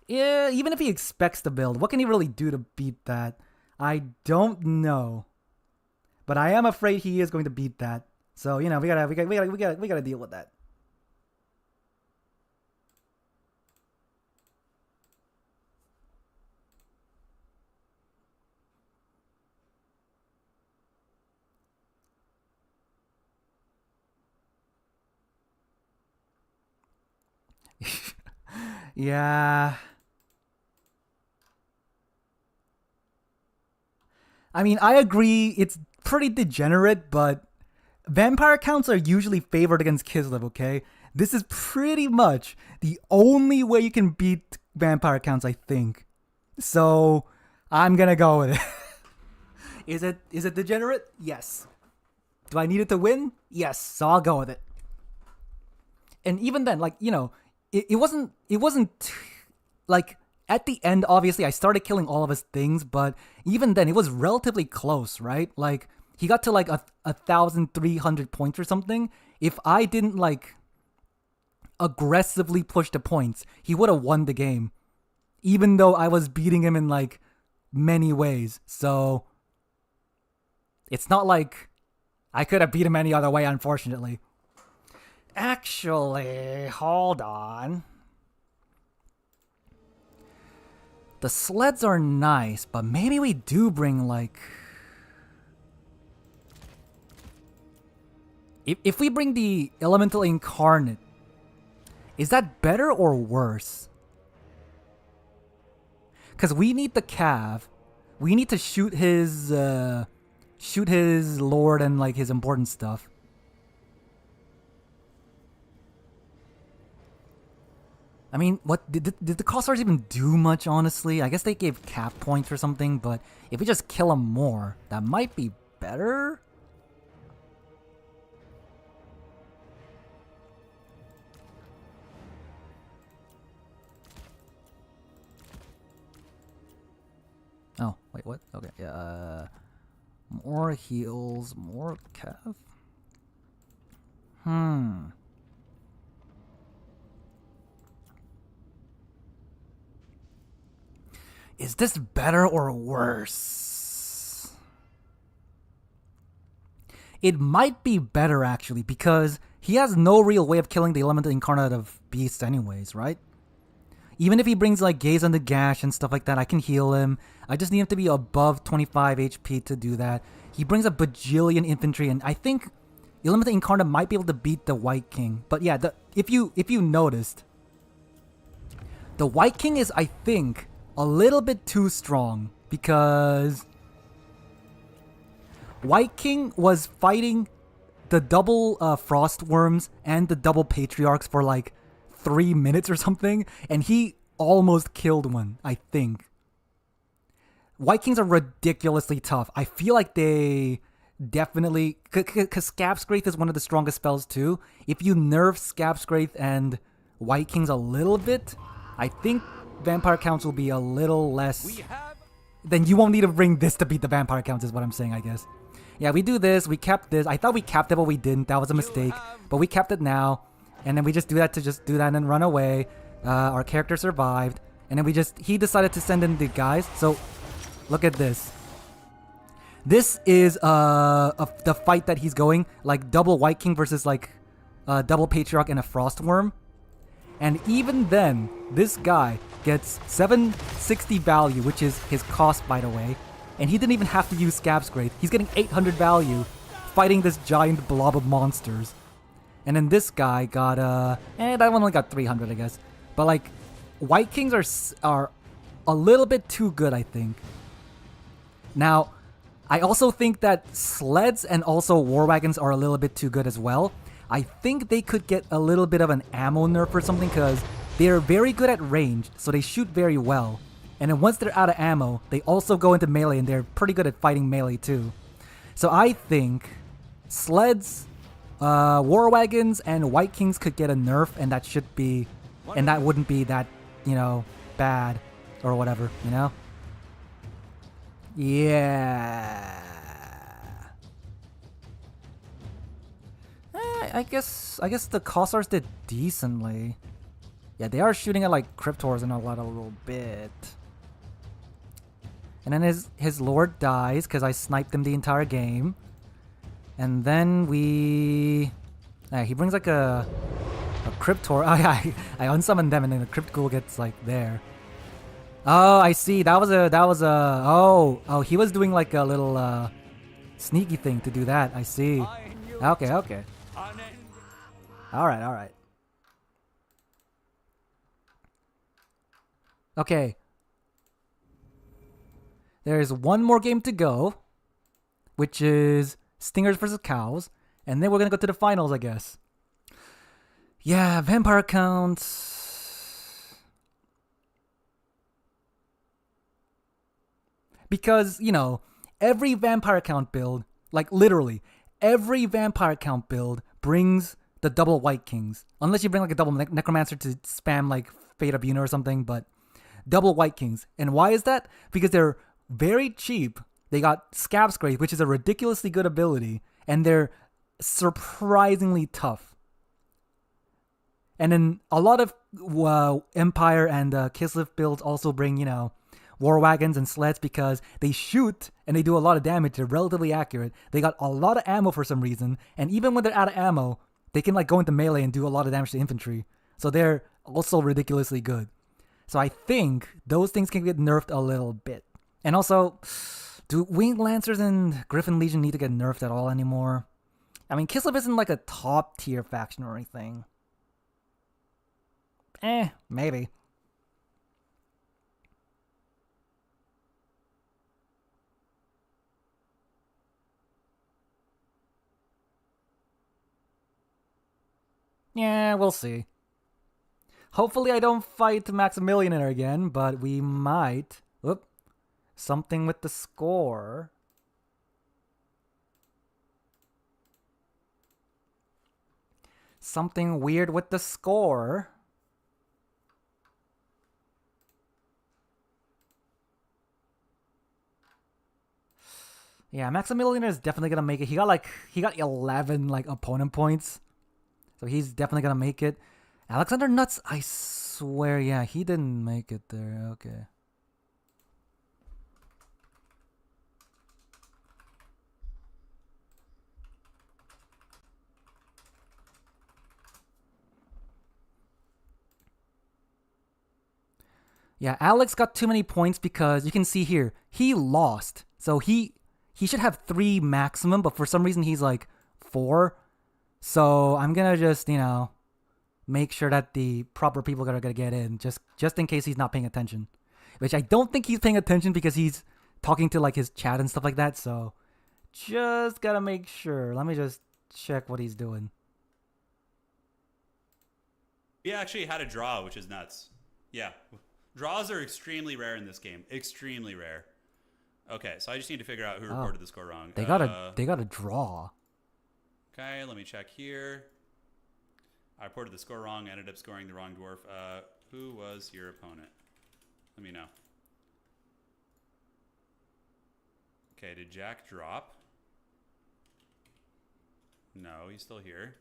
yeah, even if he expects to build, what can he really do to beat that? I don't know. But I am afraid he is going to beat that. So, you know, we gotta deal with that. Yeah. I mean, I agree it's pretty degenerate, but vampire counts are usually favored against Kislev, okay? This is pretty much the only way you can beat vampire counts, I think. So, I'm gonna go with it. Is it degenerate? Yes. Do I need it to win? Yes, so I'll go with it. And even then, like, you know, it wasn't like at the end, obviously I started killing all of his things, but even then it was relatively close, right? Like he got to like 1,300 points or something. If I didn't like aggressively push the points, he would have won the game, even though I was beating him in like many ways. So it's not like I could have beat him any other way, unfortunately. Actually, hold on. The sleds are nice, but maybe we do bring like... If we bring the Elemental Incarnate, is that better or worse? Because we need the Cav. We need to shoot his lord and like his important stuff. I mean, what did the Cossars even do much, honestly? I guess they gave cap points or something, but if we just kill them more, that might be better? Oh, wait, what? Okay, yeah, more heals, more Cav? Is this better or worse? It might be better, actually, because he has no real way of killing the Elemental Incarnate of Beasts anyways, right? Even if he brings, like, Gaze on the Gash and stuff like that, I can heal him. I just need him to be above 25 HP to do that. He brings a bajillion infantry, and I think Elemental Incarnate might be able to beat the White King. But yeah, if you noticed, the White King is, I think, a little bit too strong, because White King was fighting the double Frost Worms and the double Patriarchs for like 3 minutes or something, and he almost killed one, I think. White Kings are ridiculously tough. I feel like they definitely... Because Scabscraith is one of the strongest spells too. If you nerf Scabscraith and White Kings a little bit, I think Vampire counts will be a little less. Then you won't need to bring this to beat the Vampire counts is what I'm saying, I guess. Yeah, we do this. We kept this. I thought we capped it, but we didn't. That was a mistake. But we kept it now. And then we just do that to just do that and then run away. Our character survived. And then he decided to send in the guys. So, look at this. This is the fight that he's going. Like, double White King versus, like, double Patriarch and a Frost Worm. And even then, this guy gets 760 value, which is his cost, by the way. And he didn't even have to use Scabscraith. He's getting 800 value fighting this giant blob of monsters. And then this guy got, that one only got 300, I guess. But, like, White Kings are a little bit too good, I think. Now, I also think that Sleds and also War Wagons are a little bit too good as well. I think they could get a little bit of an ammo nerf or something, because they're very good at range, so they shoot very well. And then once they're out of ammo, they also go into melee, and they're pretty good at fighting melee too. So I think Sleds, War Wagons, and White Kings could get a nerf, and that should be, and that wouldn't be that, bad or whatever, Yeah. I guess the Cossars did decently. Yeah, they are shooting at like Cryptors and a little bit. And then his lord dies because I sniped him the entire game. And then he brings like a Cryptor. I unsummoned them and then the Crypt Ghoul gets like there. Oh, I see. That was a he was doing like a little sneaky thing to do that. I see. Okay. All right. Okay. There's one more game to go, which is Stingers versus Cows, and then we're gonna go to the finals, I guess. Yeah, Vampire counts. Because, every Vampire count build, like literally, every Vampire count build brings the double White Kings. Unless you bring like a double Necromancer to spam like Fate of Una or something, but double White Kings. And why is that? Because they're very cheap. They got Scabscraith, which is a ridiculously good ability, and they're surprisingly tough. And then a lot of Empire and Kislev builds also bring, War Wagons and Sleds because they shoot and they do a lot of damage. They're relatively accurate. They got a lot of ammo for some reason, and even when they're out of ammo, they can like go into melee and do a lot of damage to infantry. So they're also ridiculously good. So I think those things can get nerfed a little bit. And also, do Winged Lancers and Griffin Legion need to get nerfed at all anymore? I mean, Kislev isn't like a top tier faction or anything. Maybe. Yeah, we'll see. Hopefully I don't fight Maximilian again, but we might. Whoop. Something with the score. Something weird with the score. Yeah, Maximilian is definitely gonna make it. He got 11 like opponent points. So he's definitely gonna make it. Alexander Nuts, I swear, yeah, he didn't make it there. Okay. Yeah, Alex got too many points because you can see here, he lost. So he should have 3 maximum, but for some reason he's like 4. So I'm gonna just, make sure that the proper people are gonna get in, just in case he's not paying attention. Which I don't think he's paying attention because he's talking to like his chat and stuff like that. So just gotta make sure. Let me just check what he's doing. We actually had a draw, which is nuts. Yeah. Draws are extremely rare in this game. Extremely rare. Okay, so I just need to figure out who reported the score wrong. They got a draw. Okay, let me check here. I reported the score wrong, ended up scoring the wrong dwarf. Who was your opponent? Let me know. Okay, did Jack drop? No, he's still here.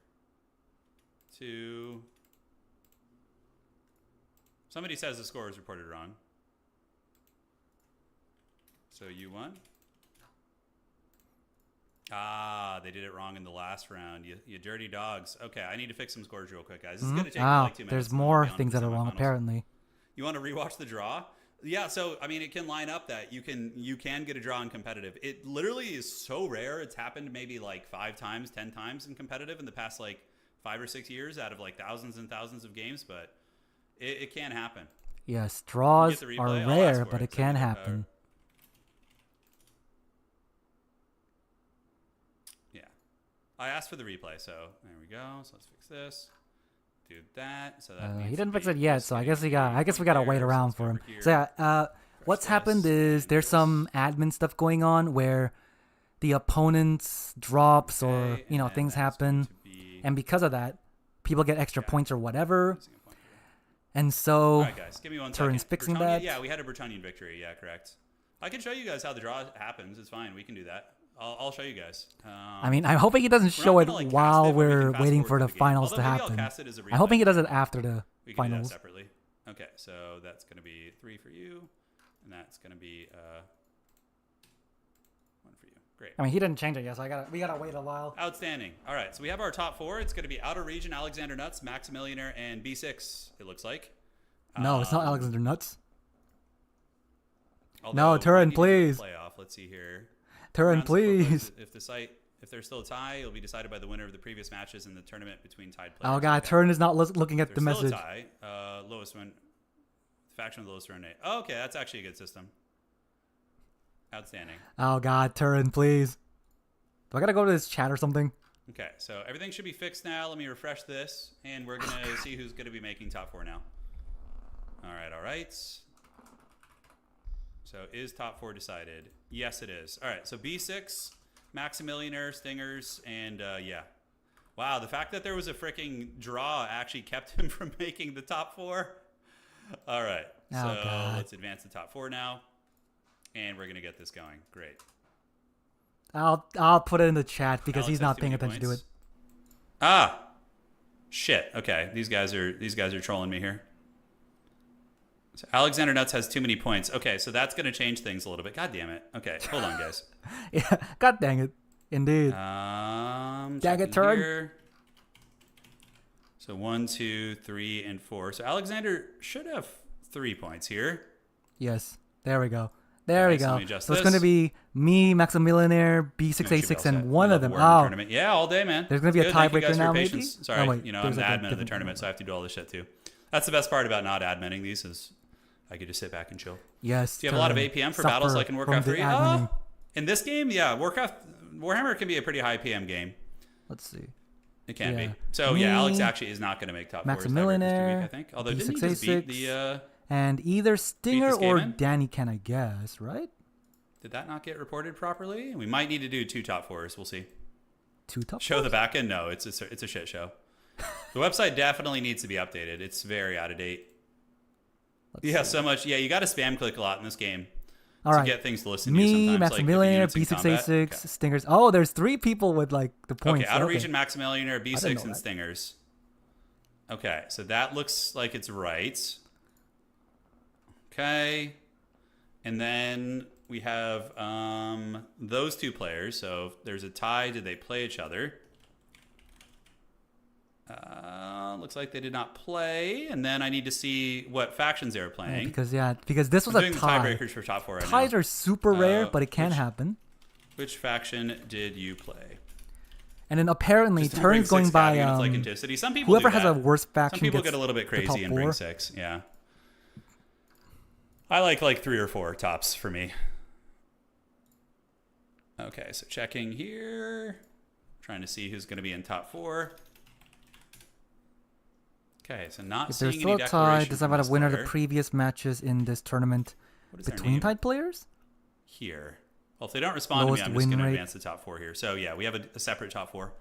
2. Somebody says the score is reported wrong. So you won? Ah, they did it wrong in the last round. You dirty dogs. Okay, I need to fix some scores real quick, guys. This is going to take like 2 minutes. There's more things that are wrong, apparently. You want to rewatch the draw? Yeah, so, I mean, it can line up that you can get a draw in competitive. It literally is so rare. It's happened maybe like 5 times, 10 times in competitive in the past like 5 or 6 years out of like thousands and thousands of games, but it can happen. Yes, draws are rare, but it can happen. Yeah. I asked for the replay, so there we go. So let's fix this. Do that. So that he didn't fix it yet, so I guess we gotta wait around for him. So yeah, what's happened is there's some admin stuff going on where the opponents drops or things happen, and because of that, people get extra points or whatever. And so, all right, guys, give me 1 second. Turin's fixing that. Yeah, we had a Bretonnian victory. Yeah, correct. I can show you guys how the draw happens. It's fine. We can do that. I'll show you guys. I mean, I'm hoping he doesn't show it while we're waiting for the finals to happen. I'm hoping he does it after the we can finals. Do that separately. Okay, so that's going to be 3 for you, and that's going to be 1 for you. Great. I mean, he didn't change it yet, so we gotta wait a while. Outstanding. All right, so we have our top 4. It's going to be Outer Region, Alexander Nuts, Maximilianer, and B6. It looks like. No, it's not Alexander Nuts. No, Turin, please. Playoff. Let's see here. Turin, please. If there's still a tie, it'll be decided by the winner of the previous matches in the tournament between tied players. Oh god, Turin is not looking at the message. Still a tie. Lowest win. Faction of the lowest win rate. Oh, okay, that's actually a good system. Outstanding. Oh god, Turin, please. Do I gotta go to this chat or something? Okay, so everything should be fixed now. Let me refresh this, and we're gonna see who's gonna be making top 4 now. All right. So is top 4 decided? Yes, it is. All right, so B6, Maximilianer, Stingers, and yeah. Wow, the fact that there was a freaking draw actually kept him from making the top 4. All right, so let's advance the top 4 now, and we're gonna get this going. Great. I'll put it in the chat because Alex he's not paying attention to it. Ah, shit. Okay, these guys are trolling me here. So Alexander Nuts has too many points. Okay, so that's going to change things a little bit. God damn it. Okay, hold on, guys. Yeah, god dang it. Indeed. Dang it, Turin. So 1, 2, 3, and 4. So Alexander should have 3 points here. Yes, there we go. There we so let go. me adjust So it's this. going to be me, Maximilianaire, B6A6, and one of them. Oh, Tournament. Yeah, all day, man. there's going to be a Good. Thank you tiebreaker guys for now, your maybe? patience. Sorry, Oh, wait, I'm there's the like a admin of the different tournament, so I have to do all this shit too. That's the best part about not adminning these is I get to sit back and chill. Yes. Do you have a lot of APM for battles like in Warcraft 3? In this game, yeah, Warhammer can be a pretty high PM game. Let's see. It can Yeah. be. So Me, yeah, Alex actually is not going to make top 4 Maximilianaire, week, I think. Although didn't he just beat the and either Stinger this game or in? Danny can, I guess, right? Did that not get reported properly? We might need to do 2 top 4s. We'll see. 2 top Show 4s? the back end? No, it's a shit show. The website definitely needs to be updated. It's very out of date. Let's see. So much. Yeah, you got to spam click a lot in this game All to right. get things to listen to you Me, sometimes. Maximilianaire, like B6A6, Stingers. Oh, there's 3 people with like the points. Okay, out of region Maximilianaire, didn't B6, know and that. Stingers. Okay, so that looks like it's right. Okay. And then we have those 2 players. So if there's a tie, did they play each other? Looks like they did not play. And then I need to see what factions they were playing. Because this was I'm a doing tie. the tiebreakers for top 4 right Ties now. are super rare, but it can happen. Which faction did you play? And then apparently Just don't bring turns going 6 by units like Anticity. Some people whoever do has that. a worse faction. Some people gets get a little bit the top crazy and bring 4. 6. Yeah. I like 3 or 4 tops for me. Okay, so checking here. Trying to see who's going to be in top 4. Okay, so not If seeing there's any still a tie, declaration does from that this winner of the player. previous matches in this tournament What is their between name? tied players? Here. Well, if they don't respond Lowest to me, I'm just going win to rate. advance the top 4 here. So yeah, we have a separate top 4.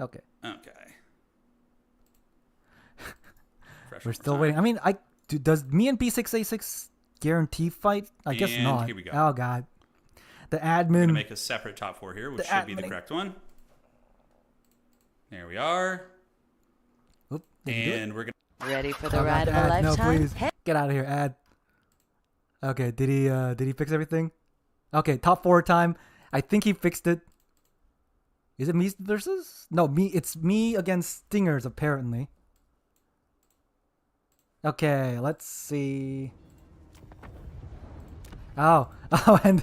Okay. Okay. Fresh We're one still more waiting. time. I mean, does me and B6A6 guarantee fight? I guess And not. here we go. Oh god. The We're going to admin. make a separate top 4 here, which The should be the admin. correct one. There we are. Oop, did you do it? And we're going Ready for Oh, the God, ride of a ad. No, lifetime? please. Get out of here, ad. Okay, did he fix everything? Okay, top 4 time. I think he fixed it. Is it me versus? No, me. It's me against Stingers, apparently. Okay, let's see. Oh, and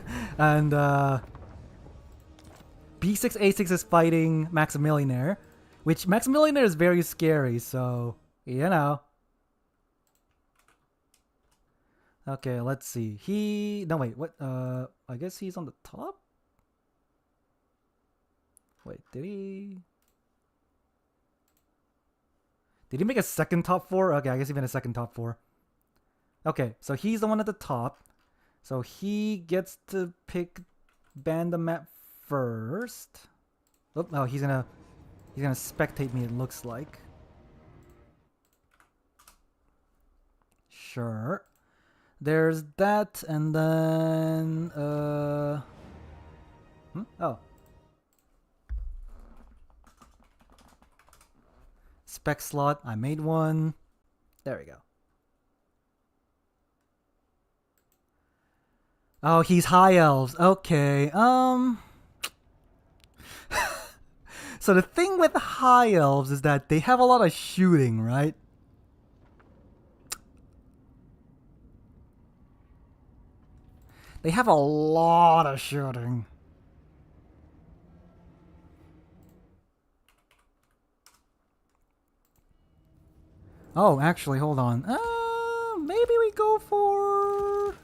B6A6 is fighting Maximilianaire, which Maximilianaire is very scary, so you know. Okay, let's see. No, wait, what? I guess he's on the top? Wait, did he make a second top 4? Okay, I guess he made a second top 4. Okay, so he's the one at the top. So he gets to ban the map first. Oh, he's gonna spectate me, it looks like. Sure. There's that, and then oh. Spec slot, I made one. There we go. Oh, he's high elves. Okay. So the thing with high elves is that they have a lot of shooting, right? They have a lot of shooting. Oh, actually, hold on. Maybe we go for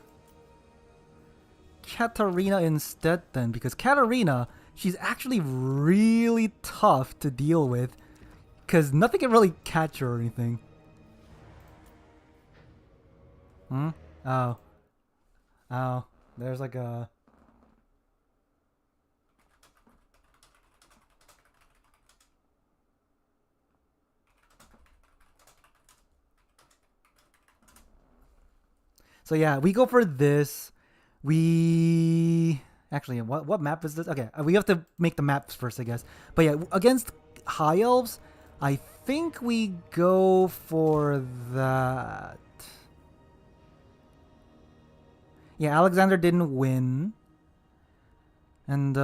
Katarina instead then, because Katarina, she's actually really tough to deal with, because nothing can really catch her or anything. Oh. Oh, there's like a... So yeah, we go for this. We... Actually, what map is this? Okay, we have to make the maps first, I guess. But yeah, against High Elves, I think we go for that. Yeah, Alexander didn't win. And,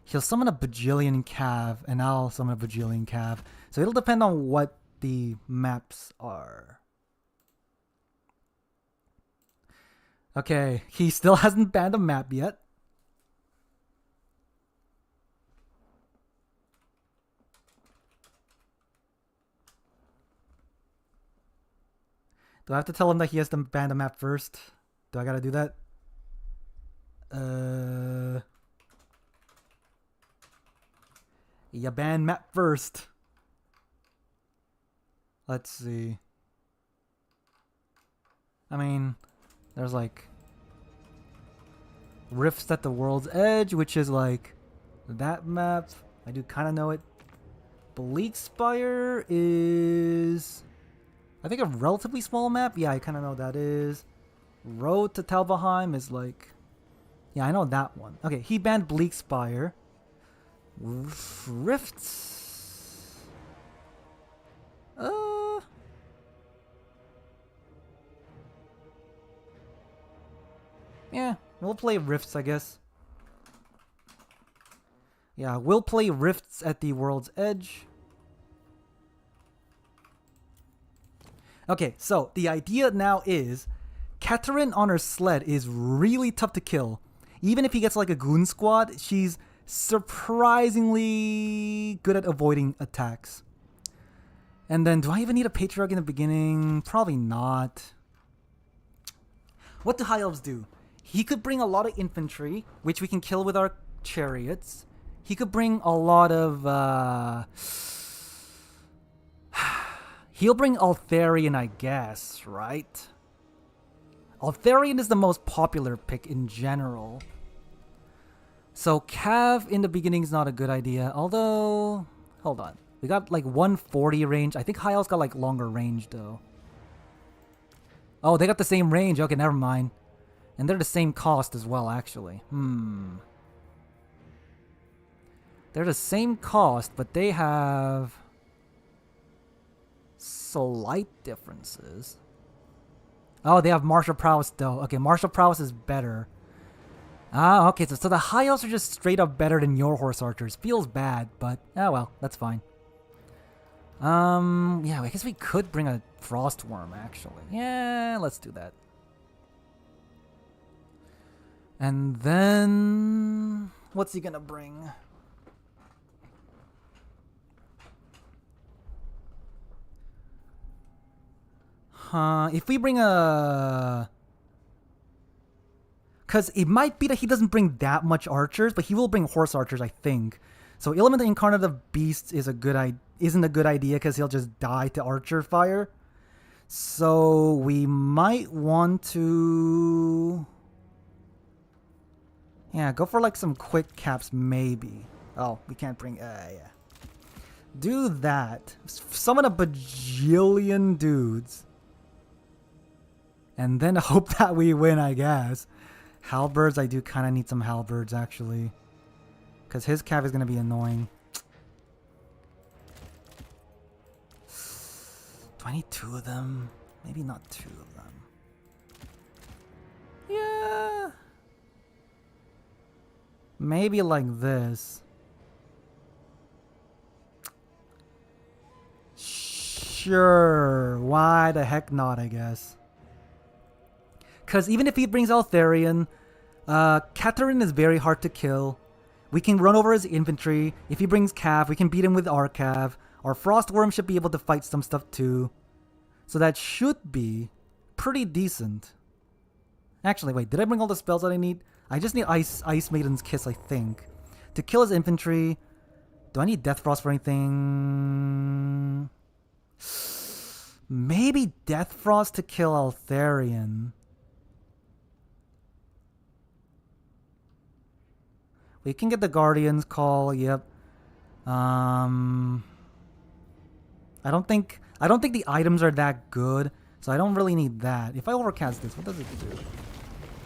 he'll summon a bajillion cav, and I'll summon a bajillion cav. So it'll depend on what the maps are. Okay, he still hasn't banned a map yet. Do I have to tell him that he has to ban the map first? Do I gotta do that? Yeah, ban map first. Let's see. I mean, there's like Rifts at the World's Edge, which is like that map. I do kind of know it. Bleak Spire is, I think, a relatively small map. Yeah, I kind of know what that is. Road to Talbaheim is like, yeah, I know that one. Okay, he banned Bleak Spire. Rifts. Yeah, we'll play Rifts, I guess. Yeah, we'll play Rifts at the World's Edge. Okay, so the idea now is Katerin on her sled is really tough to kill. Even if he gets like a goon squad, she's surprisingly good at avoiding attacks. And then, do I even need a Patriarch in the beginning? Probably not. What do High Elves do? He could bring a lot of infantry, which we can kill with our chariots. He could bring a lot of... He'll bring Altharian, I guess, right? Altharian is the most popular pick in general. So Cav in the beginning is not a good idea. Although, hold on. We got like 140 range. I think High Elves got like longer range though. Oh, they got the same range. Okay, never mind. And they're the same cost as well, actually. They're the same cost, but they have slight differences. Oh, they have martial prowess though. Okay, martial prowess is better. Ah, okay, so the High Elves are just straight up better than your horse archers. Feels bad, but oh well, that's fine. Yeah, I guess we could bring a frost worm actually. Yeah, let's do that. And then what's he gonna bring? If we bring a... Because it might be that he doesn't bring that much archers, but he will bring horse archers, I think. So Element Incarnate of Beasts is isn't a good idea because he'll just die to archer fire. So we might want to... Yeah, go for like some quick caps maybe. Oh, we can't bring... yeah. Do that. Summon a bajillion dudes. And then hope that we win, I guess. Halberds, I do kind of need some halberds, actually. Because his cav is going to be annoying. Do I need 2 of them? Maybe not 2 of them. Yeah. Maybe like this. Sure. Why the heck not, I guess. Because even if he brings Altharian, Katerin is very hard to kill. We can run over his infantry. If he brings Cav, we can beat him with our Cav. Our Frostworm should be able to fight some stuff too. So that should be pretty decent. Actually, wait, did I bring all the spells that I need? I just need Ice Maiden's Kiss, I think. To kill his infantry. Do I need Death Frost for anything? Maybe Death Frost to kill Altharian. We can get the Guardian's Call, yep. I don't think the items are that good, so I don't really need that. If I overcast this, what does it do?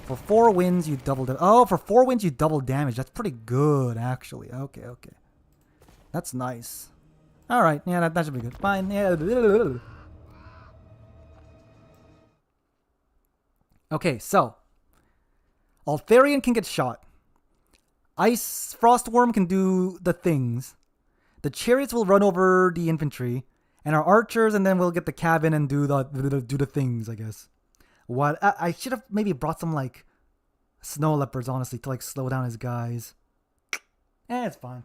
For 4 wins, you double damage. Oh, for 4 wins, you double damage. That's pretty good, actually. Okay. That's nice. Alright, yeah, that should be good. Fine, yeah. Okay, so. Altharian can get shot. Ice Frostworm can do the things. The chariots will run over the infantry. And our archers, and then we'll get the cabin and do the things, I guess. What? I should have maybe brought some, like, snow leopards, honestly, to, like, slow down his guys. It's fine.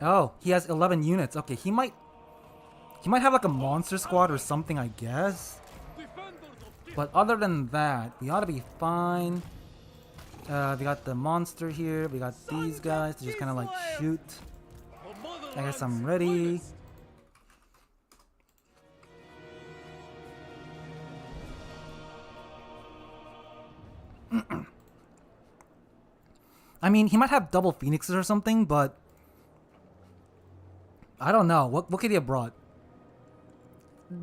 Oh, he has 11 units. Okay, he might have like a monster squad or something, I guess. But other than that, we ought to be fine. We got the monster here. We got these guys to just kind of like shoot. I guess I'm ready. I mean, he might have double phoenixes or something, but I don't know. What could he have brought?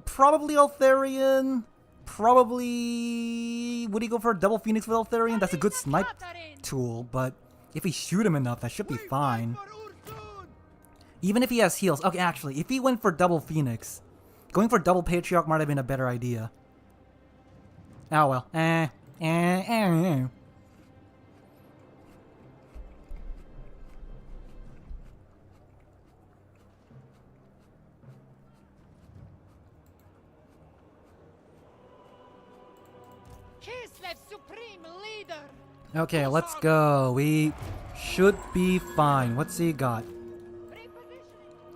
Probably Eltharion. Probably... Would he go for a double phoenix with Eltharion? That's a good snipe tool, but if he shoot him enough, that should be fine. Even if he has heals. Okay, actually, if he went for double phoenix, going for double patriarch might have been a better idea. Oh well. Kislev, supreme leader. Okay, let's go. We should be fine. What's he got?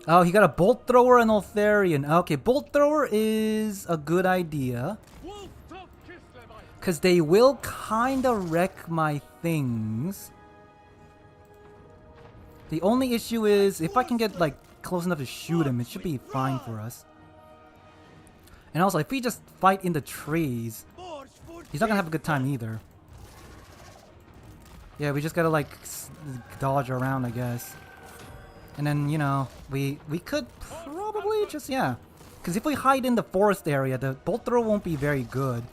Oh, he got a bolt thrower and Eltharion. Okay, bolt thrower is a good idea. Because they will kind of wreck my things. The only issue is, if I can get, like, close enough to shoot him, it should be fine for us. And also, if we just fight in the trees, he's not gonna have a good time either. Yeah, we just gotta, like, dodge around, I guess. And then, you know, we could probably just, yeah. Because if we hide in the forest area, the bolt thrower won't be very good.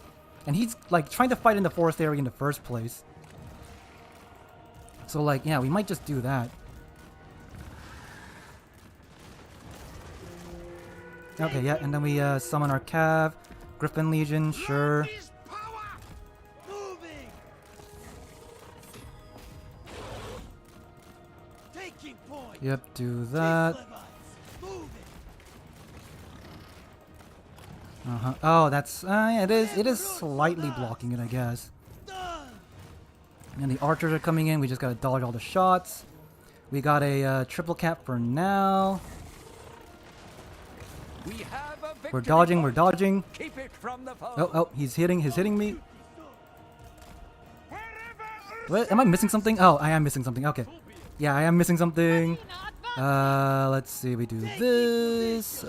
And he's, like, trying to fight in the forest area in the first place. So, like, yeah, we might just do that. Okay, yeah, and then we summon our Cav. Griffin Legion, sure. Yep, do that. Oh, that's yeah, it is slightly blocking it, I guess. And the archers are coming in. We just gotta dodge all the shots. We got a triple cap for now. We're dodging. We're dodging. Keep it from the foe. Oh, he's hitting me. What? Am I missing something? Oh, I am missing something. Okay. Yeah, I am missing something. Let's see. We do this.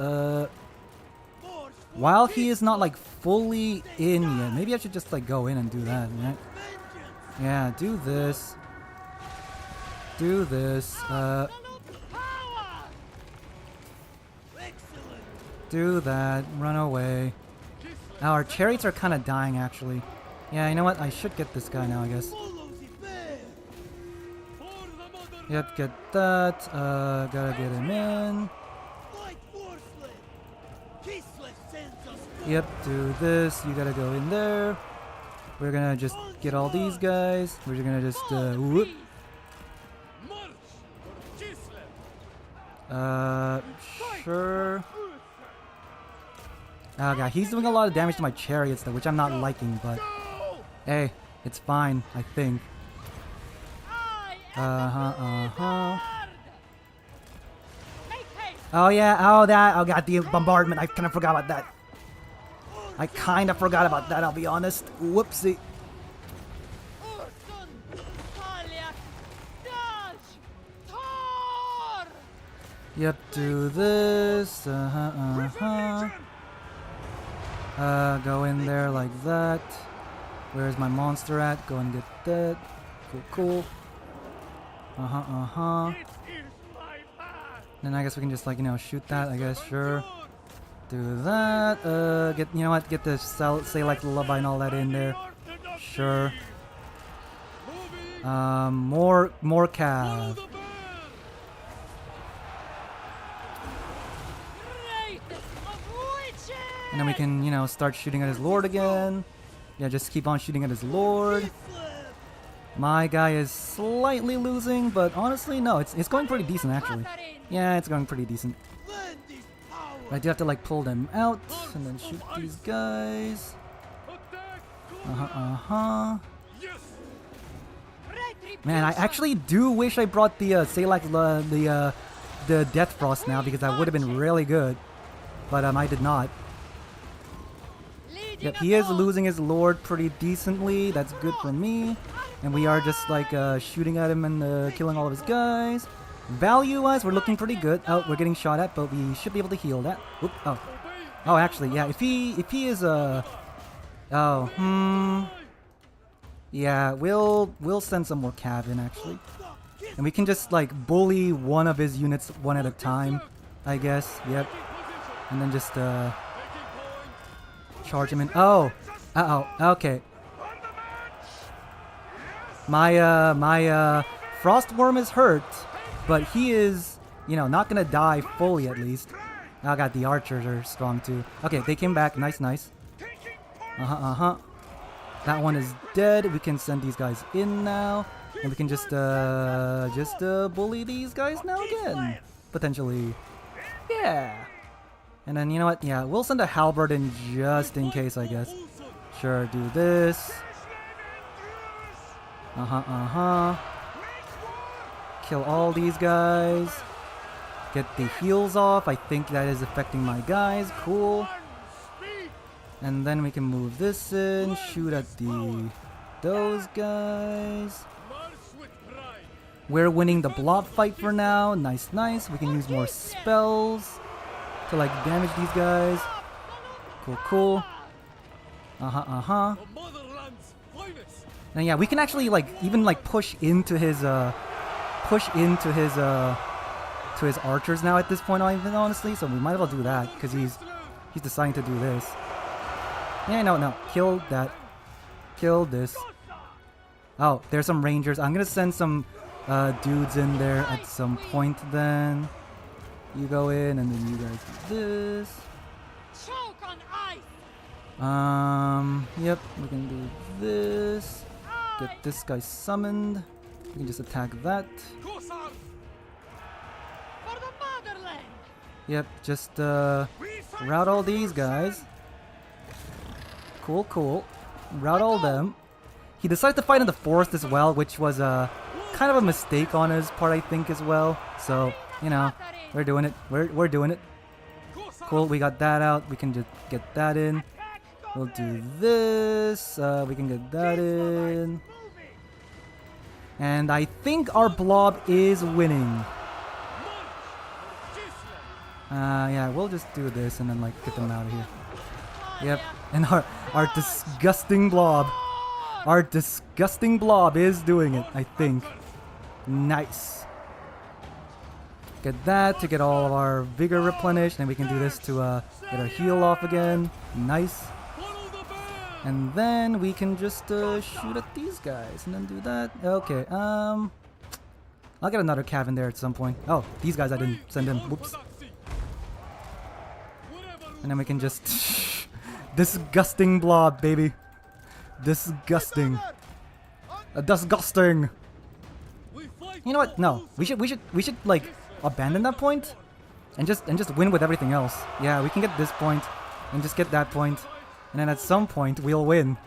While he is not, like, fully in yet, maybe I should just, like, go in and do that, right? Yeah, do this. Do this. Do that. Run away. Now, our chariots are kind of dying, actually. Yeah, you know what? I should get this guy now, I guess. Yep, get that. Gotta get him in. Yep, do this. You gotta go in there. We're gonna just get all these guys. We're gonna just, whoop. Sure. Oh god, he's doing a lot of damage to my chariots though, which I'm not liking, but hey, it's fine, I think. Oh yeah, oh god, the bombardment, I kind of forgot about that. I'll be honest. Whoopsie. Yep, do this. Go in there like that. Where's my monster at? Go and get that. Cool. Then I guess we can just, like, you know, shoot that, I guess, sure. Do that. Get, you know what? Get the say like lullaby and all that in there. Sure. More cav. And then we can, you know, start shooting at his lord again. Yeah, just keep on shooting at his lord. My guy is slightly losing, but honestly, no, it's going pretty decent actually. Yeah, it's going pretty decent. I do have to like pull them out and then shoot these guys. Man, I actually do wish I brought the Salak, the Death Frost now, because that would have been really good. But I did not. Yep, he is losing his lord pretty decently. That's good for me. And we are just like shooting at him and killing all of his guys. Value-wise, we're looking pretty good. Oh, we're getting shot at, but we should be able to heal that. Oop, oh. Oh, actually, yeah, if he is yeah, we'll send some more cav in actually. And we can just like bully one of his units one at a time, I guess. Yep. And then just charge him in. Oh. Okay. My frost worm is hurt, but he is, you know, not gonna die fully at least. Oh god, the archers are strong too. Okay, they came back. Nice. That one is dead. We can send these guys in now, and we can just bully these guys now again, potentially. Yeah. And then you know what? Yeah, we'll send a halberd in just in case, I guess. Sure, do this. Kill all these guys. Get the heals off. I think that is affecting my guys. Cool. And then we can move this in. Shoot at those guys. We're winning the blob fight for now. Nice. We can use more spells to like damage these guys. Cool. And yeah, we can actually like even like push into his archers now at this point, honestly. So we might as well do that because he's deciding to do this. Yeah, no, kill that. Kill this. Oh, there's some rangers. I'm gonna send some dudes in there at some point. Then you go in, and then you guys do this. Choke on ice. Yep, we can do this. Get this guy summoned. We can just attack that. For the motherland. Yep, just route all these guys. Cool. Route all them. He decided to fight in the forest as well, which was kind of a mistake on his part, I think, as well. So, you know, we're doing it. We're doing it. Cool, we got that out. We can just get that in. We'll do this. We can get that in. And I think our blob is winning. Yeah, we'll just do this and then like get them out of here. Yep, and our disgusting blob. Our disgusting blob is doing it, I think. Nice. Get that to get all of our vigor replenished, and we can do this to get our heal off again. Nice. And then we can just shoot at these guys and then do that. Okay, I'll get another cav in there at some point. Oh, these guys I didn't send in. Whoops. And then we can just disgusting blob, baby. Disgusting. Disgusting. You know what? No, we should like abandon that point and just win with everything else. Yeah, we can get this point and just get that point, and then at some point we'll win.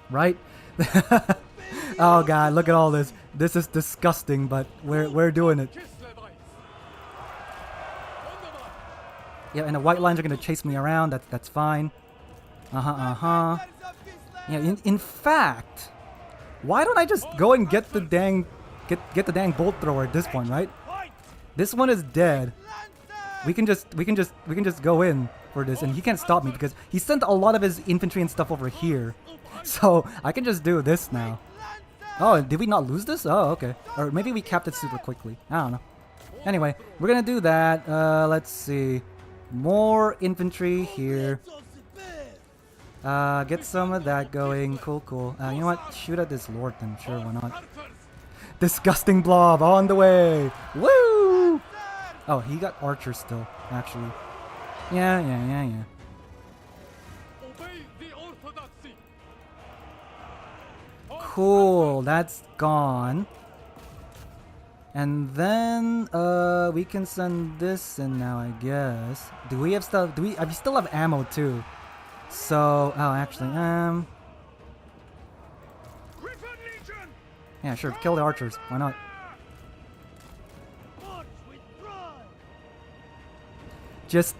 Right? Oh god, look at all this. This is disgusting, but we're doing it. Yeah, and the white lines are gonna chase me around. That's fine. Yeah, in fact, why don't I just go and get the dang bolt thrower at this point, right? This one is dead. We can just go in for this, and he can't stop me because he sent a lot of his infantry and stuff over here. So I can just do this now. Oh, did we not lose this? Oh, okay. Or maybe we capped it super quickly. I don't know. Anyway, we're gonna do that. Let's see. More infantry here. Get some of that going. Cool. You know what? Shoot at this lord then. Sure, why not? Disgusting blob on the way. Woo! Oh, he got archers still, actually. Yeah. Cool, that's gone. And then we can send this in now, I guess. Do we have stuff? We still have ammo too. So, oh, actually, yeah, sure, kill the archers. Why not? Just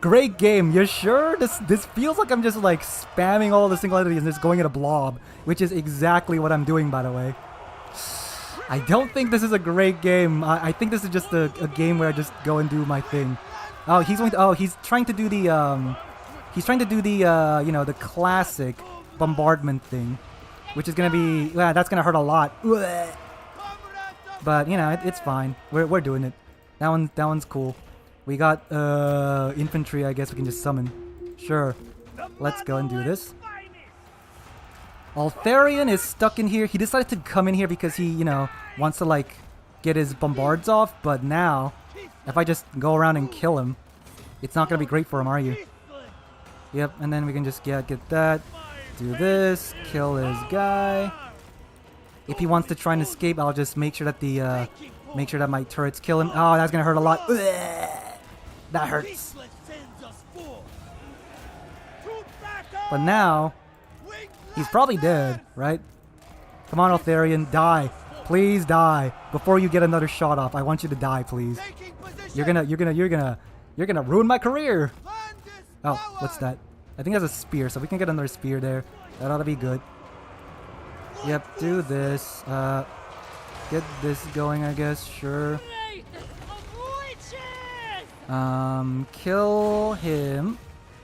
great game. You're sure? This feels like I'm just like spamming all the singularities and just going at a blob, which is exactly what I'm doing, by the way. I don't think this is a great game. I think this is just a game where I just go and do my thing. Oh, he's trying to do the you know, the classic bombardment thing, which is gonna be, that's gonna hurt a lot. But you know, it's fine. We're doing it. That one's cool. We got infantry. I guess we can just summon. Sure. Let's go and do this. Altharian is stuck in here. He decided to come in here because he, you know, wants to like get his bombards off. But now, if I just go around and kill him, it's not gonna be great for him, are you? Yep. And then we can just get that. Do this. Kill his guy. If he wants to try and escape, I'll just make sure that my turrets kill him. Oh, that's gonna hurt a lot. That hurts. But now, he's probably dead, right? Come on, Altharian, die. Please die before you get another shot off. I want you to die, please. You're gonna ruin my career. Oh, what's that? I think that's a spear, so we can get another spear there. That ought to be good. Yep, do this. Get this going, I guess. Sure. Kill him.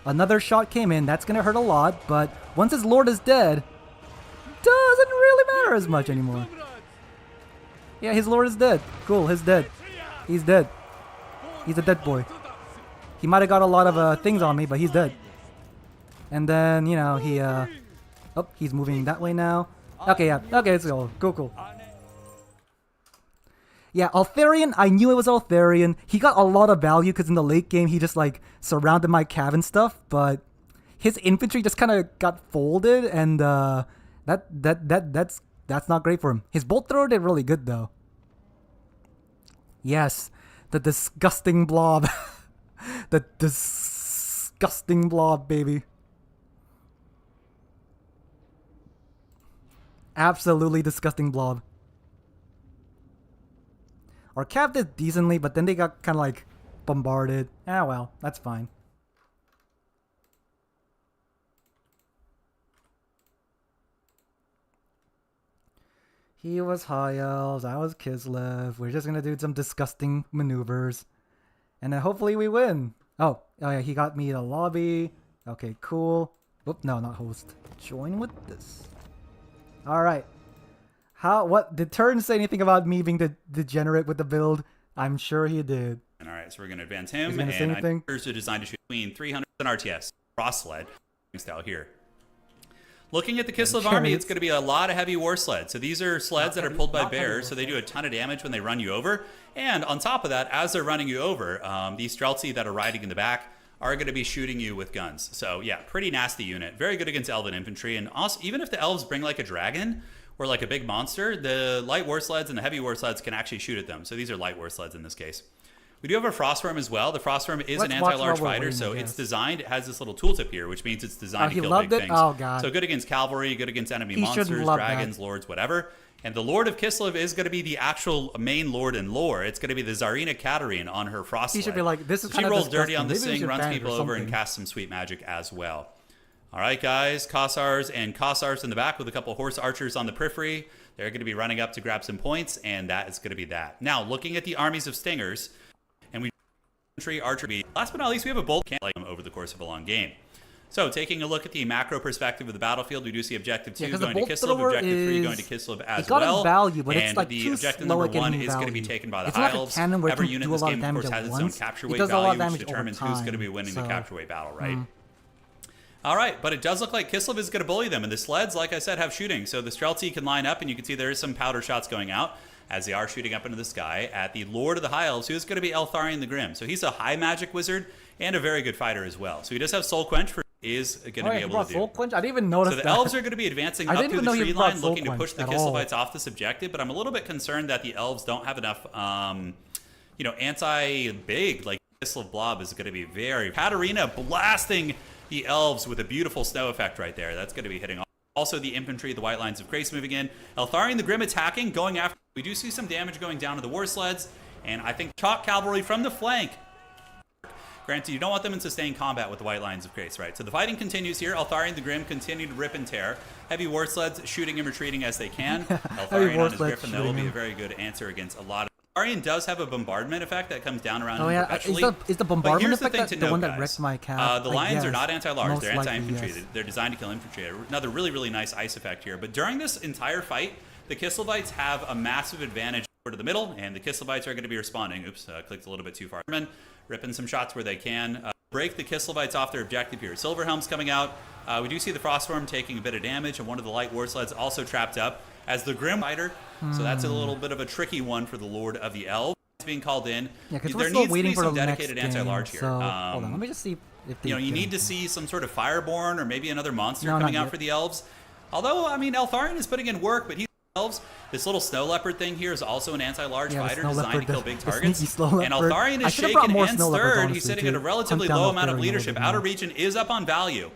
Another shot came in. That's gonna hurt a lot, but once his lord is dead, doesn't really matter as much anymore. Yeah, his lord is dead. Cool, he's dead. He's dead. He's a dead boy. He might have got a lot of things on me, but he's dead. And then, you know, oh, he's moving that way now. Okay, yeah. Okay, let's go. Cool. Yeah, Altharian, I knew it was Altharian. He got a lot of value because in the late game, he just, like, surrounded my cav and stuff, but his infantry just kind of got folded, and that's not great for him. His bolt thrower did really good, though. Yes, the disgusting blob. The disgusting blob, baby. Absolutely disgusting blob. Our cav did decently, but then they got kind of like bombarded. Ah, well, that's fine. He was High Elves, I was Kislev. We're just gonna do some disgusting maneuvers. And then hopefully we win. Oh yeah, he got me a lobby. Okay, cool. Oop, no, not host. Join with this. Alright. What did Turn say anything about me being the degenerate with the build? I'm sure he did. All right, so we're going to advance him. And are designed to shoot between 300 and RTS cross sled style here. Looking at the Kislev army, it's going to be a lot of heavy war sleds. So these are sleds that are pulled by bears, so they do a ton of damage when they run you over. And on top of that, as they're running you over, these Streltsy that are riding in the back are going to be shooting you with guns. So yeah, pretty nasty unit. Very good against elven infantry. And also, even if the elves bring like a dragon or like a big monster, the light war sleds and the heavy war sleds can actually shoot at them. So these are light war sleds in this case. We do have a Frostworm as well. The Frostworm is an anti-large fighter, so it's designed, it has this little tooltip here, which means it's designed to kill big things. Oh, God. So good against cavalry, good against enemy monsters, dragons, lords, whatever. And the Lord of Kislev is going to be the actual main lord in lore. It's going to be the Tsarina Katarine on her frost sled. He should be like, this is she rolls dirty on this thing, runs people over, and casts some sweet magic as well. All right, guys, Kossars and Kossars in the back with a couple horse archers on the periphery. They're going to be running up to grab some points, and that is going to be that. Now, looking at the armies of stingers, and we archery. Last but not least, we have a bolt cannon over the course of a long game. So, taking a look at the macro perspective of the battlefield, we do see objective 2 going to Kislev, objective 3 going to Kislev as well. Value, but and it's like the objective number 1 is going to be taken by the High Elves. Every unit in this game, of course, has its own capture weight value, which determines who's going to be winning the capture weight battle, right? All right, but it does look like Kislev is going to bully them, and the sleds, like I said, have shooting. So the Streltsy can line up, and you can see there is some powder shots going out. as they are shooting up into the sky at the Lord of the High Elves, who is going to be Eltharion the Grim. So he's a high magic wizard and a very good fighter as well. So he does have Soul Quench for is going to be able to do. Soul Quench? I didn't even notice so the elves are going to be advancing up through the tree line, looking to push the Kislevites off this objective, but I'm a little bit concerned that the elves don't have enough, anti-big, like Kislev Blob is going to be very... Katarina blasting the elves with a beautiful snow effect right there. That's going to be hitting also the infantry, the White Lines of Grace moving in. Eltharion the Grim attacking, going after... We do see some damage going down to the war sleds, and I think Chalk Cavalry from the flank. Granted, you don't want them in sustained combat with the White Lines of Grace, right? So the fighting continues here. Eltharion the Grim continue to rip and tear. Heavy war sleds shooting and retreating as they can. Eltharion on his Griffin, though, will be a very good answer against a lot of... Eltharion does have a bombardment effect that comes down around him perpetually. Is the bombardment effect the one that wrecked my cat? The Lions are not anti-large. They're anti-infantry. Yes. They're designed to kill infantry. Another really, really nice ice effect here. But during this entire fight, the Kislevites have a massive advantage to the middle, and the Kislevites are going to be responding. Oops, clicked a little bit too far. Ripping some shots where they can. Break the Kislevites off their objective here. Silverhelm's coming out. We do see the Frostworm taking a bit of damage, and one of the light war sleds also trapped up as the Grim fighter. So that's a little bit of a tricky one for the Lord of the Elves. It's being called in. Yeah, because there needs to be some the dedicated anti-large here. So, hold on, let me just see if you need to see some sort of Fireborn or maybe another monster coming out for the Elves. Although, I mean, Eltharion is putting in work, but he's elves. This little snow leopard thing here is also an anti-large fighter designed to kill big targets. And Eltharion is shaken and stirred. He's sitting at a relatively low amount of leadership. Outer region is up on value.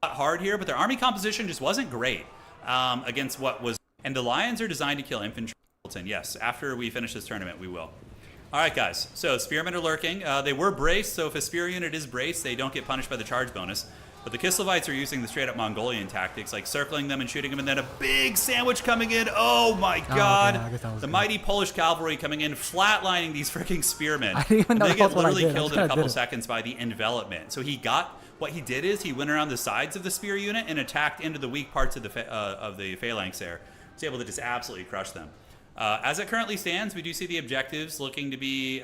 Hard here, but their army composition just wasn't great against what was. And the Lions are designed to kill infantry. Yes, after we finish this tournament, we will. All right, guys. So spearmen are lurking. They were braced, so if a spear unit is braced, they don't get punished by the charge bonus. But the Kislevites are using the straight-up Mongolian tactics, like circling them and shooting them, and then a big sandwich coming in. Oh, my God. The mighty Polish cavalry coming in, flatlining these freaking spearmen. They get literally killed in a couple seconds by the envelopment. So what he did is he went around the sides of the spear unit and attacked into the weak parts of the phalanx there. He was able to just absolutely crush them. As it currently stands, we do see the objectives looking to be...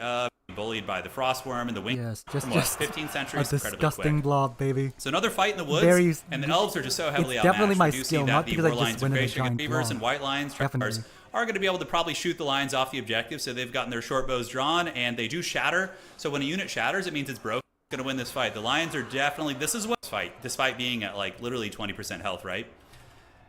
bullied by the Frostworm and the Wing. Yes, just 15th century. A disgusting blob, baby. So another fight in the woods, and the elves are just so heavily outmatched. Definitely my we do skill, see that not the because I War just Lions of went in a Grace, giant Beavers, and claw. White Lions Trappers are going to be able to probably shoot the lions off the objective, so they've gotten their short bows drawn, and they do shatter. So when a unit shatters, it means it's broken. It's going to win this fight. The Lions are definitely... This is what fight, despite being at like literally 20% health, right?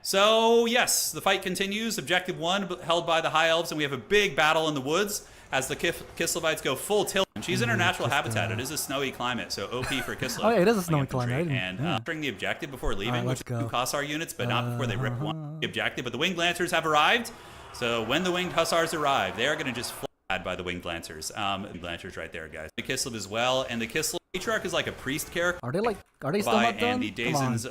So yes, the fight continues. Objective 1 held by the High Elves, and we have a big battle in the woods as the Kislevites go full tilt. And she's in her natural habitat. It is a snowy climate, so OP for Kislev. Oh yeah, it is a snowy climate. And entering the objective before leaving, which costs our units, but not before they rip one the objective. But the Winged Lancers have arrived. So when the Winged Hussars arrive, they are going to just fly by the Winged Lancers. Lancers right there, guys. The Kislev as well, and the Kislev Patriarch is like a priest character. Are they still not done? And the Dazen's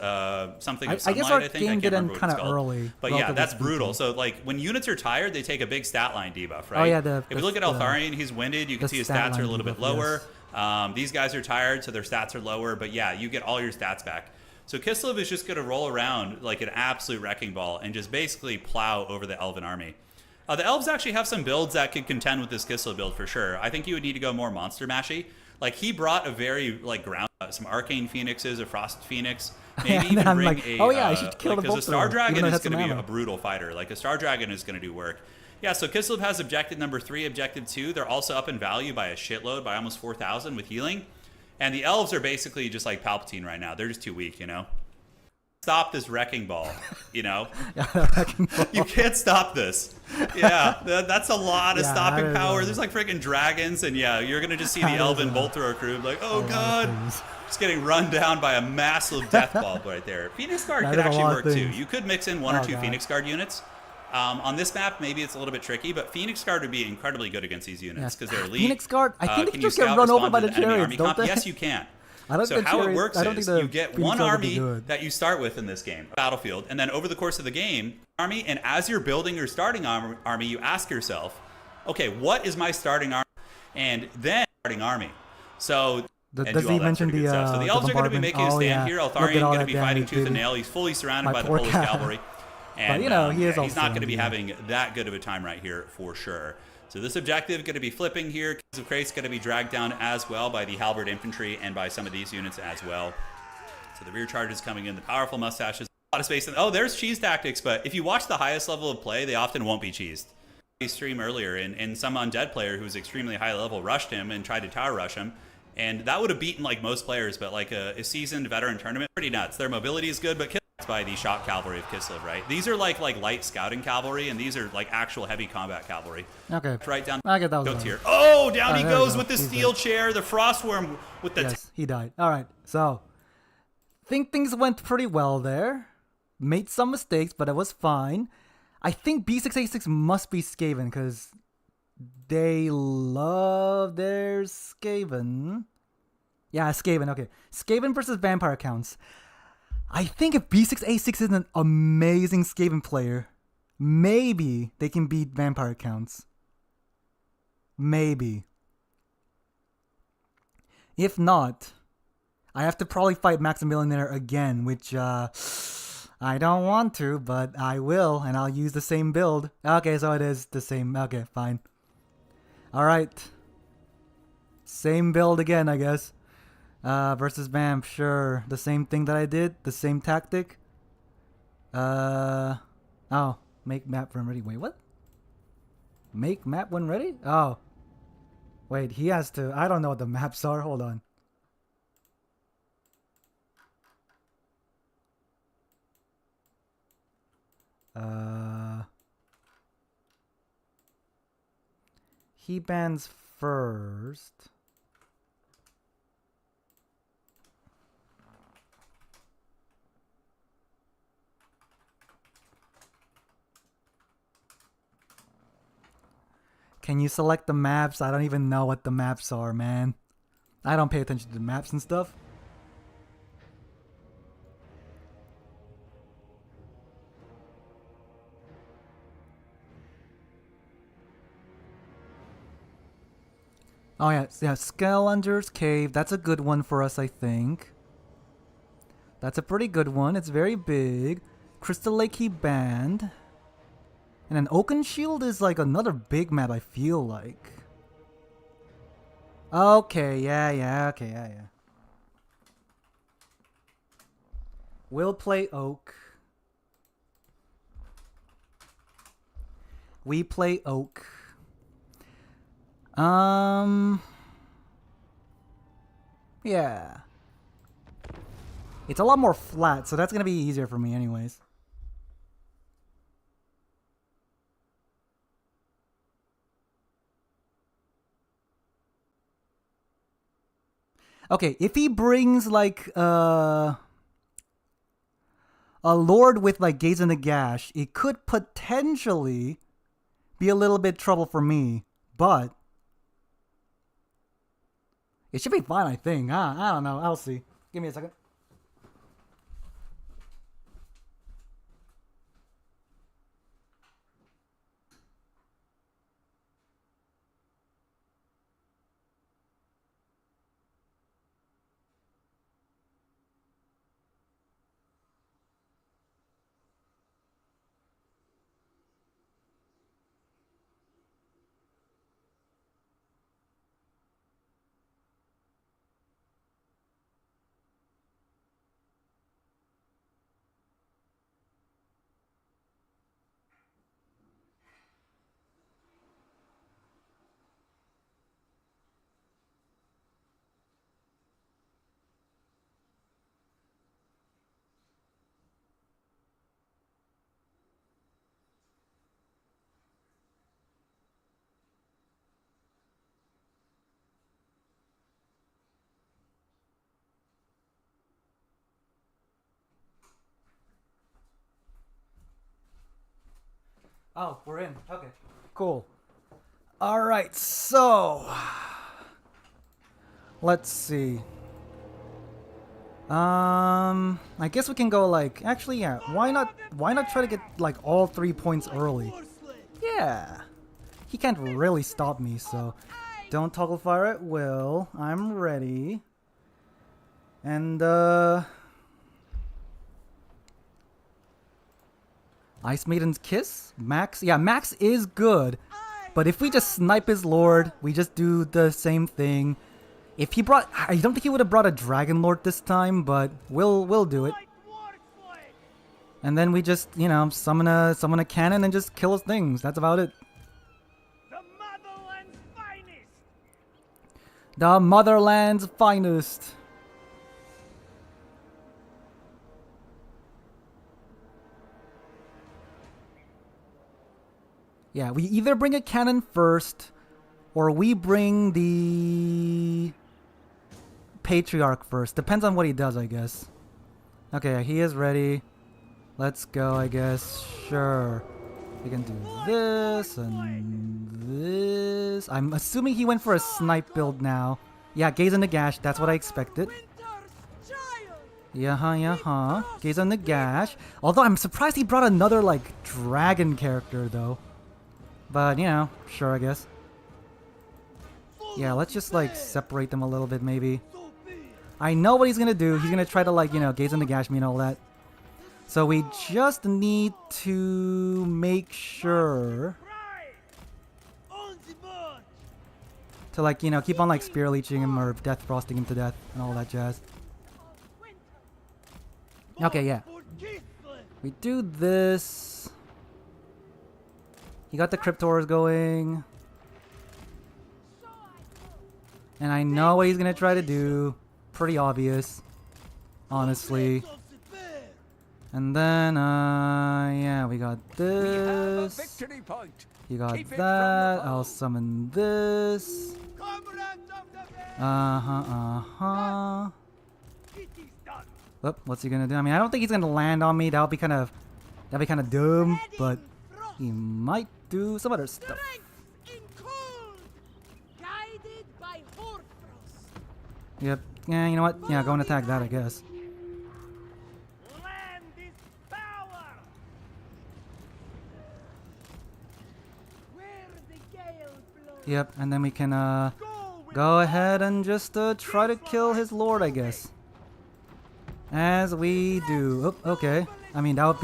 something of I sunlight, guess our I think. game did end kind of early. But yeah, that's brutal. So like when units are tired, they take a big stat line debuff, right? Oh yeah. If we look at Eltharion, he's winded. You can see his stats are a little bit lower. Yes. These guys are tired, so their stats are lower. But yeah, you get all your stats back. So Kislev is just going to roll around like an absolute wrecking ball and just basically plow over the Elven army. The Elves actually have some builds that could contend with this Kislev build for sure. I think you would need to go more monster mashy. Like he brought a very like ground some Arcane Phoenixes, a Frost Phoenix, maybe even bring like, a I should kill because a Star Dragon is going to be a brutal fighter. Like a Star Dragon is going to do work. Yeah, so Kislev has objective number 3, objective 2. They're also up in value by a shitload, by almost 4,000 with healing. And the Elves are basically just like Palpatine right now. They're just too weak, you know. Stop this wrecking ball, you know. You can't stop this. Yeah, that's a lot of stopping power. There's like freaking dragons, and yeah, you're gonna just see the Elven bolt thrower crew like, oh god, just getting run down by a massive death ball right there. Phoenix Guard could actually work too. You could mix in 1 or 2 Phoenix Guard units. On this map, maybe it's a little bit tricky, but Phoenix Guard would be incredibly good against these units because they're elite. Phoenix Guard, I think they just get run over by the chariots, don't they? Yes, you can. So how it works is you get one army that you start with in this game, battlefield, and then over the course of the game, army, and as you're building your starting army, you ask yourself, okay, what is my starting army? And then starting army. So does he mention the so the Elves are going to be making a stand here. Eltharion going to be fighting tooth and nail. He's fully surrounded by the Polish cavalry. And but, you know, he's not going to be having that good of a time right here for sure. So this objective going to be flipping here. Kings of Krace going to be dragged down as well by the Halberd Infantry and by some of these units as well. So the rear charge is coming in. The powerful mustaches. A lot of space. Oh, there's cheese tactics, but if you watch the highest level of play, they often won't be cheesed. stream earlier, and some undead player who's extremely high level rushed him and tried to tower rush him, and that would have beaten like most players, but like a seasoned veteran tournament, pretty nuts. Their mobility is good, but by the shock cavalry of Kislev, right? These are like light scouting cavalry, and these are like actual heavy combat cavalry. Okay. Right down. I get that Go was tier. Oh, down he there we goes go. with the He's steel dead. chair, the frostworm with the. Yes, he died. All right, so think things went pretty well there. Made some mistakes, but it was fine. I think B6A6 must be Skaven because they love their Skaven. Yeah, Skaven. Okay, Skaven versus Vampire counts. I think if B6A6 is an amazing Skaven player, maybe they can beat Vampire counts. Maybe. If not, I have to probably fight Maximilian there again, which I don't want to, but I will, and I'll use the same build. Okay, so it is the same. Okay, fine. Alright. Same build again, I guess. Versus Vamp, sure. The same thing that I did, the same tactic. Oh, make map when ready. Wait, what? Make map when ready? Oh. Wait, he has to. I don't know what the maps are. Hold on. He bans first. Can you select the maps? I don't even know what the maps are, man. I don't pay attention to the maps and stuff. Oh yeah, Scalenger's Cave. That's a good one for us, I think. That's a pretty good one. It's very big. Crystal Lake he banned. And then Oakenshield is like another big map, I feel like. Okay, yeah. We'll play Oak. We play Oak. Yeah. It's a lot more flat, so that's gonna be easier for me anyways. Okay, if he brings like a lord with like Gaze in the Gash, it could potentially be a little bit trouble for me, but it should be fine, I think. I don't know. I'll see. Give me a second. Oh, we're in. Okay. Cool. Alright, so let's see. I guess we can go like actually yeah, why not try to get like all 3 points early? Yeah. He can't really stop me, so don't toggle fire at will. I'm ready. And Ice Maiden's Kiss? Max? Yeah, Max is good. But if we just snipe his lord, we just do the same thing. If he brought... I don't think he would have brought a Dragon Lord this time, but we'll do it. And then we just, you know, summon a cannon and just kill his things. That's about it. The motherland's finest. Yeah, we either bring a cannon first, or we bring the Patriarch first. Depends on what he does, I guess. Okay, he is ready. Let's go, I guess. Sure. We can do this and this. I'm assuming he went for a snipe build now. Yeah, Gaze on the Gash. That's what I expected. Yeah. Gaze on the Gash. Although I'm surprised he brought another, like, dragon character, though. But, you know, sure, I guess. Yeah, let's just, like, separate them a little bit, maybe. I know what he's gonna do. He's gonna try to, like, you know, Gaze on the Gash me and all that. So we just need to make sure to, like, you know, keep on, like, spear leeching him or death frosting him to death and all that jazz. Okay, yeah. We do this. He got the Cryptors going. And I know what he's gonna try to do. Pretty obvious. Honestly. And then, yeah, we got this. You got that. I'll summon this. Whoop, what's he gonna do? I mean, I don't think he's gonna land on me. That'd be kind of dumb. But he might do some other stuff. Yep. Yeah, you know what? Yeah, go and attack that, I guess. Yep, and then we can go ahead and just try to kill his lord, I guess. As we do. Oh, okay. I mean, that would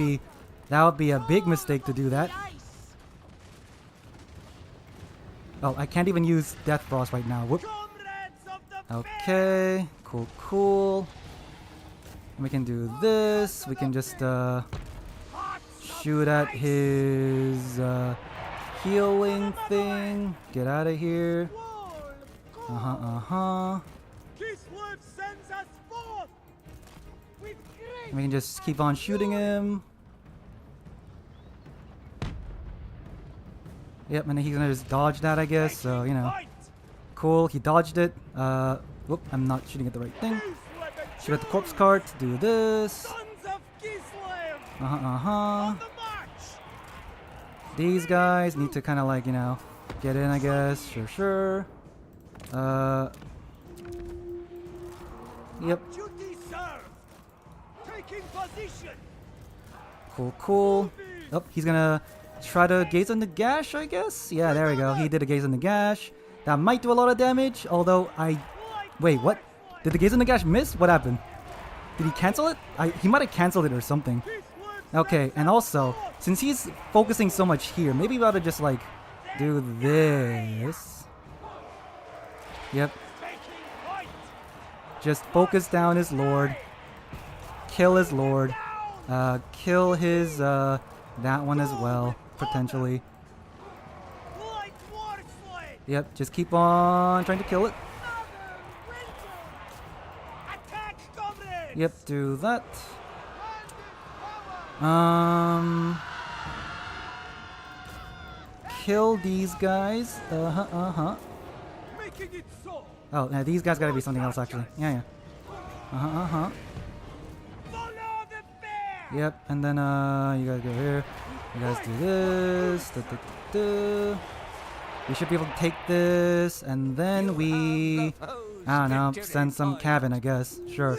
be a big mistake to do that. Oh, I can't even use Death Frost right now. Whoop. Okay, cool. And we can do this. We can just shoot at his healing thing. Get out of here. And we can just keep on shooting him. Yep, and then he's gonna just dodge that, I guess. So, you know. Cool, he dodged it. Whoop, I'm not shooting at the right thing. Shoot at the corpse cart. Do this. These guys need to kind of, like, you know, get in, I guess. Sure. Yep. Cool. Oh, he's gonna try to Gaze on the Gash, I guess? Yeah, there we go. He did a Gaze on the Gash. That might do a lot of damage, although Wait, what? Did the Gaze on the Gash miss? What happened? Did he cancel it? He might have canceled it or something. Okay, and also, since he's focusing so much here, maybe we ought to just, like, do this. Yep. Just focus down his lord. Kill his lord. Kill his, that one as well, potentially. Yep, just keep on trying to kill it. Yep, do that. Kill these guys. Oh, yeah, these guys gotta be something else, actually. Yeah. Yep, and then, you guys go here. You guys do this. We should be able to take this, and then we, I don't know, send some cabin, I guess. Sure.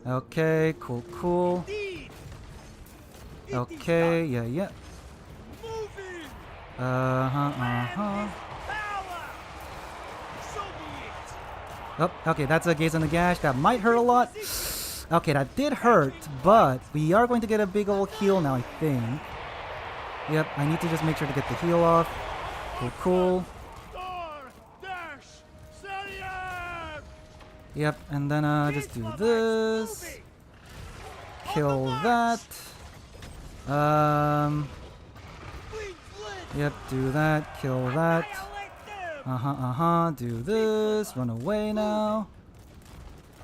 Okay, cool. Okay, yeah. Oh, okay, that's a Gaze on the Gash. That might hurt a lot. Okay, that did hurt, but we are going to get a big old heal now, I think. Yep, I need to just make sure to get the heal off. Cool. Yep, and then just do this. Kill that. Yep, do that. Kill that. Do this. Run away now.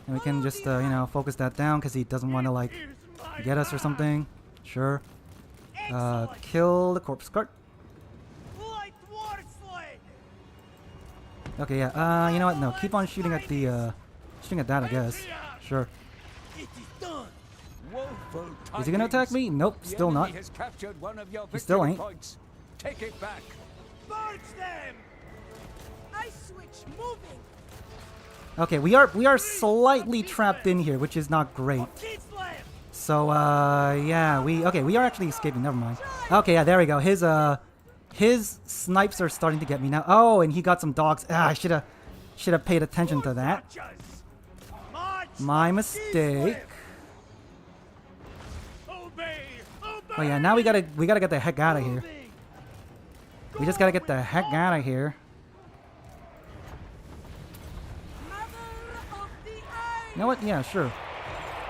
And we can just, you know, focus that down because he doesn't want to, like, get us or something. Sure. Kill the corpse cart. Light war sled. Okay, yeah. You know what? No, keep on shooting at the, shooting at that, I guess. Sure. It is done. Woeful Is he gonna attack me? Nope, The still enemy not. has captured one of your He still victory ain't. points. Take it back. Barge them. Ice switch moving. Okay, we are slightly trapped in here, which is not great. Kislev. So, yeah, we are actually escaping. Never mind. Okay, yeah, there we go. His snipes are starting to get me now. Oh, and he got some dogs. Ah, I should have paid attention to that. March. My mistake. Obey. Obey. Oh yeah, now we gotta get the heck out of here. Moving. We just gotta get the heck out of here. Mother of the Eye. You know what? Yeah, sure.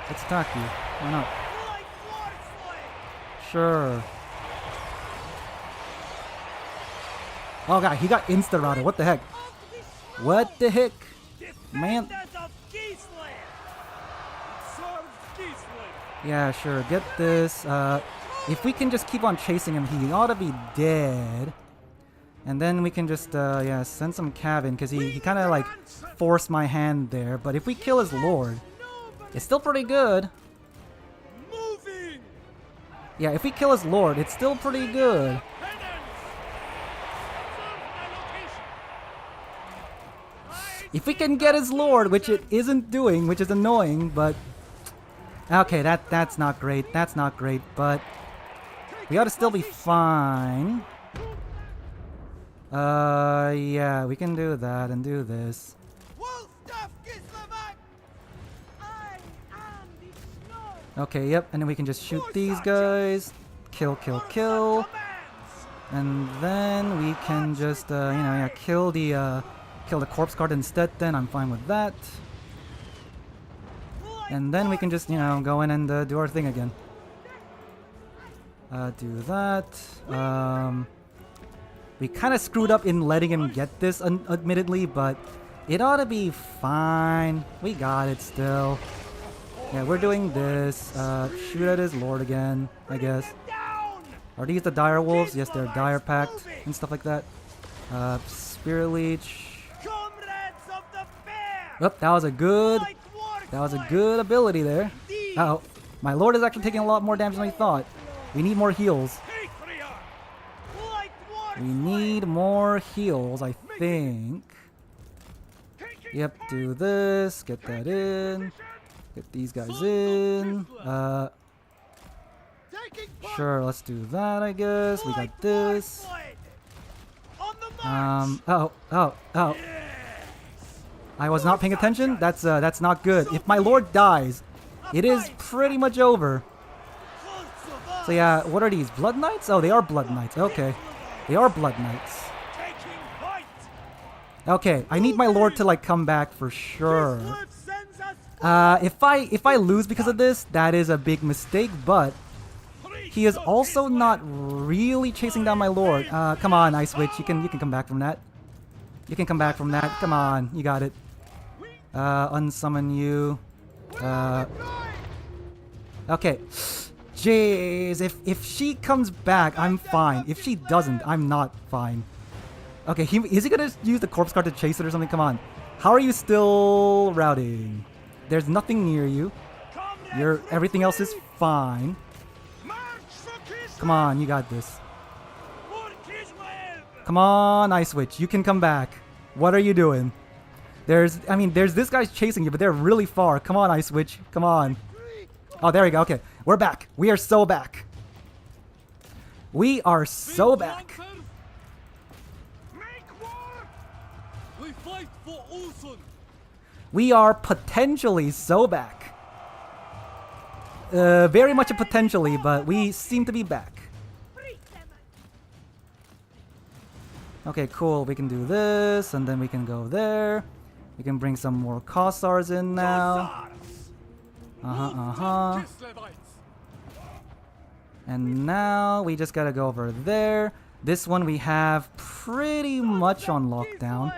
Let's attack you. Why not? Light war sled. Sure. Oh god, he got insta-routed. What the heck? Of the What the heck? Man. Defenders of Kislev. Serve Kislev. Yeah, sure. Get this. If we can just keep on chasing him, he ought to be dead. And then we can just, yeah, send some cav in, because he kind of, like, forced my hand there. But if we kill his lord, it's still pretty good. Moving. Yeah, if we kill his lord, it's still pretty good. If we can get his lord, which it isn't doing, which is annoying, but... Okay, that's not great. That's not great, but... We ought to still be fine. Yeah, we can do that and do this. Wolfstaff Kislev. I am the snow. Okay, yep, and then we can just shoot these guys. Kill, kill, kill. And then we can just, you know, yeah, kill the corpse guard instead then. I'm fine with that. And then we can just, you know, go in and do our thing again. Do that. We kind of screwed up in letting him get this, admittedly, but it ought to be fine. We got it still. Yeah, we're doing this. Shoot at his lord again, I guess. Are these the dire wolves? Yes, they're dire packed and stuff like that. Spirit leech. Comrades of the fair. Oh, that was a good. Light war That was a sled. good ability there. Uh-oh. My lord is actually taking a lot more damage than we thought. We need more heals. Patriarch. Light war We need more heals, I think. Yep, do this. Get that in. Get these guys in. taking point. Sure, let's do that, I guess. We got this. On the march. Oh. I was not paying attention. That's not good. If my lord dies, it is pretty much over. So yeah, what are these? Blood Knights? Oh, they are Blood Knights. Okay. They are Blood Knights. Taking point. Okay, I need my lord to like come back for sure. Kislev sends us If I lose because of this, that is a big mistake, but he is also not really chasing down my lord. Come on, Ice Witch, you can come back from that. You can come back from that. Come on, you got it. Unsummon you. Okay. Jeez, if she comes back, I'm fine. If she doesn't, I'm not fine. Okay, is he gonna use the corpse card to chase it or something? Come on. How are you still routing? There's nothing near you. Everything else is fine. Come on, you got this. Come on, Ice Witch, you can come back. What are you doing? There's this guy's chasing you, but they're really far. Come on, Ice Witch, come on. Oh, there we go. Okay, we're back. We are so back. We are so back. We fight for Ulson. We are potentially so back. Very much a potentially, but we seem to be back. Okay, cool. We can do this, and then we can go there. We can bring some more Kossars in now. And now we just gotta go over there. This one we have pretty much on lockdown.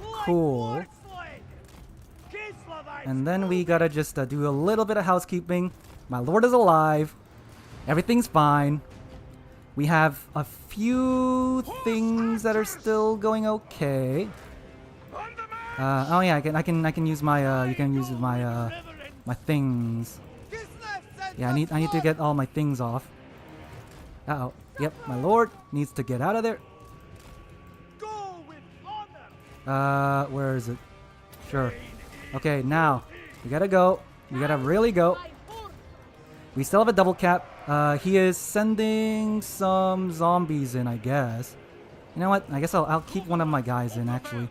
Cool. And then we gotta just do a little bit of housekeeping. My lord is alive. Everything's fine. We have a few things that are still going okay. Oh yeah, I can use my you can use my my things. Yeah, I need to get all my things off. Uh-oh. Yep, my lord needs to get out of there. Where is it? Sure. Okay, now we gotta go. We gotta really go. We still have a double cap. He is sending some zombies in, I guess. You know what? I guess I'll keep one of my guys in, actually.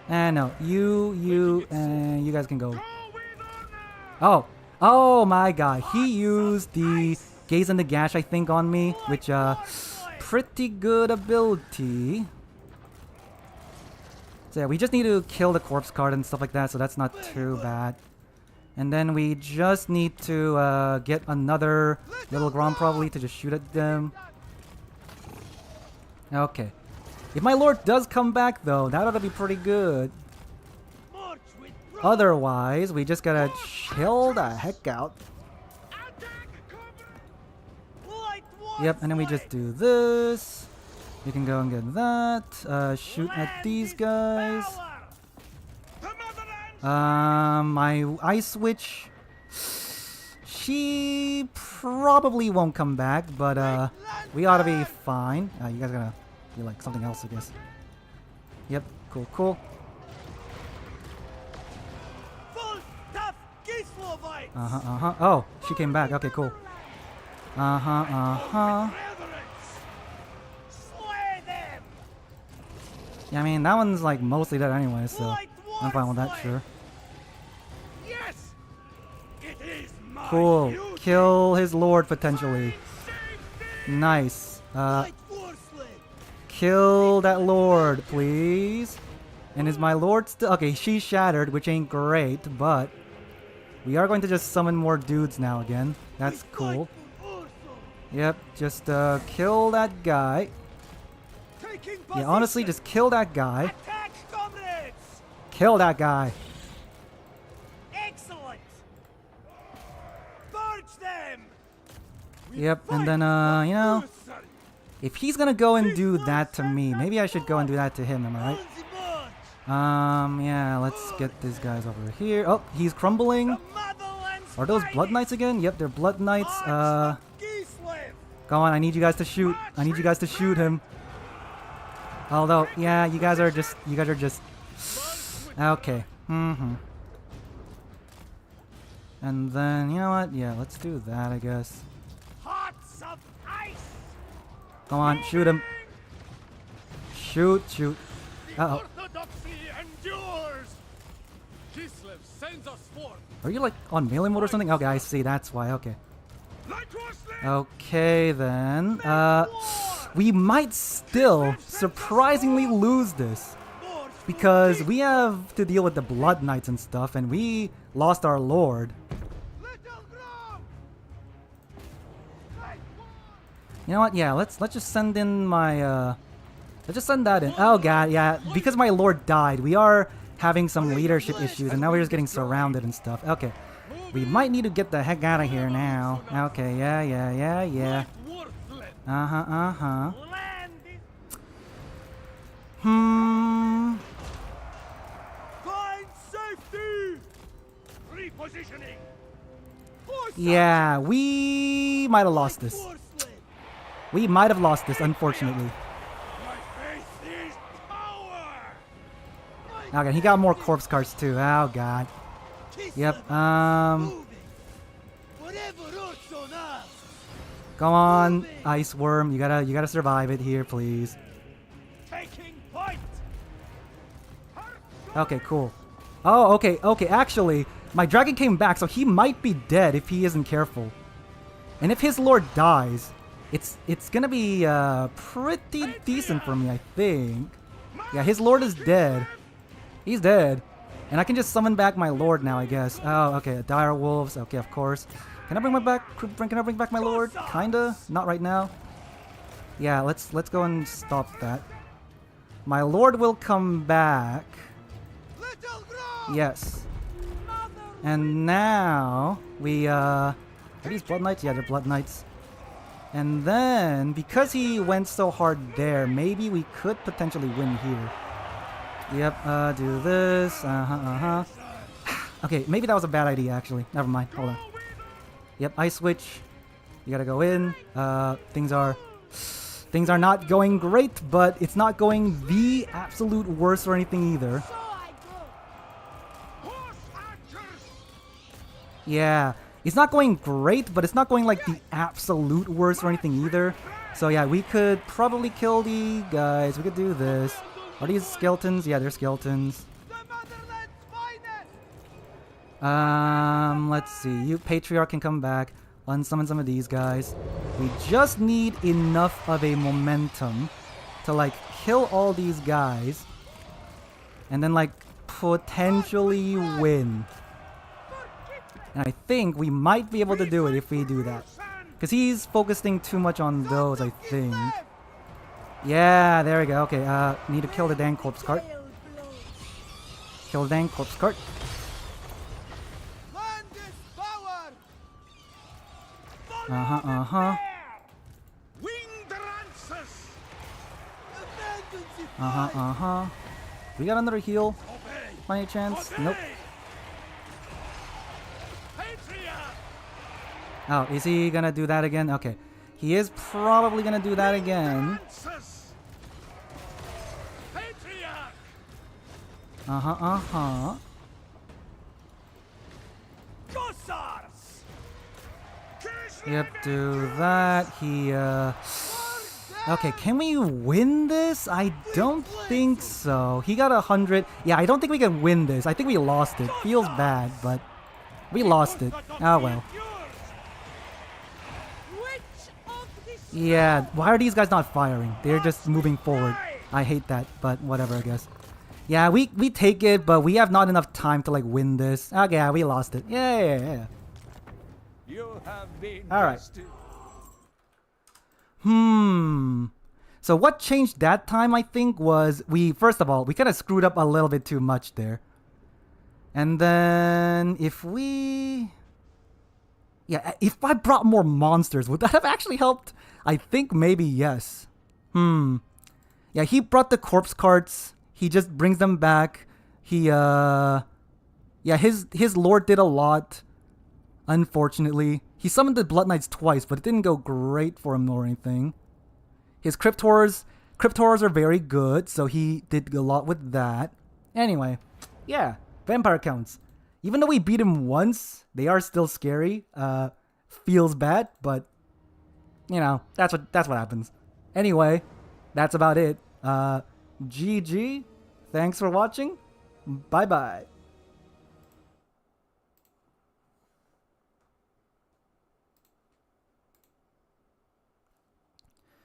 No. You, and you guys can go. Oh my god. He used the Gaze in the Gash, I think, on me, which, pretty good ability. So yeah, we just need to kill the corpse card and stuff like that, so that's not too bad. And then we just need to get another little Grom probably to just shoot at them. Okay. If my lord does come back though, that ought to be pretty good. Otherwise, we just gotta chill the heck out. Yep, and then we just do this. You can go and get that. Shoot at these guys. My Ice Witch, she probably won't come back, but we ought to be fine. You guys gotta be like something else, I guess. Yep, cool. Oh, she came back. Okay, cool. Yeah, I mean, that one's like mostly dead anyway, so I'm fine with that, sure. Cool. Kill his lord, potentially. Nice. Kill that lord, please. And is my lord still... Okay, she's shattered, which ain't great, but... We are going to just summon more dudes now again. That's cool. Yep, just kill that guy. Yeah, honestly, just kill that guy. Kill that guy. Excellent. Purge them. Yep, and then you know, if he's gonna go and do that to me, maybe I should go and do that to him, am I right? Yeah, let's get these guys over here. Oh, he's crumbling. Are those Blood Knights again? Yep, they're Blood Knights. Go on, I need you guys to shoot. I need you guys to shoot him. Although, yeah, you guys are just okay. And then, you know what? Yeah, let's do that, I guess. Come on, shoot him. Shoot. Uh-oh. Kislev sends us forth. Are you like on melee mode or something? Okay, I see. That's why. Okay. Okay, then. We might still surprisingly lose this. Because we have to deal with the Blood Knights and stuff, and we lost our lord. You know what? Yeah, let's just send in my let's just send that in. Oh god, yeah, because my lord died, we are having some leadership issues, and now we're just getting surrounded and stuff. Okay, we might need to get the heck out of here now. Okay, yeah. Find safety. Repositioning. Yeah, we might have lost this. We might have lost this, unfortunately. My faith is power. Okay, he got more corpse cards too. Oh god. Yep. Come on, Ice Worm. You gotta survive it here, please. Taking point. Okay, cool. Oh, okay. Actually, my dragon came back, so he might be dead if he isn't careful. And if his lord dies, it's gonna be pretty decent for me, I think. Yeah, his lord is dead. He's dead. And I can just summon back my lord now, I guess. Oh, okay. Dire Wolves. Okay, of course. Can I bring my back? Can I bring back my lord? Kinda. Not right now. Yeah, let's go and stop that. My lord will come back. Yes. And now we are these Blood Knights? Yeah, they're Blood Knights. And then because he went so hard there, maybe we could potentially win here. Yep, do this. Okay, maybe that was a bad idea actually. Never mind. Hold on. Yep, ice switch. You gotta go in. Things are not going great, but it's not going the absolute worst or anything either. Yeah, it's not going great, but it's not going like the absolute worst or anything either. So yeah, we could probably kill the guys. We could do this. Are these skeletons? Yeah, they're skeletons. Let's see. You Patriarch can come back. Unsummon some of these guys. We just need enough of a momentum to like kill all these guys and then like potentially win. And I think we might be able to do it if we do that. Because he's focusing too much on those, I think. Yeah, there we go. Okay, need to kill the dang corpse cart. Kill the dang corpse cart. We got another heal. By any chance? Nope. Oh, is he gonna do that again? Okay. He is probably gonna do that again. Yep, do that. He, Okay, can we win this? I don't think so. He got 100. Yeah, I don't think we can win this. I think we lost it. Feels bad, but we lost it. Oh well. Yeah, why are these guys not firing? They're just moving forward. I hate that, but whatever, I guess. Yeah, we take it, but we have not enough time to like win this. Okay, yeah, we lost it. Yeah. You have been Alright. So what changed that time, I think, was first of all, we kind of screwed up a little bit too much there. And then if I brought more monsters, would that have actually helped? I think maybe yes. Yeah, he brought the corpse carts. He just brings them back. Yeah, his lord did a lot. Unfortunately, he summoned the Blood Knights twice, but it didn't go great for him or anything. His Cryptors are very good, so he did a lot with that. Anyway, yeah, vampire counts. Even though we beat him once, they are still scary. Feels bad, but you know, that's what happens. Anyway, that's about it. GG. Thanks for watching. Bye-bye.